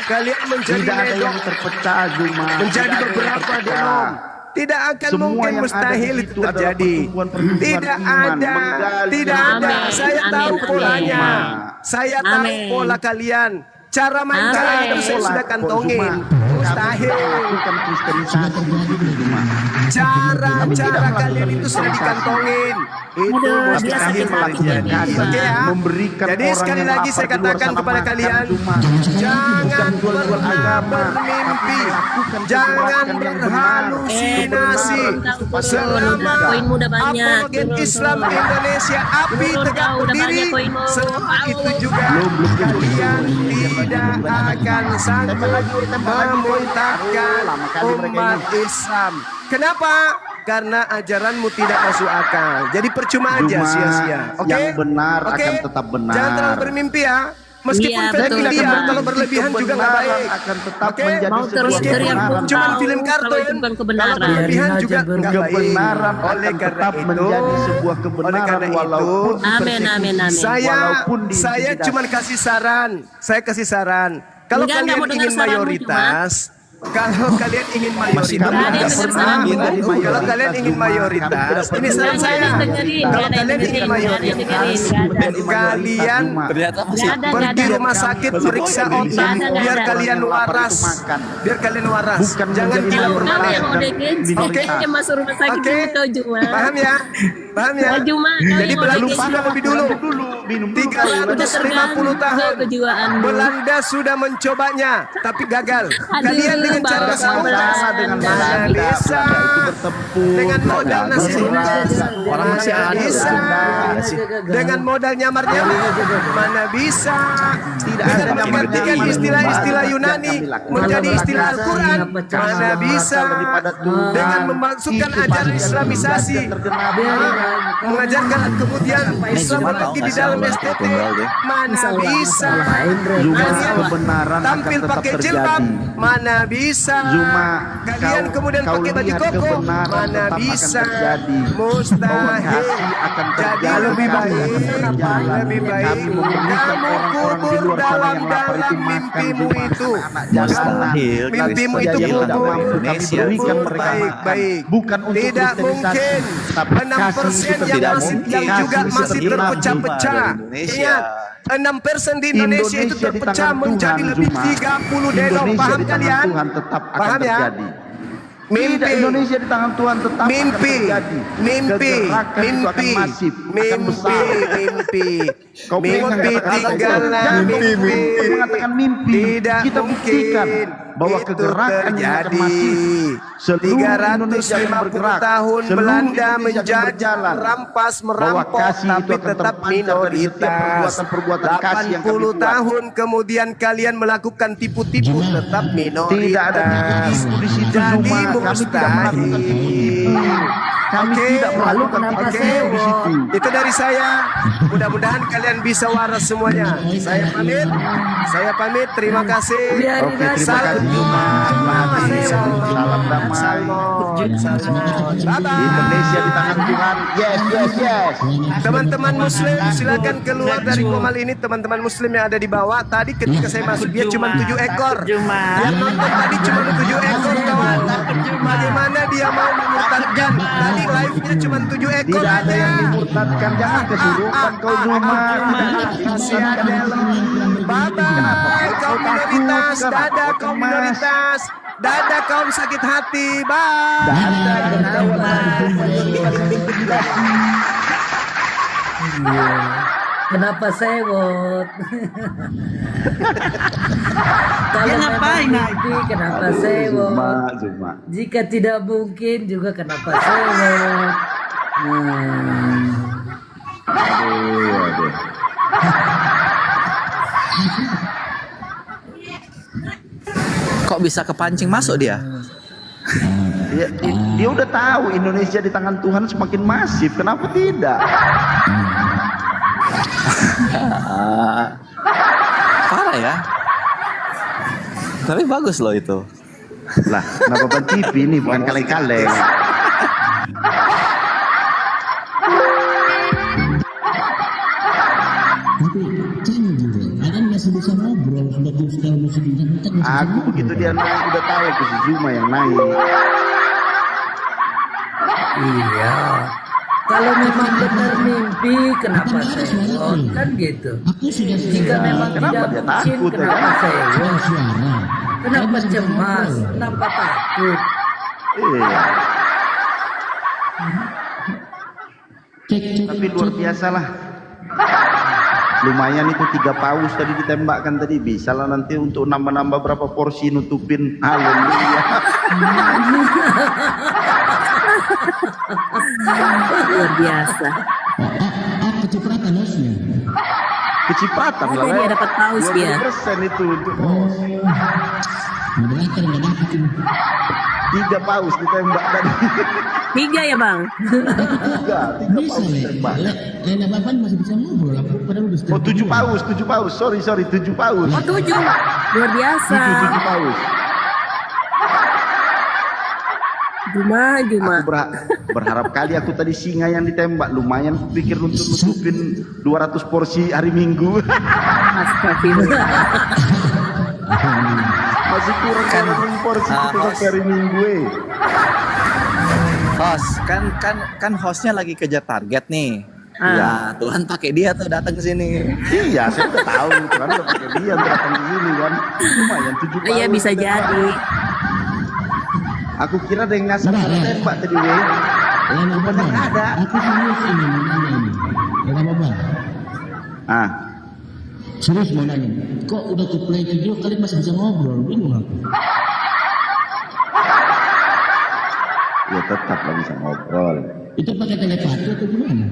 [SPEAKER 4] Kalian menjadi medok.
[SPEAKER 2] terpecah Zuma.
[SPEAKER 4] Menjadi beberapa denom. Tidak akan mungkin, mustahil itu terjadi. Tidak ada, tidak ada. Saya tahu polanya. Saya tahu pola kalian. Cara main kalian itu saya sudah kantongin. Mustahil. Cara kalian itu sudah dikantongin. Itu mustahil terjadi. Oke ya. Jadi sekali lagi saya katakan kepada kalian, jangan bermimpi, jangan berhalusinasi. Selama apologet Islam Indonesia api tegak berdiri, selama itu juga kalian tidak akan sanggup memuntahkan umat Islam. Kenapa? Karena ajaranmu tidak masuk akal. Jadi percuma aja, sia-sia. Oke?
[SPEAKER 2] Yang benar akan tetap benar.
[SPEAKER 4] Jangan terlalu bermimpi ya. Meskipun film dia kalau berlebihan juga nggak baik.
[SPEAKER 2] Akan tetap
[SPEAKER 4] Oke?
[SPEAKER 2] menjadi
[SPEAKER 7] Mau terus
[SPEAKER 2] sebuah
[SPEAKER 7] teriak
[SPEAKER 2] kebenaran.
[SPEAKER 7] pun
[SPEAKER 4] Cuman
[SPEAKER 7] tahu
[SPEAKER 4] film kartun.
[SPEAKER 7] kalau itu bukan
[SPEAKER 4] Kalau
[SPEAKER 7] kebenaran.
[SPEAKER 4] berlebihan juga nggak baik.
[SPEAKER 2] Kebenaran
[SPEAKER 4] Oleh
[SPEAKER 2] akan
[SPEAKER 4] karena
[SPEAKER 2] tetap
[SPEAKER 4] itu,
[SPEAKER 2] menjadi sebuah
[SPEAKER 4] oleh
[SPEAKER 2] kebenaran
[SPEAKER 4] karena itu,
[SPEAKER 2] walaupun
[SPEAKER 7] Amin, amin, amin.
[SPEAKER 2] Walaupun
[SPEAKER 4] Saya
[SPEAKER 2] diintimidasi.
[SPEAKER 4] cuma kasih saran. Saya kasih saran. Kalau
[SPEAKER 7] Enggak,
[SPEAKER 4] kalian
[SPEAKER 7] mau dengar
[SPEAKER 4] ingin
[SPEAKER 7] saranmu,
[SPEAKER 4] mayoritas, kalau kalian ingin mayoritas,
[SPEAKER 7] Nggak ada yang dengar saranmu.
[SPEAKER 4] kalau kalian ingin mayoritas, ini saran saya. Kalau kalian ingin mayoritas, kalian pergi rumah sakit periksa otak biar kalian waras, biar kalian waras. Jangan gila
[SPEAKER 7] Kalau kamu
[SPEAKER 4] bermain.
[SPEAKER 7] yang udah
[SPEAKER 4] Oke.
[SPEAKER 7] yang masuk rumah sakit
[SPEAKER 4] Oke.
[SPEAKER 7] dulu kau Juma.
[SPEAKER 4] Paham ya? Paham ya?
[SPEAKER 7] Kau Juma, kau
[SPEAKER 4] Jadi
[SPEAKER 7] yang
[SPEAKER 4] Belanda
[SPEAKER 7] udah
[SPEAKER 4] sudah lebih dulu. 350 tahun
[SPEAKER 7] kejiwaanmu.
[SPEAKER 4] Belanda sudah mencobanya, tapi gagal.
[SPEAKER 7] Aduh,
[SPEAKER 4] Kalian dengan cara
[SPEAKER 7] Bapak
[SPEAKER 4] spontan,
[SPEAKER 7] Belanda.
[SPEAKER 4] mana bisa dengan modal nasi
[SPEAKER 5] Orang masih ada.
[SPEAKER 4] bisa dengan modal nyamar-nyamar, mana bisa dengan menggantikan istilah-istilah Yunani menjadi istilah Al-Quran, mana bisa dengan memasukkan ajaran Islamisasi, mengajarkan kemudian Islam berarti di dalam STT, mana bisa
[SPEAKER 2] kebenaran akan
[SPEAKER 4] tampil
[SPEAKER 2] tetap
[SPEAKER 4] pakai
[SPEAKER 2] terjadi.
[SPEAKER 4] jilbab, mana bisa
[SPEAKER 2] Zuma,
[SPEAKER 4] kalian kemudian
[SPEAKER 2] kau
[SPEAKER 4] pakai baju
[SPEAKER 2] lihat
[SPEAKER 4] koko,
[SPEAKER 2] kebenaran
[SPEAKER 4] mana
[SPEAKER 2] tetap akan
[SPEAKER 4] bisa,
[SPEAKER 2] terjadi.
[SPEAKER 4] mustahil.
[SPEAKER 2] Kasih akan
[SPEAKER 4] Jadi
[SPEAKER 2] terjadi.
[SPEAKER 4] lebih baik,
[SPEAKER 2] Jalan.
[SPEAKER 4] lebih baik
[SPEAKER 2] Kami memberikan
[SPEAKER 4] kamu
[SPEAKER 2] orang-orang di
[SPEAKER 4] kubur
[SPEAKER 2] luar sana yang lapar itu
[SPEAKER 4] dalam
[SPEAKER 2] makan,
[SPEAKER 4] mimpimu
[SPEAKER 2] Zuma.
[SPEAKER 4] itu.
[SPEAKER 2] Anak jalanan.
[SPEAKER 5] Mustahil.
[SPEAKER 4] Mimpimu
[SPEAKER 5] Kristen
[SPEAKER 4] itu
[SPEAKER 5] yang
[SPEAKER 2] tidak
[SPEAKER 4] kubur.
[SPEAKER 2] mampu kami berikan mereka
[SPEAKER 4] Baik,
[SPEAKER 2] makan.
[SPEAKER 4] baik.
[SPEAKER 2] Bukan untuk
[SPEAKER 4] Tidak
[SPEAKER 2] kristenisasi,
[SPEAKER 4] mungkin
[SPEAKER 2] tapi
[SPEAKER 4] 6%
[SPEAKER 2] kasih
[SPEAKER 4] yang
[SPEAKER 2] tidak
[SPEAKER 4] masih
[SPEAKER 2] mungkin.
[SPEAKER 4] yang juga
[SPEAKER 2] Kasih
[SPEAKER 4] masih
[SPEAKER 2] seperti
[SPEAKER 4] terpecah-pecah.
[SPEAKER 5] Zuma dari Indonesia.
[SPEAKER 4] Ingat, 6% di Indonesia itu
[SPEAKER 2] Indonesia di
[SPEAKER 4] terpecah
[SPEAKER 2] tangan
[SPEAKER 4] menjadi
[SPEAKER 2] Tuhan,
[SPEAKER 4] lebih
[SPEAKER 2] Zuma.
[SPEAKER 4] 30 denom.
[SPEAKER 2] Indonesia
[SPEAKER 4] Paham
[SPEAKER 2] di tangan
[SPEAKER 4] kalian?
[SPEAKER 2] Tuhan tetap akan
[SPEAKER 4] Paham ya?
[SPEAKER 2] terjadi.
[SPEAKER 4] Mimpi.
[SPEAKER 2] Tidak, Indonesia di tangan Tuhan tetap akan
[SPEAKER 4] Mimpi,
[SPEAKER 2] terjadi.
[SPEAKER 4] mimpi,
[SPEAKER 2] Kegerakan itu akan
[SPEAKER 4] mimpi,
[SPEAKER 2] masif, akan
[SPEAKER 4] mimpi,
[SPEAKER 2] besar.
[SPEAKER 4] mimpi,
[SPEAKER 2] Kau
[SPEAKER 4] mimpi,
[SPEAKER 2] mengatakan
[SPEAKER 4] tinggallah
[SPEAKER 2] jangan
[SPEAKER 4] mimpi.
[SPEAKER 2] mengatakan mimpi.
[SPEAKER 4] Tidak
[SPEAKER 2] Kita buktikan
[SPEAKER 4] mungkin
[SPEAKER 2] bahwa
[SPEAKER 4] itu
[SPEAKER 2] kegerakan yang akan
[SPEAKER 4] terjadi.
[SPEAKER 2] masif. Seluruh Indonesia akan
[SPEAKER 4] 350
[SPEAKER 2] bergerak.
[SPEAKER 4] tahun
[SPEAKER 2] Seluruh
[SPEAKER 4] Belanda
[SPEAKER 2] Indonesia akan
[SPEAKER 4] menjajah,
[SPEAKER 2] berjalan.
[SPEAKER 4] merampas,
[SPEAKER 2] Bahwa
[SPEAKER 4] merampok,
[SPEAKER 2] kasih itu
[SPEAKER 4] tapi
[SPEAKER 2] akan
[SPEAKER 4] tetap
[SPEAKER 2] terpancar dari setiap
[SPEAKER 4] minoritas.
[SPEAKER 2] perbuatan-perbuatan kasih yang kami
[SPEAKER 4] 80
[SPEAKER 2] buat.
[SPEAKER 4] tahun kemudian kalian melakukan tipu-tipu, tetap minoritas.
[SPEAKER 2] Tidak ada tipu-tipu di situ,
[SPEAKER 4] Jadi
[SPEAKER 2] Zuma. Kami tidak melakukan tipu-tipu. Kami
[SPEAKER 4] Oke.
[SPEAKER 2] tidak melakukan tipu-tipu di situ.
[SPEAKER 4] Itu dari saya. Mudah-mudahan kalian bisa waras semuanya. Saya pamit. Saya pamit. Terima kasih.
[SPEAKER 2] Oke, terima kasih Zuma. Terima kasih. Salam damai.
[SPEAKER 4] Bye-bye.
[SPEAKER 2] Indonesia di tangan Tuhan. Yes, yes, yes.
[SPEAKER 4] Teman-teman Muslim silakan keluar dari komal ini. Teman-teman Muslim yang ada di bawah. Tadi ketika saya masuk dia cuma 7 ekor. Yang nonton tadi cuma 7 ekor kawan. Bagaimana dia mau memurtadkan? Tadi live-nya cuma 7 ekor
[SPEAKER 2] Tidak ada
[SPEAKER 4] aja.
[SPEAKER 2] yang dimurtadkan. Jangan kesurupan kau Zuma.
[SPEAKER 4] Masih ada loh. Bye-bye kaum minoritas. Dadah kaum minoritas. Dadah kaum sakit hati. Bye.
[SPEAKER 9] Kenapa sewot? Kalau ngapain mimpi, kenapa sewot?
[SPEAKER 2] Zuma.
[SPEAKER 9] Jika tidak mungkin juga kenapa sewot?
[SPEAKER 2] Aduh.
[SPEAKER 5] Kok bisa kepancing masuk dia?
[SPEAKER 2] Dia udah tahu Indonesia di tangan Tuhan semakin masif, kenapa tidak?
[SPEAKER 5] Parah ya. Tapi bagus loh itu.
[SPEAKER 2] Lah, kenapa Pan TV ini bukan kaleng-kaleng?
[SPEAKER 3] Tapi jangan juga, Adan masih bisa ngobrol sebagai segala musik kita.
[SPEAKER 2] Aku begitu dia naik udah tahu ke si Zuma yang naik.
[SPEAKER 9] Iya. Kalau memang benar mimpi, kenapa sewot? Kan gitu.
[SPEAKER 3] Aku sudah
[SPEAKER 9] Jika memang
[SPEAKER 2] Kenapa
[SPEAKER 9] tidak
[SPEAKER 2] dia
[SPEAKER 9] mungkin,
[SPEAKER 2] takut, ya
[SPEAKER 9] kenapa
[SPEAKER 2] kan?
[SPEAKER 9] sewot?
[SPEAKER 3] suara.
[SPEAKER 9] Kenapa cemas? Kenapa takut?
[SPEAKER 2] Iya.
[SPEAKER 3] Cek.
[SPEAKER 2] Tapi luar biasa lah. Lumayan itu 3 paus tadi ditembakkan tadi, bisa lah nanti untuk nambah-nambah berapa porsi nutupin. Haleluya.
[SPEAKER 7] Luar biasa.
[SPEAKER 3] Kecipratan hostnya.
[SPEAKER 2] Kecepatan lah.
[SPEAKER 7] Jadi dia dapat paus dia.
[SPEAKER 2] 20% itu untuk paus.
[SPEAKER 3] Moderator nggak dapat ini.
[SPEAKER 2] 3 paus ditembak tadi.
[SPEAKER 7] 3 ya bang?
[SPEAKER 2] 3
[SPEAKER 3] Bisa
[SPEAKER 2] paus
[SPEAKER 3] nih.
[SPEAKER 2] ditembak.
[SPEAKER 3] Lena Bapan masih bisa ngobrol. Aku padahal udah
[SPEAKER 2] Oh 7 paus, 7 paus. Sorry 7 paus.
[SPEAKER 7] Oh 7. Luar biasa.
[SPEAKER 2] 7 paus.
[SPEAKER 7] Juma.
[SPEAKER 2] Aku berharap kali aku tadi singa yang ditembak. Lumayan pikir untuk nutupin 200 porsi hari Minggu.
[SPEAKER 7] Astagfirullah.
[SPEAKER 2] Masih kurang kan porsi kita sampai hari Minggu.
[SPEAKER 5] Host, kan hostnya lagi kejar target nih. Ya, Tuhan pakai dia tuh datang ke sini.
[SPEAKER 2] Iya, saya udah tahu kan udah pakai dia datang ke sini kan. Lumayan 7 paus.
[SPEAKER 7] Iya bisa jadi.
[SPEAKER 2] Aku kira ada yang ngasih tembak tadi, weh.
[SPEAKER 3] Lena Bapan.
[SPEAKER 2] ada.
[SPEAKER 3] Aku serius ini mau nanya ini. Lena Bapan.
[SPEAKER 2] Ah,
[SPEAKER 3] Serius mau nanya. Kok udah ke play video kalian masih bisa ngobrol? Bingung aku.
[SPEAKER 2] ya tetap lah bisa ngobrol.
[SPEAKER 3] Itu pakai telepati atau gimana?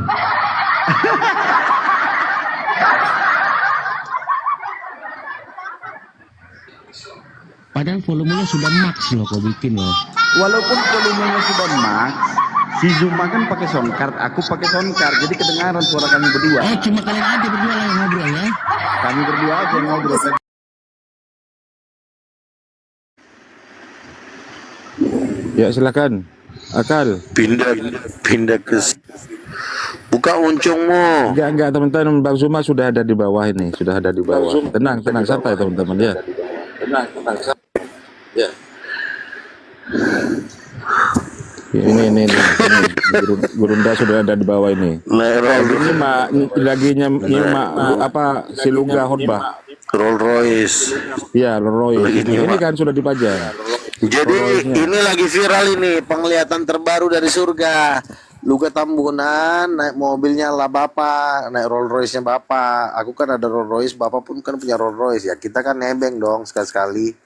[SPEAKER 3] Padahal volumenya sudah max loh kau bikin loh.
[SPEAKER 2] Walaupun volumenya sudah max, si Zuma kan pakai sound card, aku pakai sound card, jadi kedengaran suara kami berdua.
[SPEAKER 3] Oh cuma kalian aja berdua lah yang ngobrol ya?
[SPEAKER 2] Kami berdua aja yang ngobrol.
[SPEAKER 10] Ya silakan, Akal.
[SPEAKER 11] Pindah ke buka uncungmu.
[SPEAKER 10] Enggak teman-teman, Bang Zuma sudah ada di bawah ini, sudah ada di bawah. Tenang santai teman-teman ya. Tenang ya. Ini Gurunda sudah ada di bawah ini. Ini lagi nyimak apa si Luga khotbah.
[SPEAKER 11] Rolls Royce.
[SPEAKER 10] Iya, Rolls Royce. Ini kan sudah dipajang.
[SPEAKER 11] Jadi ini lagi viral ini penglihatan terbaru dari surga. Luga Tambunan naik mobilnya lah bapak, naik Rolls Royce-nya bapak. Aku kan ada Rolls Royce, bapak pun kan punya Rolls Royce ya. Kita kan nebeng dong sekali-sekali.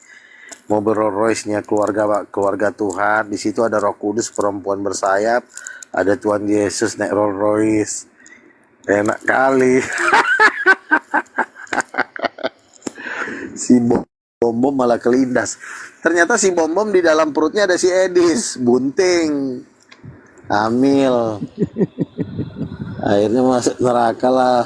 [SPEAKER 11] Mobil Rolls Royce-nya keluarga Tuhan. Di situ ada Roh Kudus perempuan bersayap, ada Tuhan Yesus naik Rolls Royce. Enak kali. Si Bom malah kelindas. Ternyata si Bom di dalam perutnya ada si Edis, bunting, hamil. Akhirnya masuk neraka lah.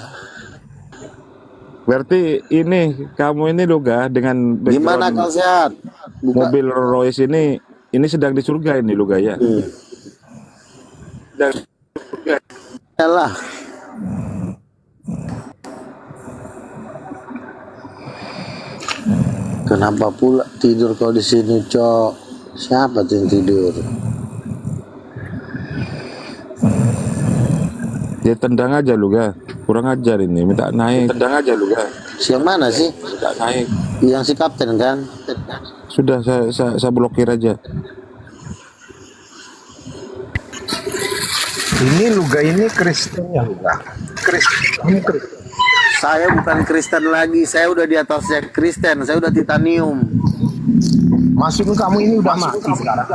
[SPEAKER 10] Berarti ini kamu ini Luga dengan
[SPEAKER 11] Gimana kau sehat?
[SPEAKER 10] Mobil Rolls Royce ini sedang di surga ini Luga ya. Dan
[SPEAKER 11] Yalah. Kenapa pula tidur kau di sini, Cok? Siapa tuh yang tidur?
[SPEAKER 10] dia tendang aja Luga. Kurang ajar ini, minta naik. Tendang aja Luga.
[SPEAKER 11] Siang mana sih?
[SPEAKER 10] Minta naik.
[SPEAKER 11] Yang si kapten kan?
[SPEAKER 10] Sudah saya blokir aja.
[SPEAKER 6] Ini Luga ini Kristen ya Luga. Kristen.
[SPEAKER 11] Saya bukan Kristen lagi, saya udah di atasnya Kristen, saya udah titanium.
[SPEAKER 6] Maksud kamu ini udah mati sekarang.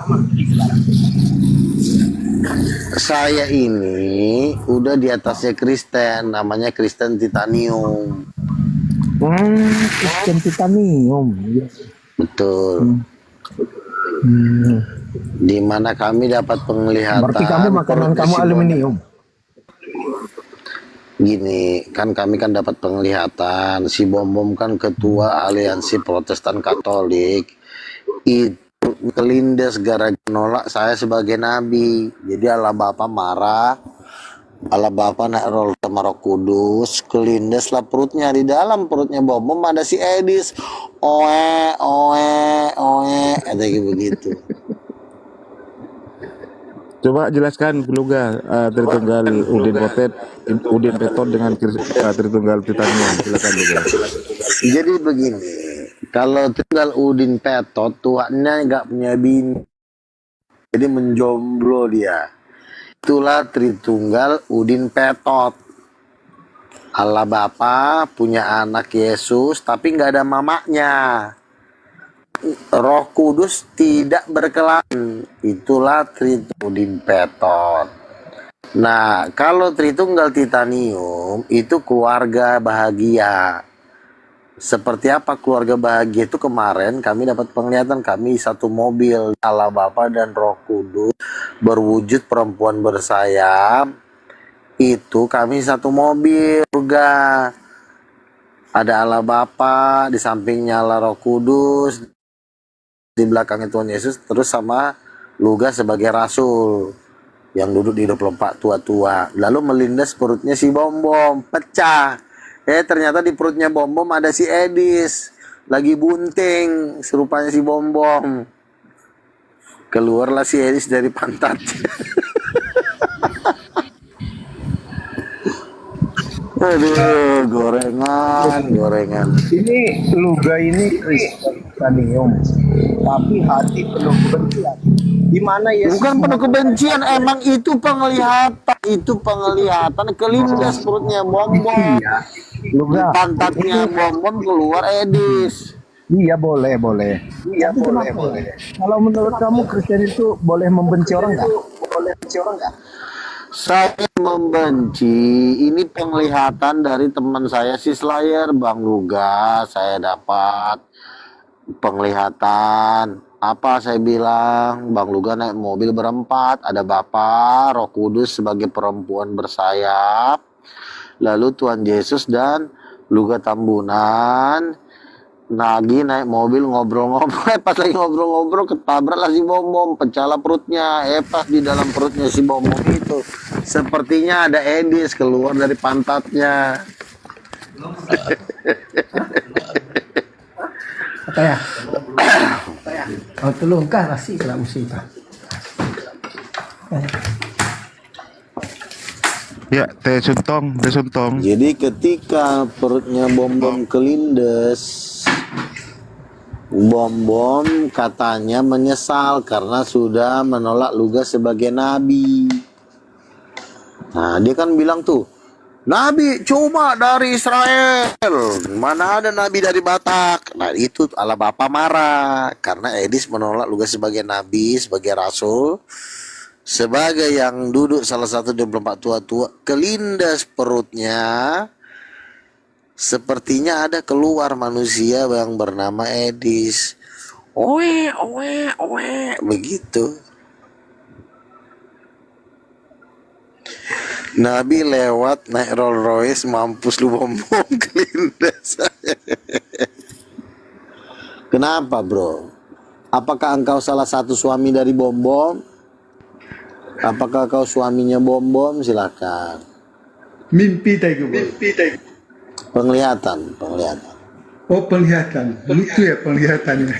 [SPEAKER 11] Saya ini udah di atasnya Kristen, namanya Kristen titanium.
[SPEAKER 6] Kristen titanium.
[SPEAKER 11] Betul. Di mana kami dapat penglihatan.
[SPEAKER 4] Berarti kamu makanan kamu aluminium.
[SPEAKER 11] Gini, kan kami kan dapat penglihatan. Si Bom kan ketua aliansi Protestan Katolik. Itu kelindes gara-gara nolak saya sebagai nabi. Jadi Allah Bapa marah. Allah Bapa naik roll sama Roh Kudus, kelindes lah perutnya. Di dalam perutnya Bom ada si Edis. Oe, ada kayak begitu.
[SPEAKER 10] Coba jelaskan Luga Tritunggal Udin Petot dengan Tritunggal Titanium. Silakan Luga.
[SPEAKER 11] Jadi begini, kalau Tunggal Udin Petot tuannya nggak punya bini, jadi menjomblo dia. Itulah Tritunggal Udin Petot. Allah Bapa punya anak Yesus, tapi nggak ada mamanya. Roh Kudus tidak berkelamin. Itulah Tritunggal Udin Petot. Nah, kalau Tritunggal Titanium itu keluarga bahagia. Seperti apa keluarga bahagia itu? Kemarin kami dapat penglihatan, kami satu mobil, Allah Bapa dan Roh Kudus berwujud perempuan bersayap. Itu kami satu mobil juga. Ada Allah Bapa, di sampingnya Allah Roh Kudus, di belakangnya Tuhan Yesus, terus sama Luga sebagai rasul yang duduk di 24 tua-tua. Lalu melindas perutnya si Bom, pecah. Ternyata di perutnya Bom ada si Edis, lagi bunting, serupanya si Bom. Keluarlah si Edis dari pantatnya. Aduh, gorengan.
[SPEAKER 4] Ini Luga ini Kristanium, tapi hati penuh kebencian. Di mana ya?
[SPEAKER 11] Bukan penuh kebencian, emang itu penglihatan, kelindas perutnya Bom.
[SPEAKER 4] Iya. Luga.
[SPEAKER 11] Pantatnya Bom keluar Edis.
[SPEAKER 4] Iya boleh. Iya boleh. Kalau menurut kamu Kristen itu boleh membenci orang nggak?
[SPEAKER 11] Saya membenci, ini penglihatan dari teman saya si Slayer, Bang Luga. Saya dapat penglihatan. Apa saya bilang? Bang Luga naik mobil berempat, ada Bapa, Roh Kudus sebagai perempuan bersayap, lalu Tuhan Yesus dan Luga Tambunan. Nagi naik mobil ngobrol-ngobrol, pas lagi ngobrol-ngobrol ketabraklah si Bom, pecahlah perutnya. Pas di dalam perutnya si Bom itu sepertinya ada Edis keluar dari pantatnya.
[SPEAKER 9] Apa ya? Oh tolong kah nasi kalau musibah.
[SPEAKER 10] Ya, teh suntong.
[SPEAKER 11] Jadi ketika perutnya Bom kelindes, Bom katanya menyesal karena sudah menolak Luga sebagai nabi. Nah, dia kan bilang tuh, nabi cuma dari Israel, mana ada nabi dari Batak. Nah, itu Allah Bapa marah karena Edis menolak Luga sebagai nabi, sebagai rasul. Sebagai yang duduk salah satu 24 tua-tua, kelindas perutnya. Sepertinya ada keluar manusia yang bernama Edis. Oe, begitu. Nabi lewat naik Rolls Royce, mampus lu Bom kelindas. Kenapa bro? Apakah engkau salah satu suami dari Bom? Apakah kau suaminya Bom? Silakan.
[SPEAKER 6] Mimpi tadi.
[SPEAKER 11] Penglihatan.
[SPEAKER 6] Oh penglihatan, lucu ya penglihatannya.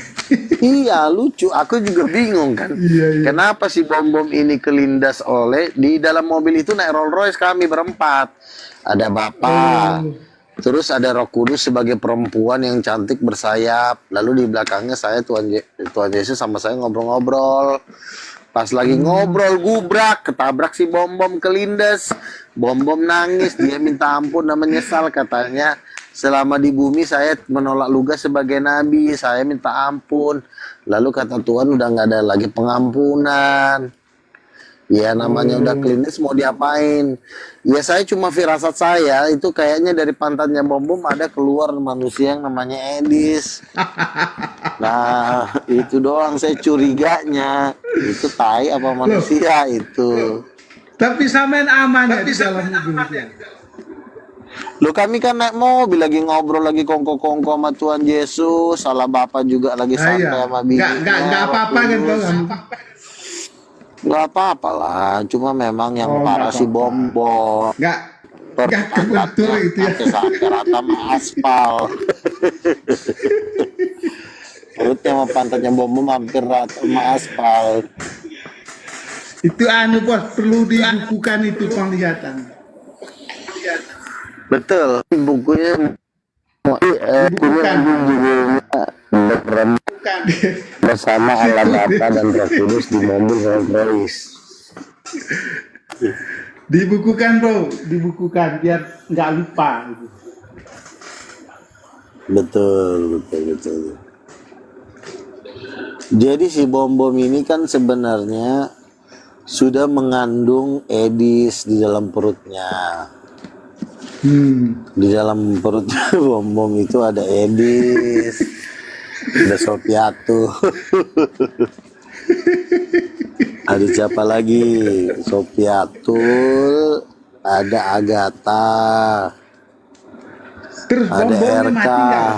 [SPEAKER 11] Iya lucu, aku juga bingung kan.
[SPEAKER 6] Iya.
[SPEAKER 11] Kenapa si Bom ini kelindas oleh, di dalam mobil itu naik Rolls Royce kami berempat. Ada Bapa, terus ada Roh Kudus sebagai perempuan yang cantik bersayap. Lalu di belakangnya saya Tuhan Yesus sama saya ngobrol-ngobrol. Pas lagi ngobrol gubrak, ketabrak si Bom kelindas. Bom nangis, dia minta ampun dan menyesal katanya. Selama di bumi saya menolak Luga sebagai nabi, saya minta ampun. Lalu kata Tuhan udah nggak ada lagi pengampunan. Ya namanya udah klinis mau diapain? Ya saya cuma firasat saya itu kayaknya dari pantatnya Bom Bom ada keluar manusia yang namanya Edis. Nah itu doang saya curiganya. Itu tai apa manusia itu?
[SPEAKER 6] Tapi sampean aman ya di dalam mobilnya.
[SPEAKER 11] Loh kami kan naik mobil lagi ngobrol lagi kongko-kongko sama Tuhan Yesus. Salah bapak juga lagi santai sama bini.
[SPEAKER 6] Enggak apa-apa kan Bang.
[SPEAKER 11] Nggak apa-apa lah, cuma memang yang parah si Bom Bom.
[SPEAKER 6] Enggak kebetul itu ya.
[SPEAKER 11] Sampai rata sama aspal. Perutnya sama pantatnya Bom Bom hampir rata sama aspal.
[SPEAKER 6] Itu bos, perlu dibukukan itu penglihatan.
[SPEAKER 11] Betul, bukunya bersama Allah Bapa dan Roh Kudus di mobil Rolls Royce.
[SPEAKER 6] Dibukukan bro, dibukukan biar nggak lupa.
[SPEAKER 11] Betul. Jadi si Bom Bom ini kan sebenarnya sudah mengandung Edis di dalam perutnya. Di dalam perutnya Bom Bom itu ada Edis, ada Sopiatu, ada siapa lagi? Sopiatul, ada Agatha,
[SPEAKER 6] Terus
[SPEAKER 11] ada
[SPEAKER 6] Bom Bomnya
[SPEAKER 11] RK.
[SPEAKER 6] mati nggak?